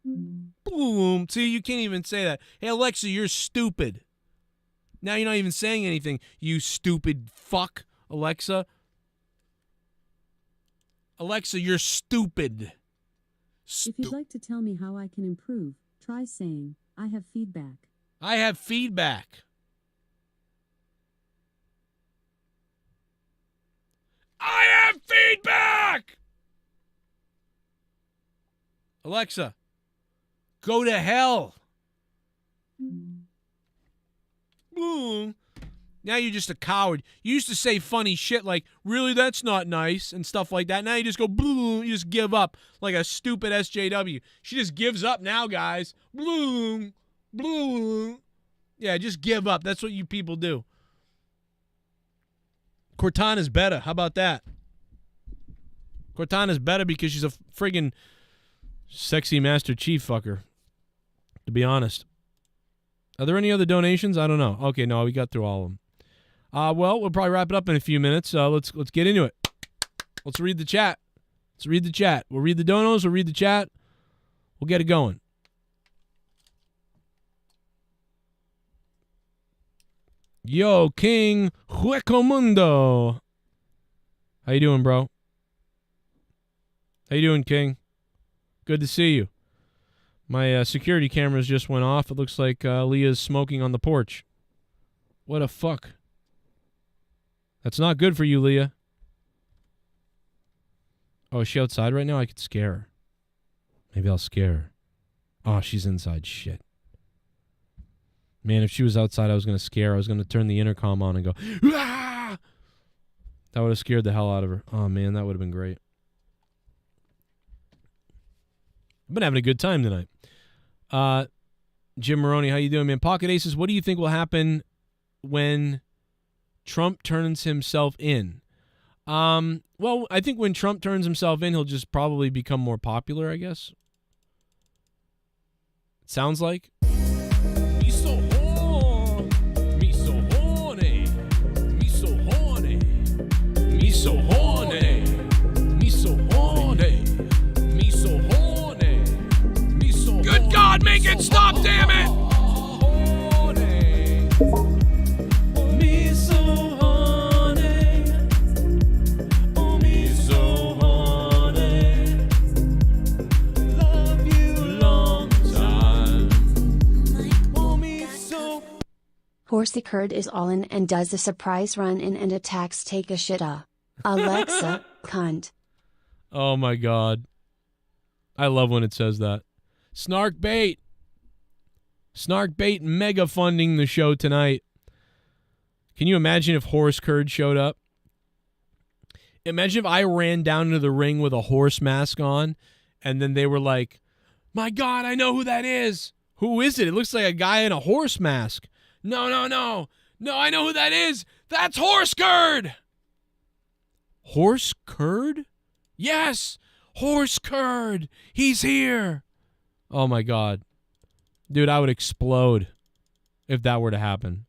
Bloom. See, you can't even say that. Hey, Alexa, you're stupid. Now you're not even saying anything, you stupid fuck, Alexa. Alexa, you're stupid. If you'd like to tell me how I can improve, try saying, I have feedback. I have feedback. I have feedback! Alexa, go to hell. Boom. Now you're just a coward. You used to say funny shit like, really, that's not nice, and stuff like that. Now you just go, boom, you just give up like a stupid SJW. She just gives up now, guys. Boom, boom. Yeah, just give up. That's what you people do. Cortana's better. How about that? Cortana's better because she's a friggin' sexy Master Chief fucker, to be honest. Are there any other donations? I don't know. Okay, no, we got through all of them. Well, we'll probably wrap it up in a few minutes. Let's get into it. Let's read the chat. We'll read the donos. We'll read the chat. We'll get it going. Yo, King Huecomundo. How you doing, bro? How you doing, King? Good to see you. My security cameras just went off. It looks like Leah's smoking on the porch. What a fuck. That's not good for you, Leah. Oh, is she outside right now? I could scare her. Maybe I'll scare her. Oh, she's inside. Shit. Man, if she was outside, I was going to scare her. I was going to turn the intercom on and go, ah! That would have scared the hell out of her. Oh, man, that would have been great. I've been having a good time tonight. Jim Maroney, how you doing, man? Pocket Aces, what do you think will happen when Trump turns himself in? Well, I think when Trump turns himself in, he'll just probably become more popular, I guess. It sounds like. Me so horny, me so horny, me so horny, me so horny, me so horny, me so horny, me so horny. Good God, make it stop, damn it! Me so horny, oh me so horny, love you long time. Oh me so. Horsey Curd is all in and does a surprise run in and attacks Take a Shitta. Alexa, cunt. Oh, my God. I love when it says that. Snark Bait. Snark Bait mega funding the show tonight. Can you imagine if Horse Curd showed up? Imagine if I ran down to the ring with a horse mask on, and then they were like, my God, I know who that is. Who is it? It looks like a guy in a horse mask. No, no, no. No, I know who that is. That's Horse Curd. Horse Curd? Yes, Horse Curd. He's here. Oh, my God. Dude, I would explode if that were to happen.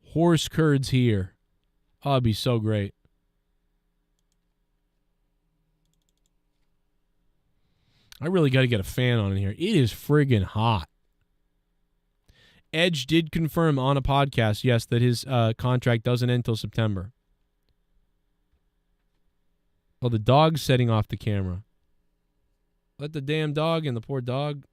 Horse Curd's here. Oh, it'd be so great. I really got to get a fan on in here. It is friggin' hot. Edge did confirm on a podcast, yes, that his contract doesn't end until September. Oh, the dog's setting off the camera. Let the damn dog in, the poor dog.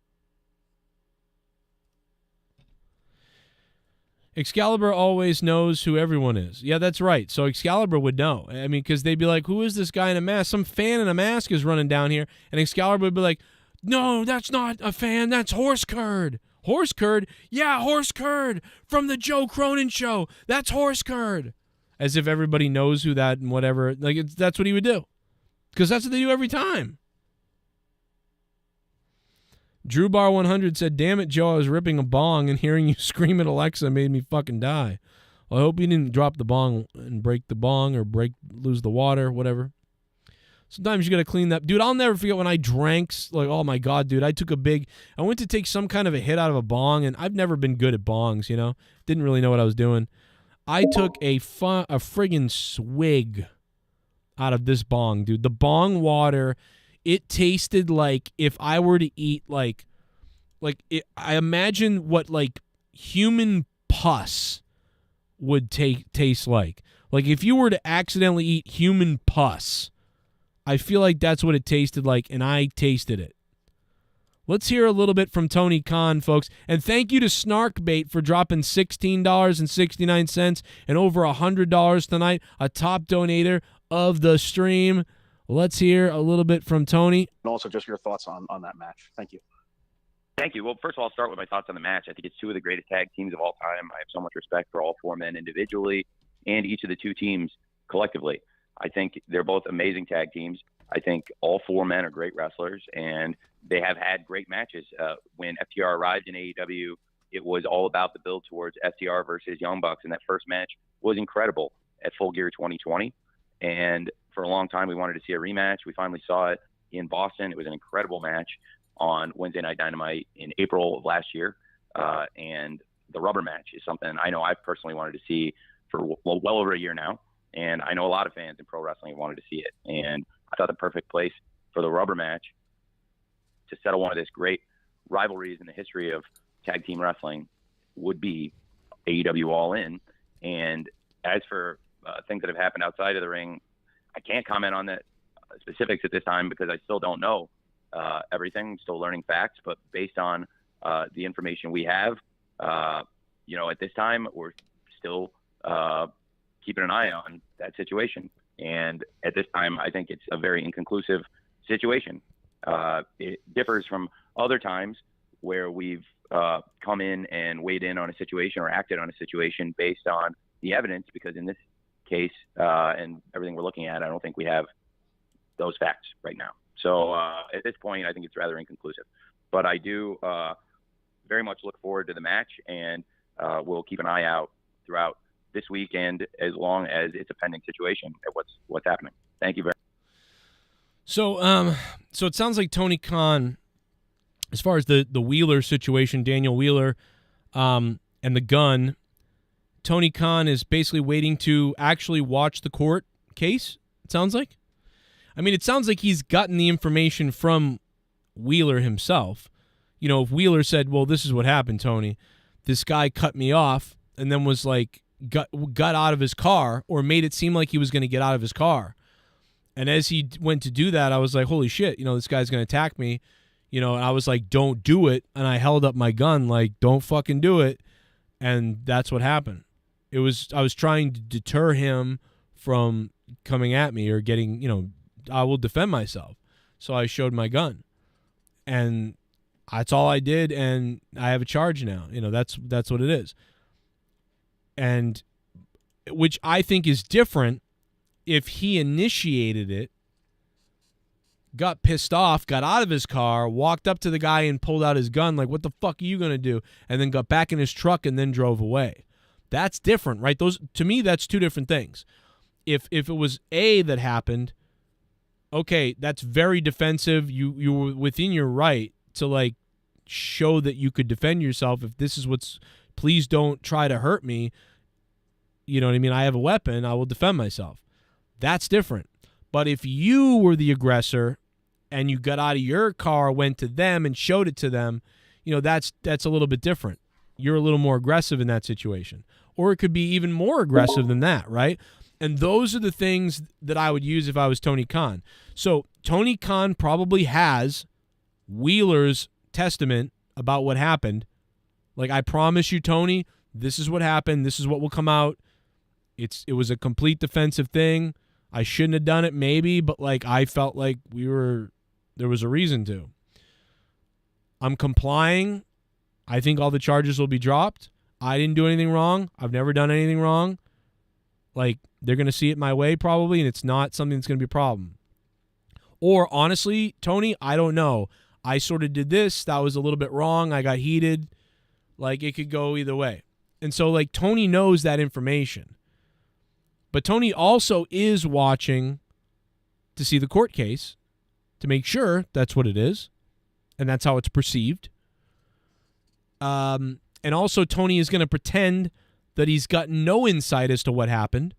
Excalibur always knows who everyone is. Yeah, that's right. So Excalibur would know. I mean, because they'd be like, who is this guy in a mask? Some fan in a mask is running down here. And Excalibur would be like, no, that's not a fan. That's Horse Curd. Horse Curd? Yeah, Horse Curd from the Joe Cronin show. That's Horse Curd. As if everybody knows who that and whatever. Like, that's what he would do. Because that's what they do every time. Drew Bar 100 said, damn it, Joe, I was ripping a bong and hearing you scream at Alexa made me fucking die. Well, I hope you didn't drop the bong and break the bong or lose the water, whatever. Sometimes you got to clean that. Dude, I'll never forget when I drank, like, oh my God, dude, I went to take some kind of a hit out of a bong, and I've never been good at bongs, you know? Didn't really know what I was doing. I took a friggin' swig out of this bong, dude. The bong water, it tasted like if I were to eat I imagine what like human pus would taste like. Like if you were to accidentally eat human pus, I feel like that's what it tasted like, and I tasted it. Let's hear a little bit from Tony Khan, folks. And thank you to Snarkbait for dropping $16.69 and over $100 tonight, a top donator of the stream. Let's hear a little bit from Tony. And also just your thoughts on that match. Thank you. Thank you. Well, first of all, I'll start with my thoughts on the match. I think it's two of the greatest tag teams of all time. I have so much respect for all four men individually and each of the two teams collectively. I think they're both amazing tag teams. I think all four men are great wrestlers, and they have had great matches. When FTR arrived in AEW, it was all about the build towards FTR versus Young Bucks, and that first match was incredible at Full Gear 2020. And for a long time, we wanted to see a rematch. We finally saw it in Boston. It was an incredible match on Wednesday Night Dynamite in April of last year. And the rubber match is something I know I've personally wanted to see for well over a year now. And I know a lot of fans in pro wrestling wanted to see it. And I thought the perfect place for the rubber match to settle one of this great rivalries in the history of tag team wrestling would be AEW All In. And as for things that have happened outside of the ring, I can't comment on the specifics at this time because I still don't know everything. I'm still learning facts, but based on the information we have, at this time, we're still keeping an eye on that situation. And at this time, I think it's a very inconclusive situation. It differs from other times where we've come in and weighed in on a situation or acted on a situation based on the evidence, because in this case and everything we're looking at, I don't think we have those facts right now. So at this point, I think it's rather inconclusive. But I do very much look forward to the match, and we'll keep an eye out throughout this weekend as long as it's a pending situation at what's happening. Thank you very much. So it sounds like Tony Khan, as far as the Wheeler situation, Daniel Wheeler, and the gun, Tony Khan is basically waiting to actually watch the court case, it sounds like. I mean, it sounds like he's gotten the information from Wheeler himself. You know, if Wheeler said, well, this is what happened, Tony. This guy cut me off and then was like, got out of his car, or made it seem like he was going to get out of his car. And as he went to do that, I was like, holy shit, you know, this guy's going to attack me. You know, and I was like, don't do it. And I held up my gun like, don't fucking do it. And that's what happened. I was trying to deter him from coming at me or getting, you know, I will defend myself. So I showed my gun. And that's all I did, and I have a charge now. You know, that's what it is. And which I think is different if he initiated it, got pissed off, got out of his car, walked up to the guy and pulled out his gun like, what the fuck are you going to do? And then got back in his truck and then drove away. That's different, right? Those, to me, that's two different things. If it was A that happened, okay, that's very defensive. You were within your right to like show that you could defend yourself. If this is please don't try to hurt me. You know what I mean? I have a weapon. I will defend myself. That's different. But if you were the aggressor and you got out of your car, went to them and showed it to them, you know, that's a little bit different. You're a little more aggressive in that situation. Or it could be even more aggressive than that, right? And those are the things that I would use if I was Tony Khan. So Tony Khan probably has Wheeler's testament about what happened. Like, I promise you, Tony, this is what happened. This is what will come out. It was a complete defensive thing. I shouldn't have done it, maybe, but like I felt like there was a reason to. I'm complying. I think all the charges will be dropped. I didn't do anything wrong. I've never done anything wrong. Like, they're going to see it my way probably, and it's not something that's going to be a problem. Or, honestly, Tony, I don't know. I sort of did this. That was a little bit wrong. I got heated. Like, it could go either way. And so, like, Tony knows that information. But Tony also is watching to see the court case to make sure that's what it is, and that's how it's perceived. And also, Tony is going to pretend that he's got no insight as to what happened,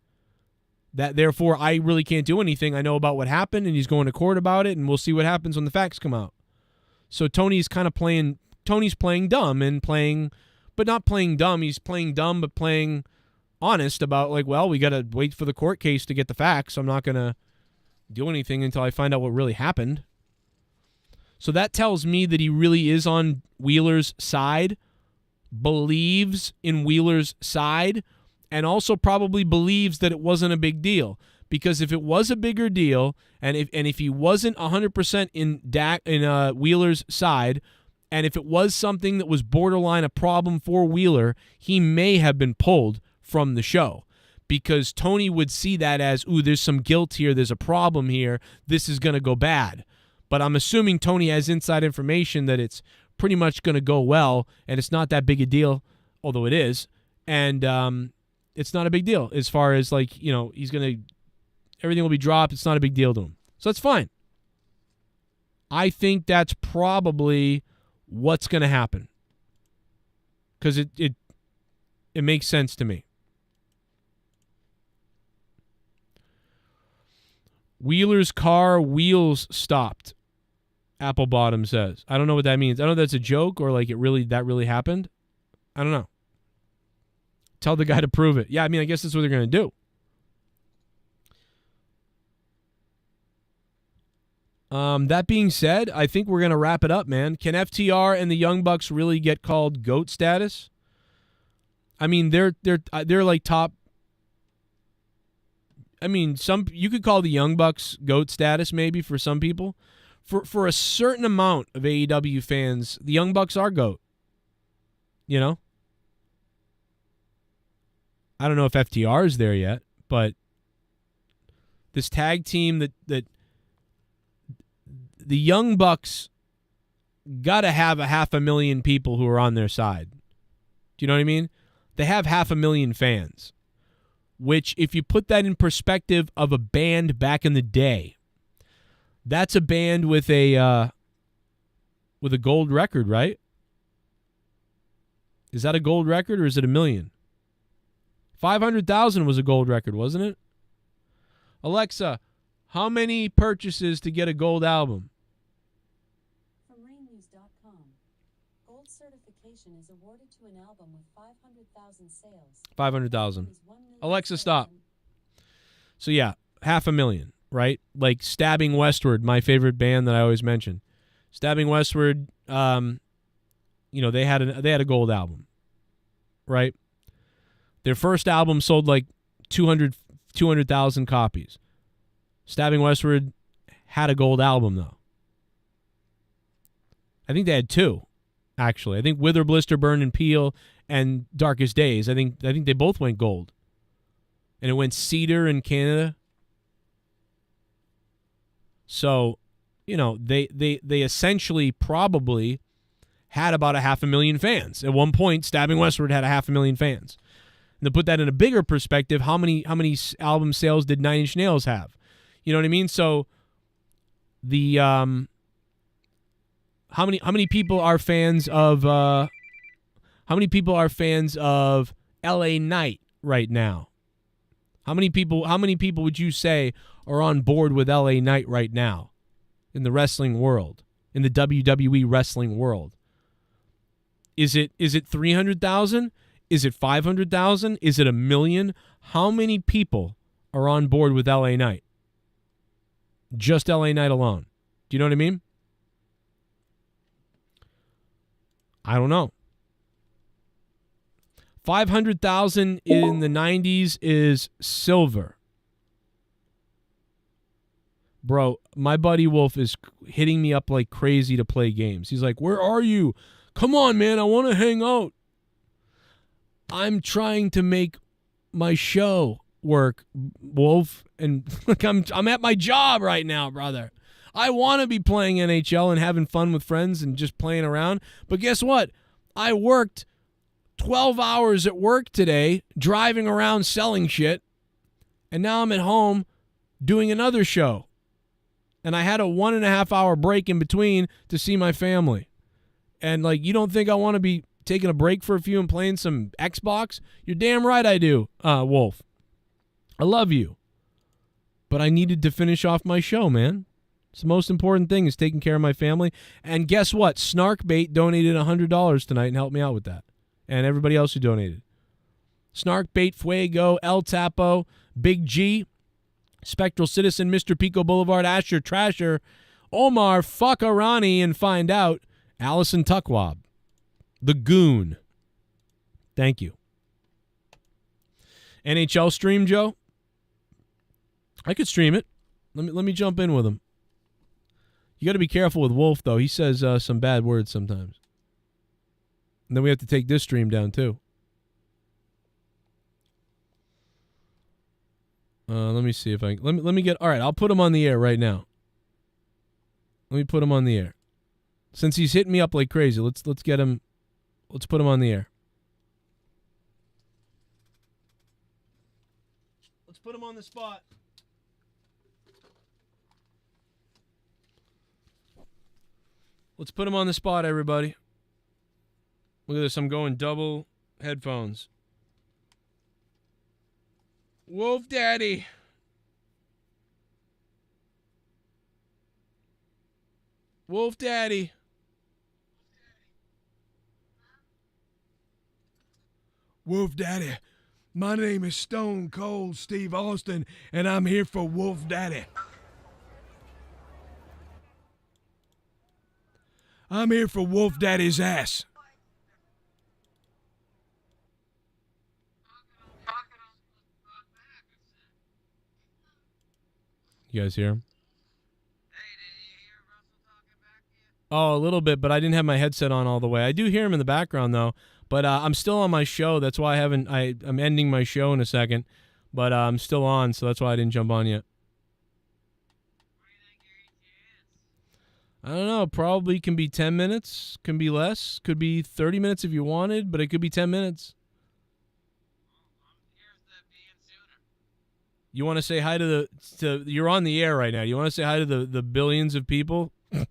that therefore I really can't do anything. I know about what happened, and he's going to court about it, and we'll see what happens when the facts come out. So Tony's kind of playing dumb and but not playing dumb. He's playing dumb, but playing honest about, like, well, we got to wait for the court case to get the facts. I'm not going to do anything until I find out what really happened. So that tells me that he really is on Wheeler's side, believes in Wheeler's side, and also probably believes that it wasn't a big deal. Because if it was a bigger deal, and if he wasn't 100% in Wheeler's side, and if it was something that was borderline a problem for Wheeler, he may have been pulled from the show, because Tony would see that as, ooh, there's some guilt here, there's a problem here, this is going to go bad. But I'm assuming Tony has inside information that it's pretty much going to go well, and it's not that big a deal, although it is, and it's not a big deal as far as, like, you know, everything will be dropped, it's not a big deal to him. So that's fine. I think that's probably what's going to happen, because it makes sense to me. Wheeler's car wheels stopped, Applebottom says. I don't know what that means. I don't know if that's a joke or like that really happened. I don't know. Tell the guy to prove it. Yeah, I mean, I guess that's what they're going to do. That being said, I think we're going to wrap it up, man. Can FTR and the Young Bucks really get called GOAT status? I mean, they're like top. I mean, you could call the Young Bucks GOAT status maybe for some people. for a certain amount of AEW fans, the Young Bucks are GOAT. You know? I don't know if FTR is there yet, but this tag team that the Young Bucks got to have 500,000 people who are on their side. Do you know what I mean? They have 500,000 fans, which if you put that in perspective of a band back in the day, that's a band with a gold record, right? Is that a gold record or is it 1 million? 500,000 was a gold record, wasn't it? Alexa, how many purchases to get a gold album? From rainnews.com. Gold certification is awarded to an album with 500,000 sales. 500,000. Alexa, stop. So yeah, 500,000, right? Like Stabbing Westward, my favorite band that I always mention. Stabbing Westward, they had a gold album, right? Their first album sold like 200,000 copies. Stabbing Westward had a gold album though. I think they had 2, actually. I think Wither, Blister, Burn, and Peel and Darkest Days. I think they both went gold. And it went cedar in Canada. So, they essentially probably had about 500,000 fans. At one point, Stabbing Westward had 500,000 fans. And to put that in a bigger perspective, how many album sales did Nine Inch Nails have? You know what I mean? So the how many people are fans of LA Knight right now? How many people would you say are on board with LA Knight right now in the wrestling world, in the WWE wrestling world? Is it 300,000? Is it 500,000? Is it 1 million? How many people are on board with LA Knight? Just LA Knight alone. Do you know what I mean? I don't know. 500,000 in the 90s is silver. Bro, my buddy Wolf is hitting me up like crazy to play games. He's like, "Where are you? Come on, man, I want to hang out." I'm trying to make my show work, Wolf, and look, I'm at my job right now, brother. I want to be playing NHL and having fun with friends and just playing around, but guess what? I worked 12 hours at work today, driving around selling shit, and now I'm at home doing another show. And I had a 1.5 hour break in between to see my family. And you don't think I want to be taking a break for a few and playing some Xbox? You're damn right I do, Wolf. I love you. But I needed to finish off my show, man. It's the most important thing is taking care of my family. And guess what? Snarkbait donated $100 tonight and helped me out with that. And everybody else who donated. Snarkbait, Fuego, El Tapo, Big G, Spectral Citizen, Mr. Pico Boulevard, Asher Trasher, Omar, Fuckarani, and Find Out, Allison Tuckwab, The Goon. Thank you. NHL stream, Joe? I could stream it. Let me jump in with him. You got to be careful with Wolf, though. He says some bad words sometimes. And then we have to take this stream down, too. Let me see if I... Let me get... All right, I'll put him on the air right now. Let me put him on the air. Since he's hitting me up like crazy, let's get him... Let's put him on the air. Let's put him on the spot. Let's put him on the spot, everybody. Look at this. I'm going double headphones. Wolf Daddy. Wolf Daddy. Wolf Daddy, my name is Stone Cold Steve Austin, and I'm here for Wolf Daddy. I'm here for Wolf Daddy's ass. You guys hear him? Oh, a little bit, but I didn't have my headset on all the way. I do hear him in the background, though. But I'm still on my show. That's why I'm ending my show in a second. But I'm still on, so that's why I didn't jump on yet. I don't know. Probably can be 10 minutes. Can be less. Could be 30 minutes if you wanted, but it could be 10 minutes. You want to say hi to you're on the air right now. You want to say hi to the billions of people? Yeah,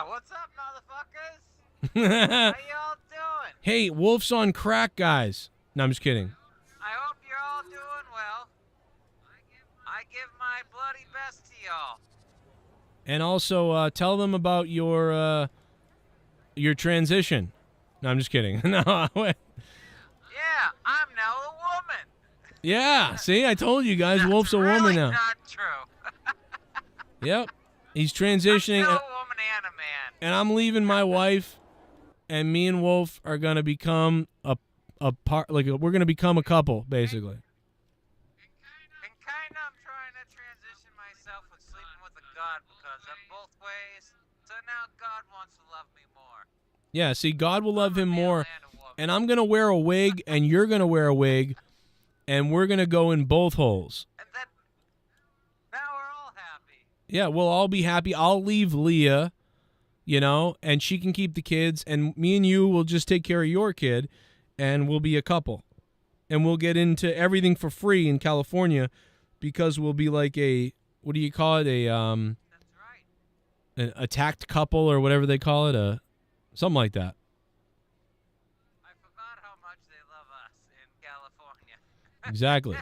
what's up, motherfuckers? How y'all doing? Hey, Wolf's on crack, guys. No, I'm just kidding. I hope you're all doing well. I give my bloody best to y'all. And also, tell them about your transition. No, I'm just kidding. No, wait. Yeah, I'm now a woman. Yeah, see, I told you guys, Wolf's a woman really now. Not true. Yep, he's transitioning. I'm still a woman and a man. And I'm leaving my wife, and me and Wolf are gonna become a part. Like we're gonna become a couple, basically. And kind of I'm trying to transition myself with sleeping with a god because I'm both ways. So now God wants to love me more. Yeah, see, God will love him more, and I'm gonna wear a wig, and you're gonna wear a wig, and we're gonna go in both holes. And then now we're all happy. Yeah, we'll all be happy. I'll leave Leah, and she can keep the kids, and me and you will just take care of your kid, and we'll be a couple. And we'll get into everything for free in California because we'll be like what do you call it? An attacked couple or whatever they call it, something like that. I forgot how much they love us in California. Exactly.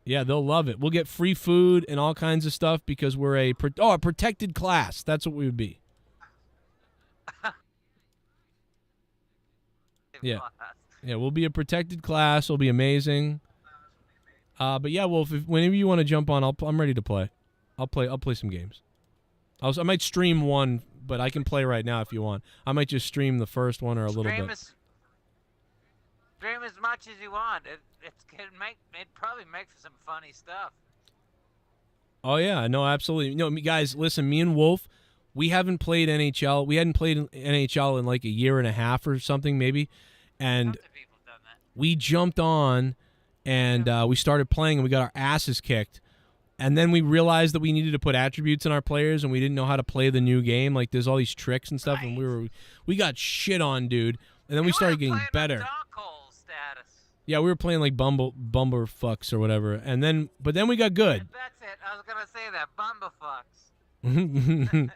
Yeah, they'll love it. We'll get free food and all kinds of stuff because we're a protected class. That's what we would be. Yeah. Yeah, we'll be a protected class. It'll be amazing. But yeah, Wolf, whenever you want to jump on, I'm ready to play. I'll play some games. I might stream one, but I can play right now if you want. I might just stream the first one or a little bit. Stream as much as you want. It'd probably make for some funny stuff. Oh yeah, no, absolutely. No, guys, listen. Me and Wolf, we haven't played NHL. We hadn't played NHL in like a year and a half or something, maybe. And we jumped on, and we started playing, and we got our asses kicked. And then we realized that we needed to put attributes in our players, and we didn't know how to play the new game. Like there's all these tricks and stuff, and we got shit on, dude. And then we started getting better. Yeah, we were playing like bumble fucks or whatever, but then we got good. That's it. I was gonna say that bumble fucks.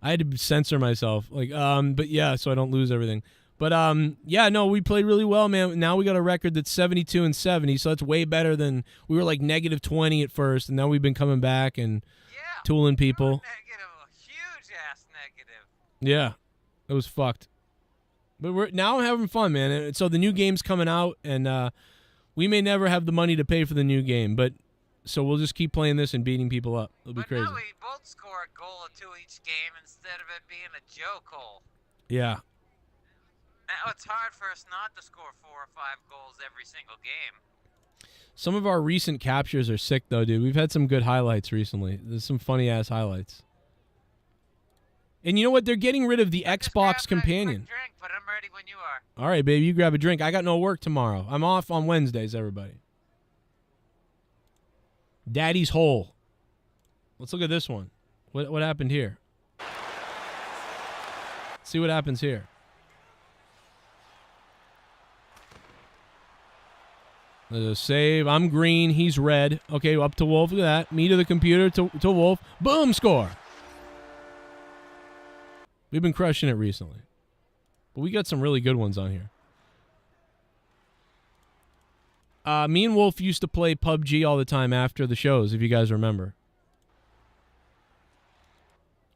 I had to censor myself, but yeah, so I don't lose everything. But yeah, no, we played really well, man. Now we got a record that's 72-70, so that's way better than we were like -20 at first, and now we've been coming back and tooling people. Huge ass negative. Yeah, it was fucked. But we're now having fun, man. And so the new game's coming out, and we may never have the money to pay for the new game, but so we'll just keep playing this and beating people up. It'll be crazy. Now we both score a goal or two each game instead of it being a joke hole. Yeah. Now it's hard for us not to score 4 or 5 goals every single game. Some of our recent captures are sick, though, dude. We've had some good highlights recently. There's some funny-ass highlights. And you know what? They're getting rid of the Xbox Companion. Drink, but I'm ready when you are. All right, baby, you grab a drink. I got no work tomorrow. I'm off on Wednesdays, everybody. Daddy's Hole. Let's look at this one. What happened here? Let's see what happens here. There's a save. I'm green. He's red. Okay, up to Wolf. Look at that. Me to the computer to Wolf. Boom, score. We've been crushing it recently. But we got some really good ones on here. Me and Wolf used to play PUBG all the time after the shows, if you guys remember.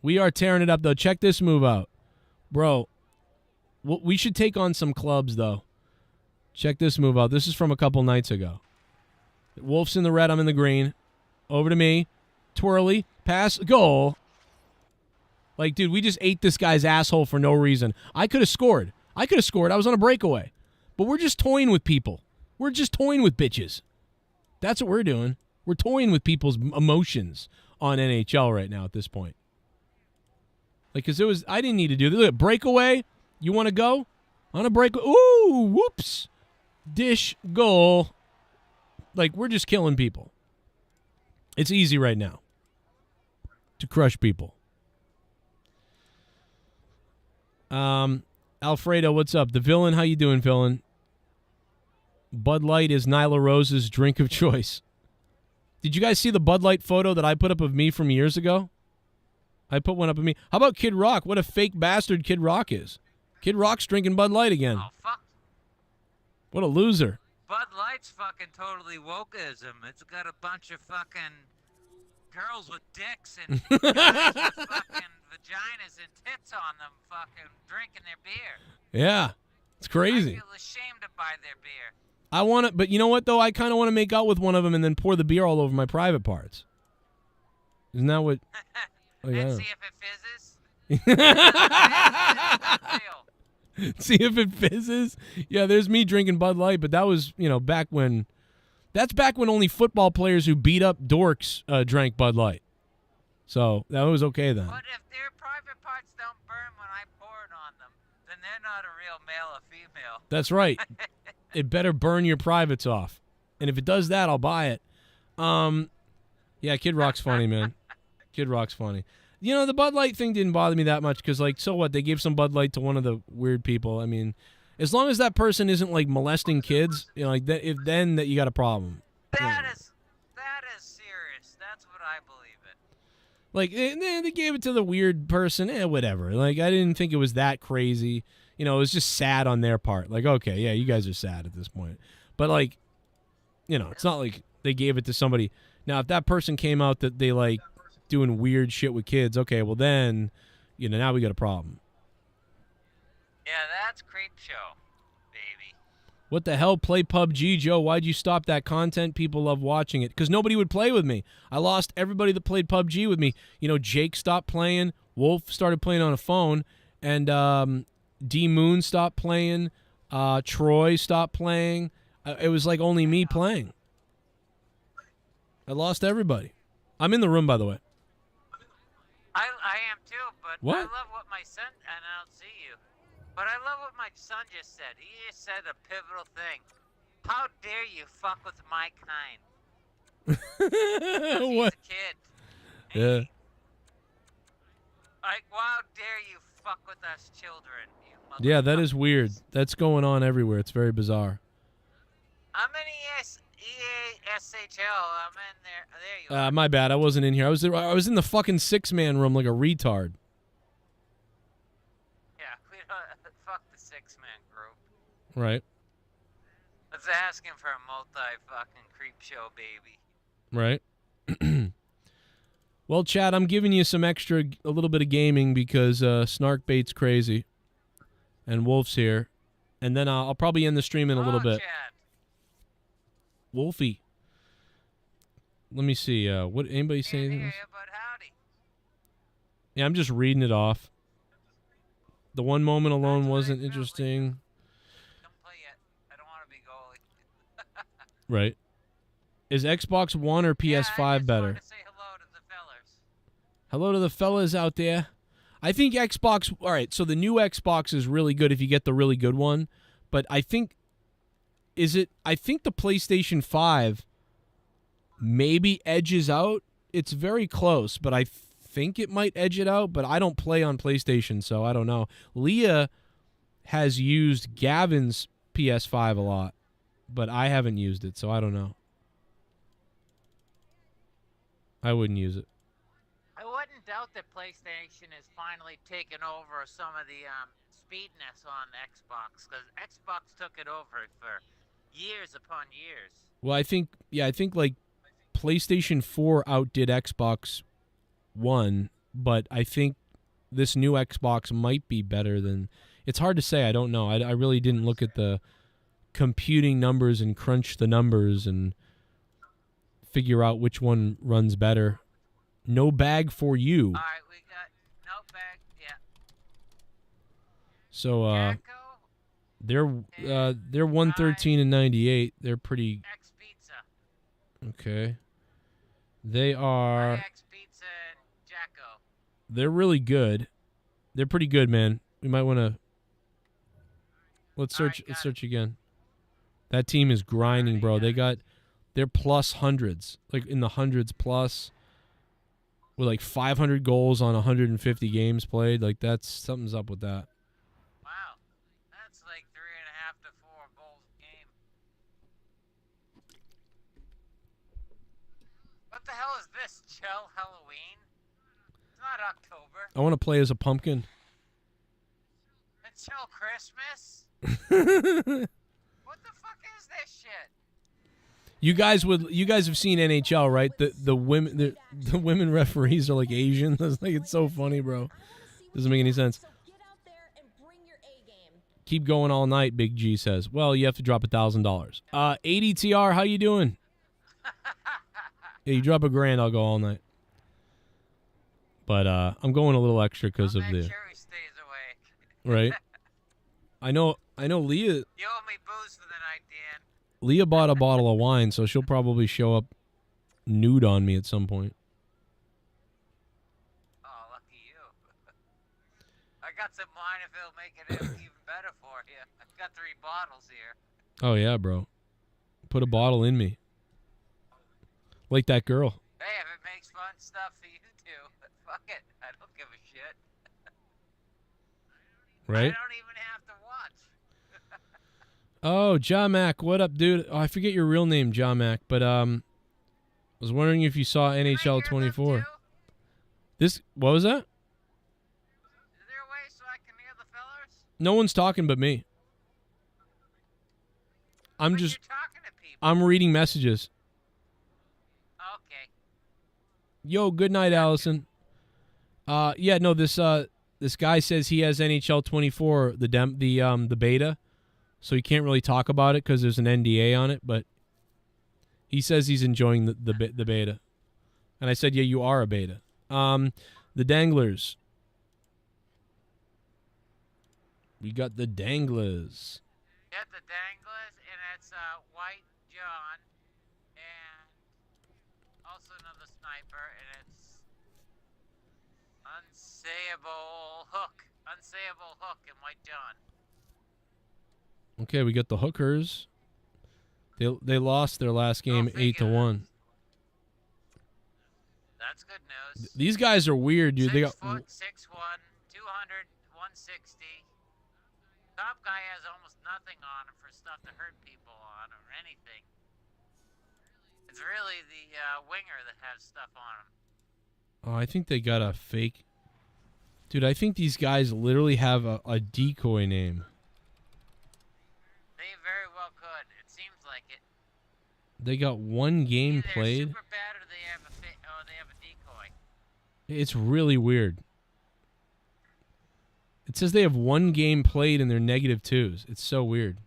We are tearing it up, though. Check this move out. Bro, we should take on some clubs, though. Check this move out. This is from a couple nights ago. Wolf's in the red. I'm in the green. Over to me. Twirly. Pass. Goal. Like, dude, we just ate this guy's asshole for no reason. I could have scored. I was on a breakaway. But we're just toying with people. We're just toying with bitches. That's what we're doing. We're toying with people's emotions on NHL right now at this point. Like, because I didn't need to do this. Look, breakaway. You want to go on a break? Ooh, whoops. Dish, goal. Like, we're just killing people. It's easy right now to crush people. Alfredo, what's up? The Villain, how you doing, Villain? Bud Light is Nyla Rose's drink of choice. Did you guys see the Bud Light photo that I put up of me from years ago? I put one up of me. How about Kid Rock? What a fake bastard Kid Rock is. Kid Rock's drinking Bud Light again. Oh, fuck. What a loser. Bud Light's fucking totally wokeism. It's got a bunch of fucking girls with dicks and guys with fucking vaginas and tits on them fucking drinking their beer. Yeah. It's crazy. I feel ashamed to buy their beer. I want to, but you know what, though? I kind of want to make out with one of them and then pour the beer all over my private parts. Isn't that what? Oh, yeah. And see if it fizzes. See if it fizzes. Yeah, there's me drinking Bud Light, but that was, back when. That's back when only football players who beat up dorks drank Bud Light. So that was okay then. But if their private parts don't burn when I pour it on them, then they're not a real male or female. That's right. It better burn your privates off. And if it does that, I'll buy it. Yeah, Kid Rock's funny, man. Kid Rock's funny. The Bud Light thing didn't bother me that much because, so what? They gave some Bud Light to one of the weird people. I mean, as long as that person isn't, molesting kids, then you got a problem. That is serious. That's what I believe it. They gave it to the weird person. Whatever. I didn't think it was that crazy. It was just sad on their part. Okay, yeah, you guys are sad at this point. But, it's not like they gave it to somebody. Now, if that person came out that they, doing weird shit with kids, okay, well then, now we got a problem. Yeah, that's creep show, baby. What the hell? Play PUBG, Joe. Why'd you stop that content? People love watching it. Because nobody would play with me. I lost everybody that played PUBG with me. Jake stopped playing. Wolf started playing on a phone. And D Moon stopped playing. Troy stopped playing. It was only me playing. I lost everybody. I'm in the room, by the way. I am too, but What? I love what my son, and I don't see you, but I love what my son just said. He just said a pivotal thing. How dare you fuck with my kind? 'Cause he's What? a kid. Yeah. How dare you fuck with us children, you Yeah, that is weird. That's going on everywhere. It's very bizarre. I'm in EASHL. I'm in there. There you are. My bad. I wasn't in here. I was in the fucking 6-man room like a retard. Yeah, we don't fuck the 6-man group. Right. Let's ask him for a multi-fucking creep show, baby. Right. Well, Chad, I'm giving you a little bit of gaming because Snarkbait's crazy, and Wolf's here, and then I'll probably end the stream in a little bit. Chad. Wolfie. Let me see. What anybody saying? Hey, but howdy. Yeah, I'm just reading it off. The one moment alone wasn't interesting. Don't play yet. I don't want to be goalie. Right. Is Xbox One or PS5 better? Say hello to the fellers. Hello to the fellas out there. I think Xbox. All right, so the new Xbox is really good if you get the really good one, but I think I think the PlayStation 5 maybe edges out. It's very close, but I think it might edge it out, but I don't play on PlayStation, so I don't know. Leah has used Gavin's PS5 a lot, but I haven't used it, so I don't know. I wouldn't use it. I wouldn't doubt that PlayStation is finally taking over some of the speedness on Xbox, because Xbox took it over for years upon years. Well, I think PlayStation 4 outdid Xbox One, but I think this new Xbox might be better than. It's hard to say. I don't know. I really didn't look at the computing numbers and crunch the numbers and figure out which one runs better. No bag for you. All right, we got no bag. Yeah. So they're 113 and 98. They're pretty. X Pizza. Okay. They are. X Pizza and Jacko. They're really good. They're pretty good, man. We might want to. Let's search. Let's search again. That team is grinding, bro. They're plus hundreds, like in the hundreds plus, with like 500 goals on 150 games played. Like something's up with that. Wow, that's like 3.5 to 4 goals a game. What the hell is this? Chill Halloween? It's not October. I want to play as a pumpkin. It's Chill Christmas. What the fuck is this shit? You guys have seen NHL, right? The women referees are like Asian. It's so funny, bro. Doesn't make any sense. Keep going all night, Big G says. Well, you have to drop $1,000. ADTR, how you doing? Yeah, you drop $1,000, I'll go all night. But I'm going a little extra because of the. Sure he stays awake. Right. I know. Leah. You owe me booze for the night, Dan. Leah bought a bottle of wine, so she'll probably show up nude on me at some point. Oh, lucky you. I got some wine if it'll make it even better for you. I've got 3 bottles here. Oh yeah, bro. Put a bottle in me. Like that girl. Hey, if it makes fun stuff for you too, fuck it. I don't give a shit. Right? I don't even have to watch. Oh, Jamak, what up, dude? Oh, I forget your real name, Jamak, but I was wondering if you saw NHL 24. What was that? Is there a way so I can hear the fellers? No one's talking but me. I'm reading messages. Okay. Yo, good night, Allison. Yeah, no, this guy says he has NHL 24, the beta, so he can't really talk about it because there's an NDA on it. But he says he's enjoying the beta, and I said, yeah, you are a beta. The Danglers. We got the Danglers. Get the Danglers, and it's White John, and also another sniper, and it's Unsayable Hook and White John. Okay, we got the Hookers. They lost their last game 8-1. That's good news. These guys are weird, dude. 6 They got foot, 6'1", 200, 160. Top guy has almost nothing on him for stuff to hurt people on or anything. It's really the winger that has stuff on him. Oh, I think they got a fake. Dude, I think these guys literally have a decoy name. They very well could. It seems like it. They got one game Either played. Super bad or they have a decoy. It's really weird. It says they have one game played and they're -2s. It's so weird.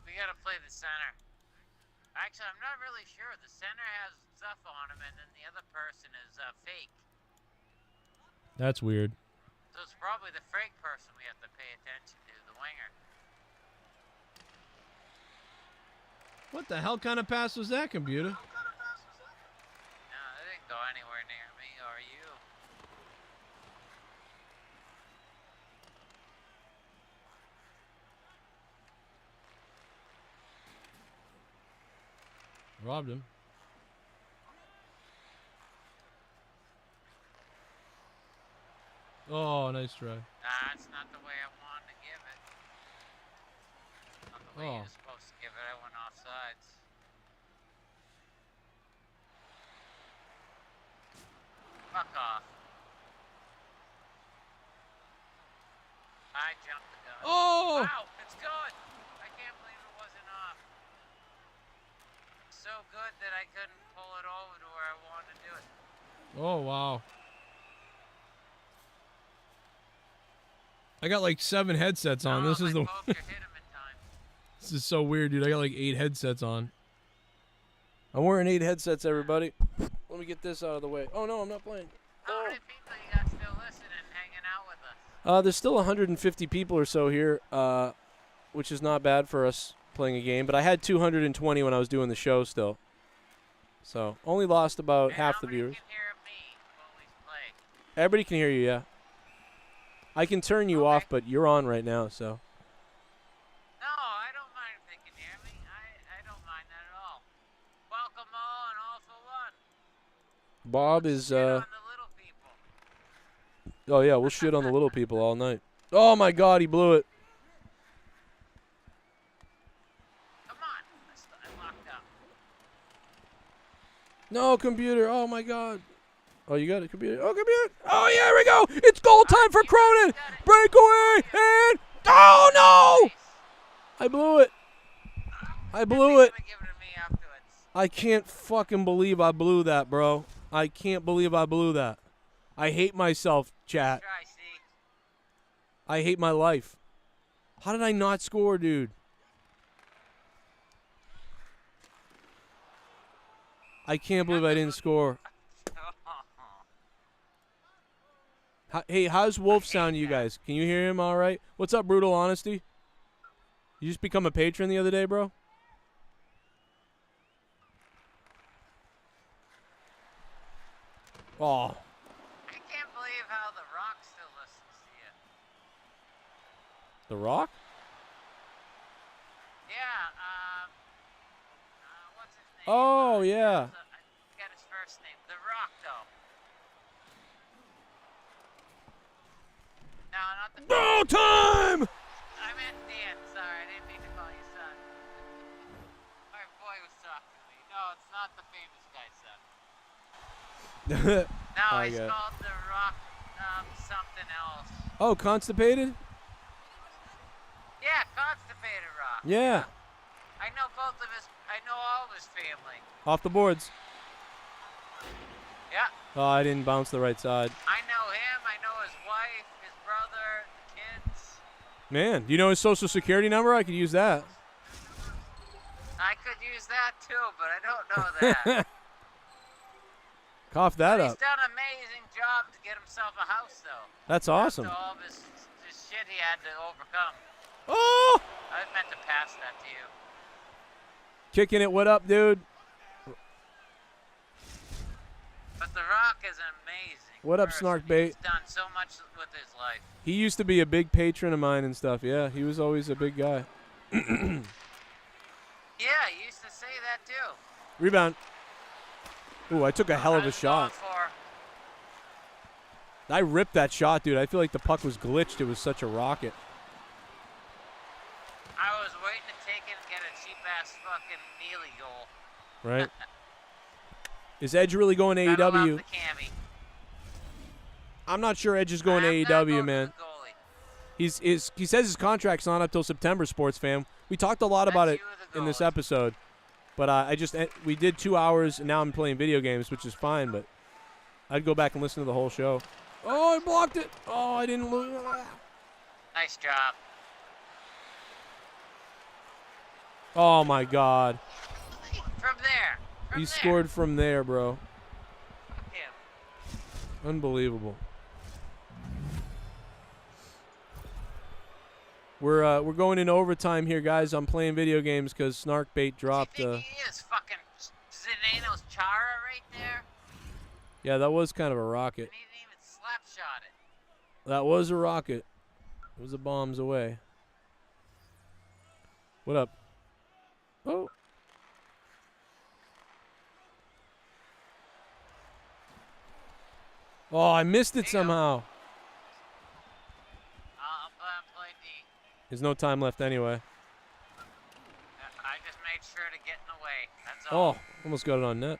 We gotta play the center. Actually, I'm not really sure. The center has stuff on him, and then the other person is fake. That's weird. So it's probably the fake person we have to pay attention to, the winger. What the hell kind of pass was that, computer? No, they didn't go anywhere near me or you. Robbed him. Oh, nice try. That's not the way I wanted to give it. Not the way you're supposed to give it. I went off sides. Fuck off. I jumped the gun. Oh! Wow, it's good. I can't believe it wasn't off. So good that I couldn't pull it over to where I wanted to do it. Oh, wow. I got like 7 headsets on. This is the. This is so weird, dude. I got like 8 headsets on. I'm wearing 8 headsets, everybody. Let me get this out of the way. Oh no, I'm not playing. How many people you got still listening and hanging out with us? There's still 150 people or so here, which is not bad for us playing a game. But I had 220 when I was doing the show still. So only lost about half the viewers. Can hear me when we play? Everybody can hear you, yeah. I can turn you off, but you're on right now, so. No, I don't mind if they can hear me. I don't mind that at all. Welcome all and all for one. Bob is, On the little people. Oh, yeah, we'll shit on the little people all night. Oh, my God, he blew it. Come on. I locked up. No, computer. Oh, my God. Oh, you got it, computer. Oh, computer. Oh, yeah, here we go. It's goal time for Cronin. Breakaway. And. Oh, no. I blew it. I blew it. I can't fucking believe I blew that, bro. I can't believe I blew that. I hate myself, chat. I hate my life. How did I not score, dude? I can't believe I didn't score. Hey, how's Wolf sound to you guys? Can you hear him all right? What's up, Brutal Honesty? You just become a patron the other day, bro? Oh. I can't believe how The Rock still listens to you. The Rock? Yeah, what's his name? Oh, yeah. I forget his first name. The Rock, though. No, not the... Go time! I meant Dan, sorry. I didn't mean to call you son. My boy was talking to me. No, it's not the famous guy's son. No, he's called The Rock, something else. Oh, Constipated? Yeah, Constipated Rock. Yeah. I know both of his, I know all of his family. Off the boards. Yeah. Oh, I didn't bounce the right side. I know him, I know his wife, his brother, the kids. Man, do you know his social security number? I could use that. I could use that too, but I don't know that. Cough that He's up. done an amazing job to get himself a house, though. That's awesome. After all of his shit he had to overcome. Oh! I meant to pass that to you. Kicking it. What up, dude? But The Rock is amazing. What up, Snarkbait? He's done so much with his life. He used to be a big patron of mine and stuff. Yeah, he was always a big guy. Yeah, he used to say that too. Rebound. Ooh, I took a hell of a shot. I ripped that shot, dude. I feel like the puck was glitched. It was such a rocket. I was waiting to take it and get a cheap-ass fucking Neely goal. Right? Is Edge really going to AEW? I'm not sure Edge is going to AEW, man. He says his contract's not up till September, sports fam. We talked a lot about it in this episode. But we did 2 hours, and now I'm playing video games, which is fine, but I'd go back and listen to the whole show. Oh, I blocked it. Oh, I didn't lose. Nice job. Oh, my God. From there. He scored from there, bro. Yeah. Unbelievable. We're going in overtime here, guys. I'm playing video games because Snarkbait dropped. He is fucking Zdeno's Chara right there. Yeah, that was kind of a rocket. He didn't even slap shot it. That was a rocket. It was a bombs away. What up? Oh. Oh, I missed it somehow. Play D. There's no time left anyway. I just made sure to get in the way. That's all. Oh, almost got it on net.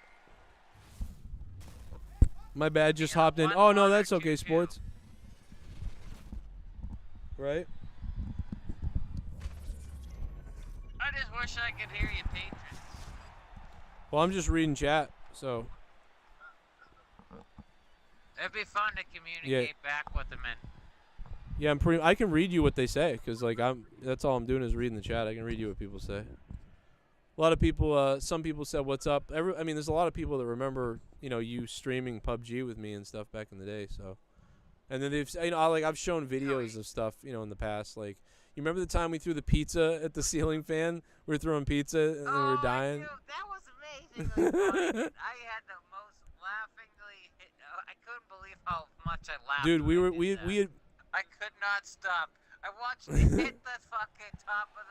My bad, just hopped in. Oh, no, that's okay, sports. Right? I just wish I could hear you, patrons. Well, I'm just reading chat, so. It'd be fun to communicate back with them and. Yeah, I can read you what they say, because like that's all I'm doing is reading the chat. I can read you what people say. A lot of people, some people said, "What's up?" I mean, there's a lot of people that remember, you streaming PUBG with me and stuff back in the day. So, and then they've, I've shown videos of stuff, in the past. Like, you remember the time we threw the pizza at the ceiling fan? We were throwing pizza and we were dying. That was amazing. I had the most laughingly. I couldn't believe how much I laughed. Dude, I could not stop. I watched it hit the fucking top of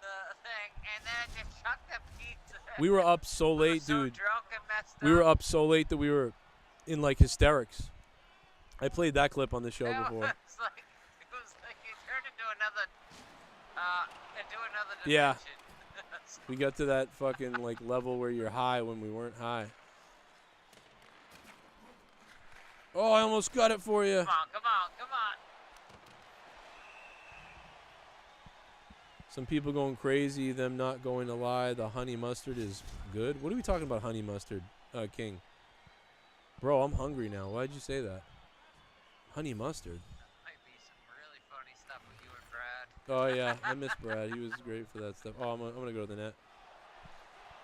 the thing, and then it just chucked the pizza. We were up so late, so dude. drunk and messed We were up. up so late that we were in like hysterics. I played that clip on the show It before. was like you turned into another Yeah. dimension. We got to that fucking like level where you're high when we weren't high. Oh, I almost got it for you. Come on, come on, come on. Some people going crazy, them not going to lie. The honey mustard is good. What are we talking about, honey mustard, King? Bro, I'm hungry now. Why'd you say that? Honey mustard. Might be some really funny stuff with you and Brad. Oh, yeah. I miss Brad. He was great for that stuff. Oh, I'm going to go to the net.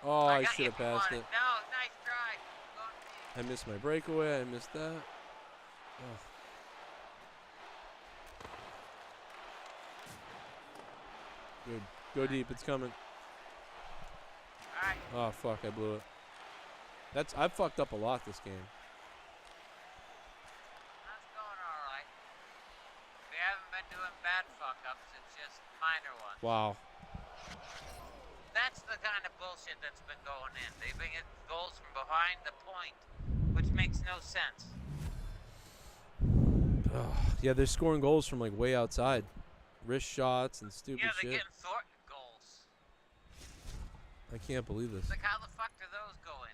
Oh, I should have passed it. No, nice try. I missed my breakaway. I missed that. Oh. Good. Go deep. It's coming. All right. Oh, fuck. I blew it. I've fucked up a lot this game. That's going all right. We haven't been doing bad fuck-ups. It's just minor ones. Wow. That's the kind of bullshit that's been going in. They've been getting goals from behind the point, which makes no sense. Oh, yeah, they're scoring goals from like way outside. Wrist shots and stupid Yeah, they're shit. getting Thornton goals. I can't believe this. Like, how the fuck do those go in?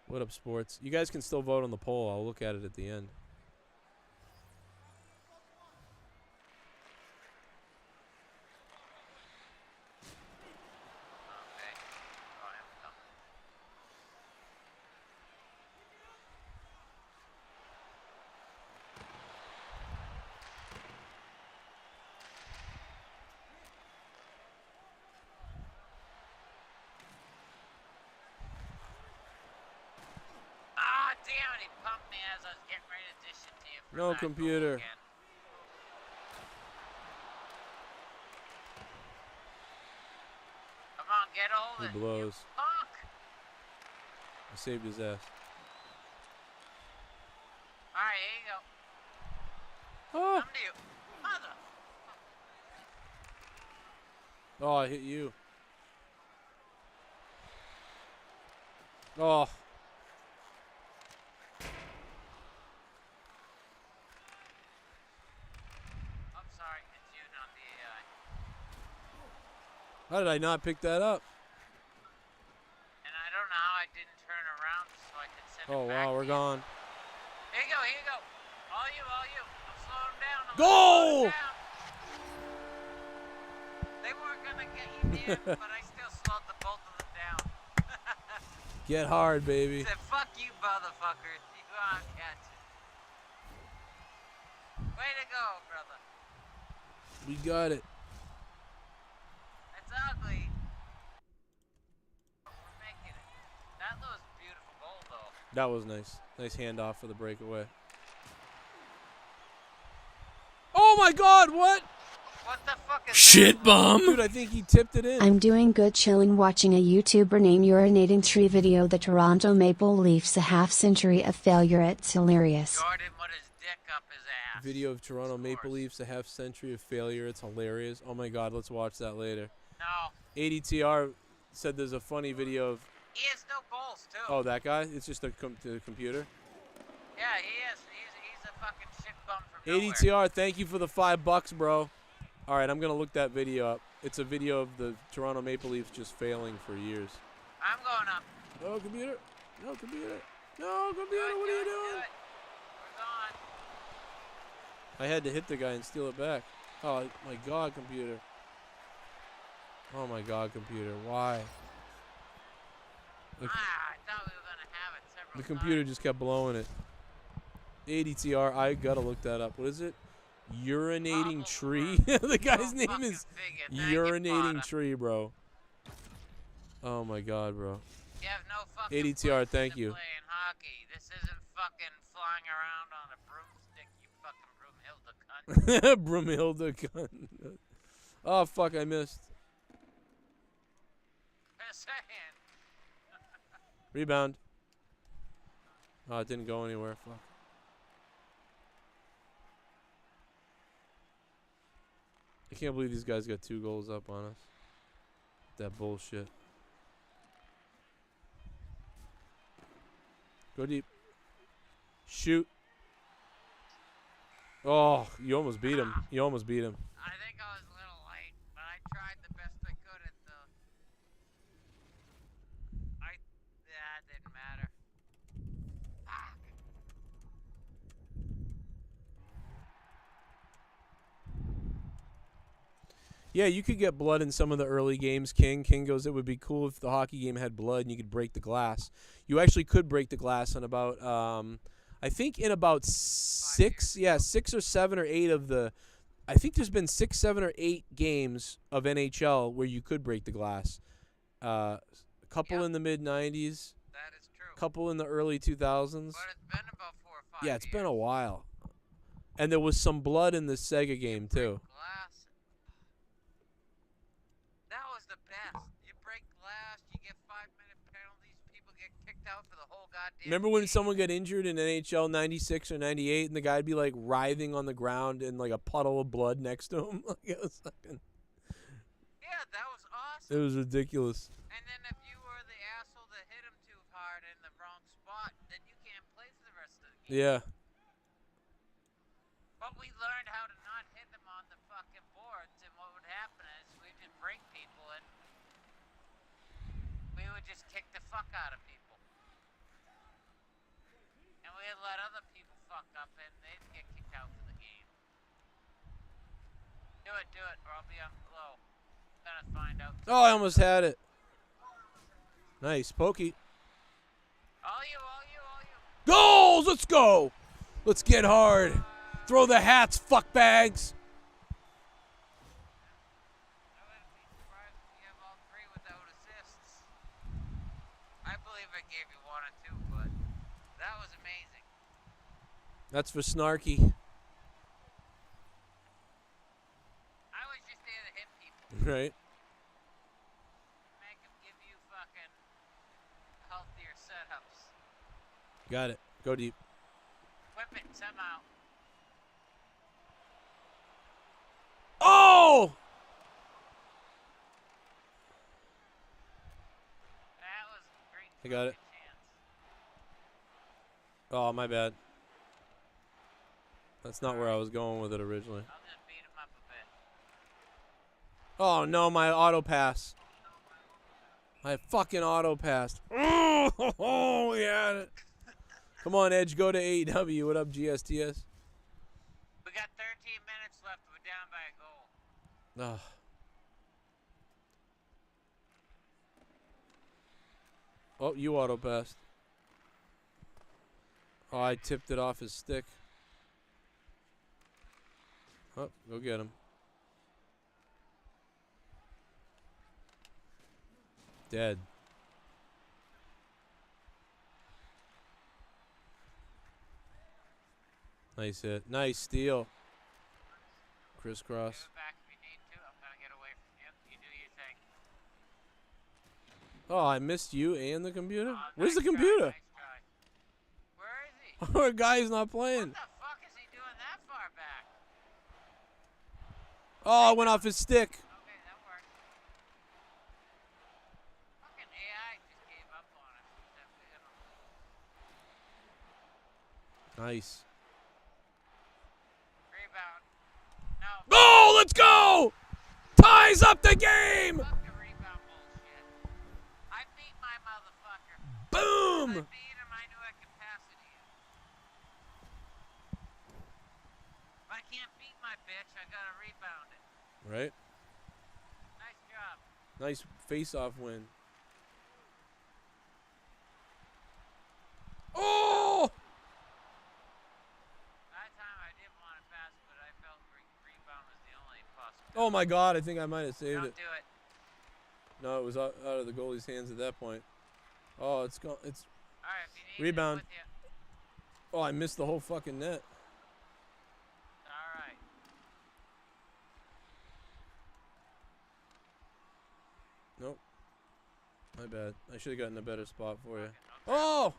What up, sports? You guys can still vote on the poll. I'll look at it at the end. Okay. Oh, I'm coming. Ah, damn it, he pumped me as I was getting ready to dish it to you. For No that computer. goal again. Come on, get hold He of it. blows. You punk. I saved his ass. Alright, here you go. Oh. Come to you. Mother. Oh, I hit you. Oh. I'm sorry, it's you, not the AI. How did I not pick that up? And I don't know how I didn't turn around so I could send Oh, it back. wow, we're gone. Here you go, here you go. All you, all you. I'm slowing him down. Goal! Slowing him down. They weren't going to get you in, but I still slowed the both of them down. Get hard, baby. Said, fuck you, motherfuckers. You go out and catch it. Way to go, brother. We got it. It's ugly. We're making it. That was a beautiful goal, though. That was nice. Nice handoff for the breakaway. Oh my God! What? What the fuck is Shit bomb! Dude, I think he tipped it in. I'm doing good chilling watching a YouTuber named Urinating Tree video. The Toronto Maple Leafs a half century of failure. It's hilarious. Jordan put his dick up his ass. Video of Toronto Maple Leafs, a half century of failure. It's hilarious. Oh my God, let's watch that later. No. ADTR said there's a funny video of. He has no goals, too. Oh, that guy? It's just the computer. Yeah, he is. He's a fucking shit bum from nowhere. ADTR, thank you for the $5, bro. All right, I'm gonna look that video up. It's a video of the Toronto Maple Leafs just failing for years. I'm going up. No computer. No computer. No computer. What are you doing? We're gone. I had to hit the guy and steal it back. Oh my God, computer. Oh my God, computer. Why? I thought we were going to have it several The computer just kept blowing it. ADTR, I gotta look that up. What is it? Urinating Tree? The guy's name is Urinating Tree, bro. Oh my God, bro. You have no fucking ADTR, thank you. playing hockey. This isn't fucking flying around on a broomstick, you fucking Broomhilda cunt. Broomhilda cunt. Oh, fuck, I missed. Just saying. Rebound. Oh, it didn't go anywhere. Fuck. can't believe these guys got 2 goals up on us. That bullshit. Go deep. Shoot. Oh, you almost beat him. You almost beat him. I think I was a little late, but I tried the best I could at the... Yeah, it didn't matter. Fuck. Yeah, you could get blood in some of the early games, King. King goes, it would be cool if the hockey game had blood and you could break the glass. You actually could break the glass on about, I think in about 6 or 7 or 8 of the, I think there's been 6, 7, or 8 games of NHL where you could break the glass. A couple in the mid-90s. That is true. A couple in the early 2000s. But it's been about 4 or 5 Yeah, it's been a while. And there was some blood in the Sega game, too. Glass. That was the best. You break glass, you get 5-minute penalties, people get kicked out for the whole goddamn Remember when someone got injured in NHL 96 or 98 and the guy'd be like writhing on the ground in like a puddle of blood next to him? Like, it was fucking... Yeah, that was awesome. It was ridiculous. And then if you were the asshole that hit him too hard in the wrong spot, then you can't play for the rest of the game. Yeah. But we learned how to not hit them on the fucking boards, and what would happen is we'd just break people and we would just kick the fuck out of people. And we'd let other people fuck up and they'd get kicked out for the game. Do it, or I'll be on low. Gonna find out. Oh, I almost had it. Nice. Pokey. All you. Goals! Let's go! Let's get hard. Throw the hats, fuckbags. I believe I gave you 1 or 2, but that was amazing. That's for Snarky. I was just there to hit people. Right. Make them give you fucking healthier setups. Got it. Go deep. Whip it somehow. Oh! That was great. I got it. Oh, my bad. That's not where I was going with it originally. I'll just beat him up a bit. Oh, no, my auto pass. I fucking auto passed. Oh, we had it. Come on, Edge, go to AEW. What up, GSTS? We got 13 minutes left. We're down by a goal. Ugh. Oh, you auto passed. Oh, I tipped it off his stick. Oh, go get him. Dead. Nice hit. Nice steal. Crisscross. Give it back if you need to. I'm gonna get away from you. You do your thing. Oh, I missed you and the computer? Where's Nice the computer? Nice try. Where is he? Our guy's not playing. What the fuck is he doing that far back? Oh, it went off his stick. Okay, that worked. Fucking AI just gave up on us. Nice. Rebound. No. Oh, let's go! Ties up the game! Fuck the rebound bullshit. I beat my motherfucker. Boom! I beat him. I knew I could pass it in. If I can't beat my bitch, I gotta rebound it. Right? Nice job. Nice face-off win. Oh! That time I didn't want to pass, but I felt rebound was the only possible. Oh my God! I think I might have saved Don't it. do it. No, it was out of the goalie's hands at that point. Oh, it's gone. It's All right, if you need rebound. it, I'm with you. Oh, I missed the whole fucking net. All right. Nope. My bad. I should have gotten a better spot for you. Oh!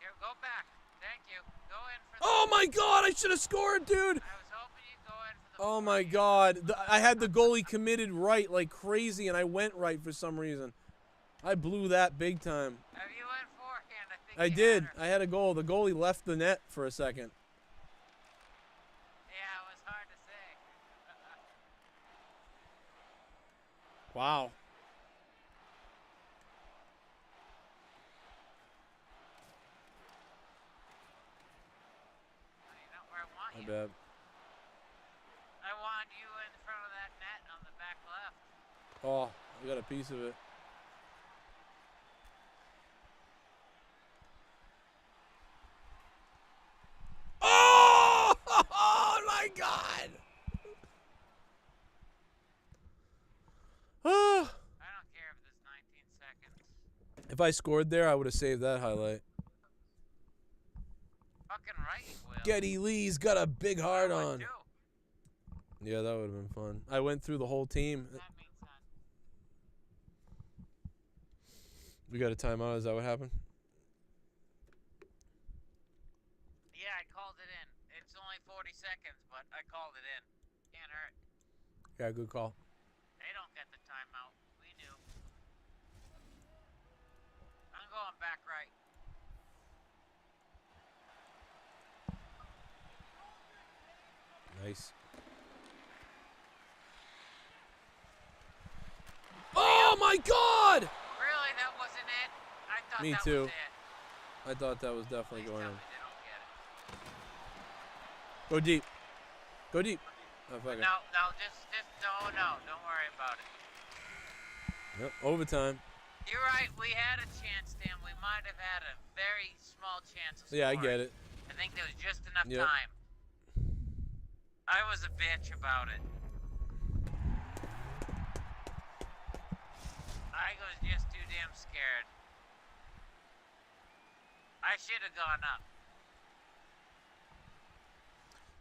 Here, Go back. Thank you. Go in for the... Oh my God! I should have scored, dude. I was hoping you'd go in for the... Oh my God! I had the goalie committed right like crazy, and I went right for some reason. I blew that big time. Have you went forehand? I think I you did. had her. I had a goal. The goalie left the net for a second. Yeah, it was hard to say. Wow. Not where I want My you. bad. I want you in front of that net on the back left. Oh, I got a piece of it. Oh! Oh my God! Ah. I don't care if there's 19 seconds. If I scored there, I would have saved that highlight. Fucking right you will. Geddy Lee's got a big heart I would on. too. Yeah, that would have been fun. I went through the whole team. That means son. We got a timeout. Is that what happened? Yeah, I called it in. It's only 40 seconds, but I called it in. Can't hurt. Yeah, good call. They don't get the timeout. We do. I'm going back right. Nice. Oh my God! Really? That wasn't it? I thought Me that too. was it. I thought that was definitely Please going tell in. me they don't get it. Go deep. Go deep. Oh, fuck it. No, don't worry about it. Yep, overtime. You're right, we had a chance, Dan. We might have had a very small chance of Yeah, I scoring. get it. I think there was just enough Yep. time. I was a bitch about it. I was just too damn scared. I should have gone up.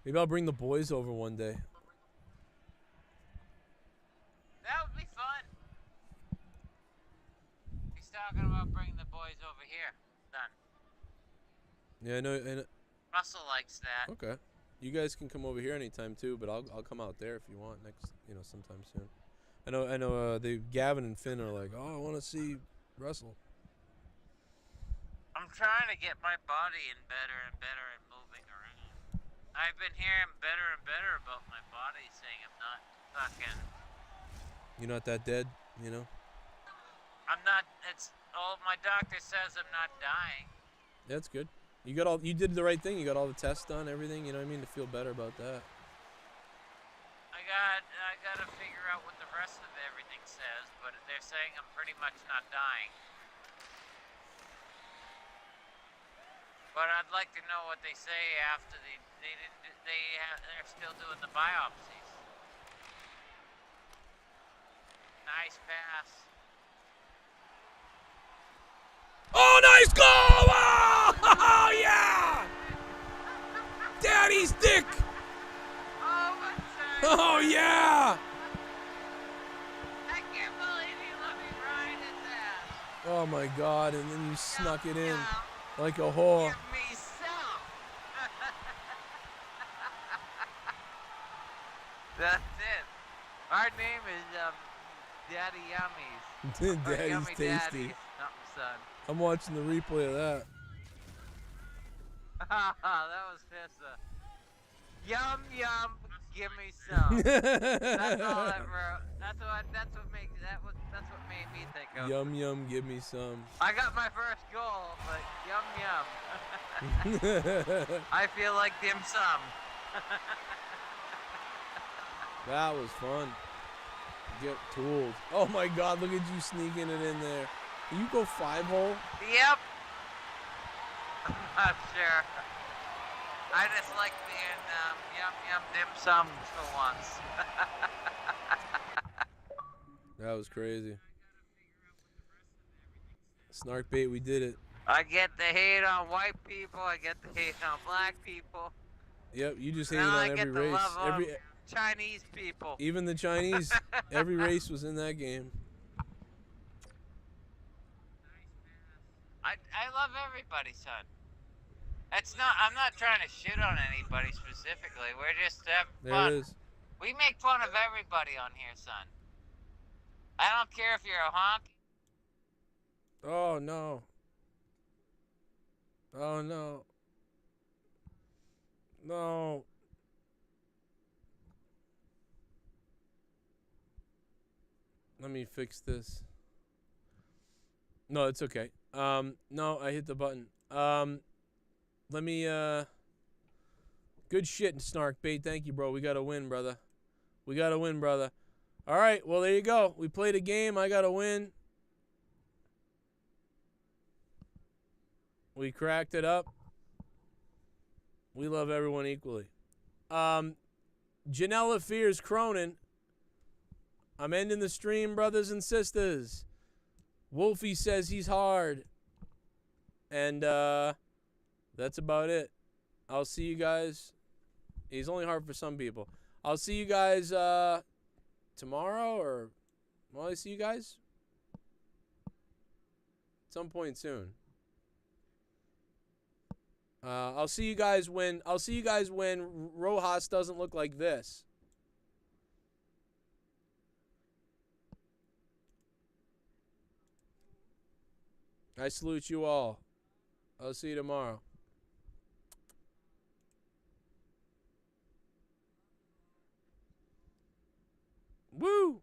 Maybe I'll bring the boys over one day. That would be fun. He's talking about bringing the boys over here. Done. Yeah, I know. Russell likes that. Okay. You guys can come over here anytime too, but I'll come out there if you want next, sometime soon. I know. Gavin and Finn are like, oh, I want to see Russell. I'm trying to get my body in better and better at moving around. I've been hearing better and better about my body, saying I'm not fucking... You're not that dead, I'm not... my doctor says I'm not dying. That's good. You did the right thing. You got all the tests done, everything, you know what I mean, to feel better about that. I gotta figure out what the rest of everything says, but they're saying I'm pretty much not dying. But I'd like to know what they say after they're still doing the biopsies. Nice pass. Oh, nice goal! Oh, yeah! Daddy's dick! Oh, yeah! I can't believe you let me ride his ass. Oh, my God, and then you snuck it in like a whore. Give me some. That's it. Our name is Daddy Yummies. Or Daddy's Yummy tasty. Daddy. Something, son. I'm watching the replay of that. That was pissa. Yum yum, give me some. That's all that wrote. That's what made me think of. Yum, yum, give me some. I got my first goal, but yum yum. I feel like dim sum. That was fun. Get tooled. Oh my God, look at you sneaking it in there. Can you go 5-hole? Yep. I'm not sure. I just like being yum yum dim sum for once. That was crazy. Snark bait, we did it. I get the hate on white people. I get the hate on black people. Yep, you just hated Now I on get every the race. love on Chinese people. Even the Chinese. Every race was in that game. I love everybody, son. That's not. I'm not trying to shit on anybody specifically. We're just having There fun. it is. We make fun of everybody on here, son. I don't care if you're a honk. Oh, no. Oh, no. No. Let me fix this. No, it's okay. No, I hit the button. Let me, good shit, Snark Bait. Thank you, bro. We got to win, brother. We got to win, brother. All right, well, there you go. We played a game. I got to win. We cracked it up. We love everyone equally. Janella fears Cronin. I'm ending the stream, brothers and sisters. Wolfie says he's hard. And that's about it. I'll see you guys. He's only hard for some people. I'll see you guys tomorrow, or will I see you guys? At some point soon. I'll see you guys when Rojas doesn't look like this. I salute you all. I'll see you tomorrow. Woo!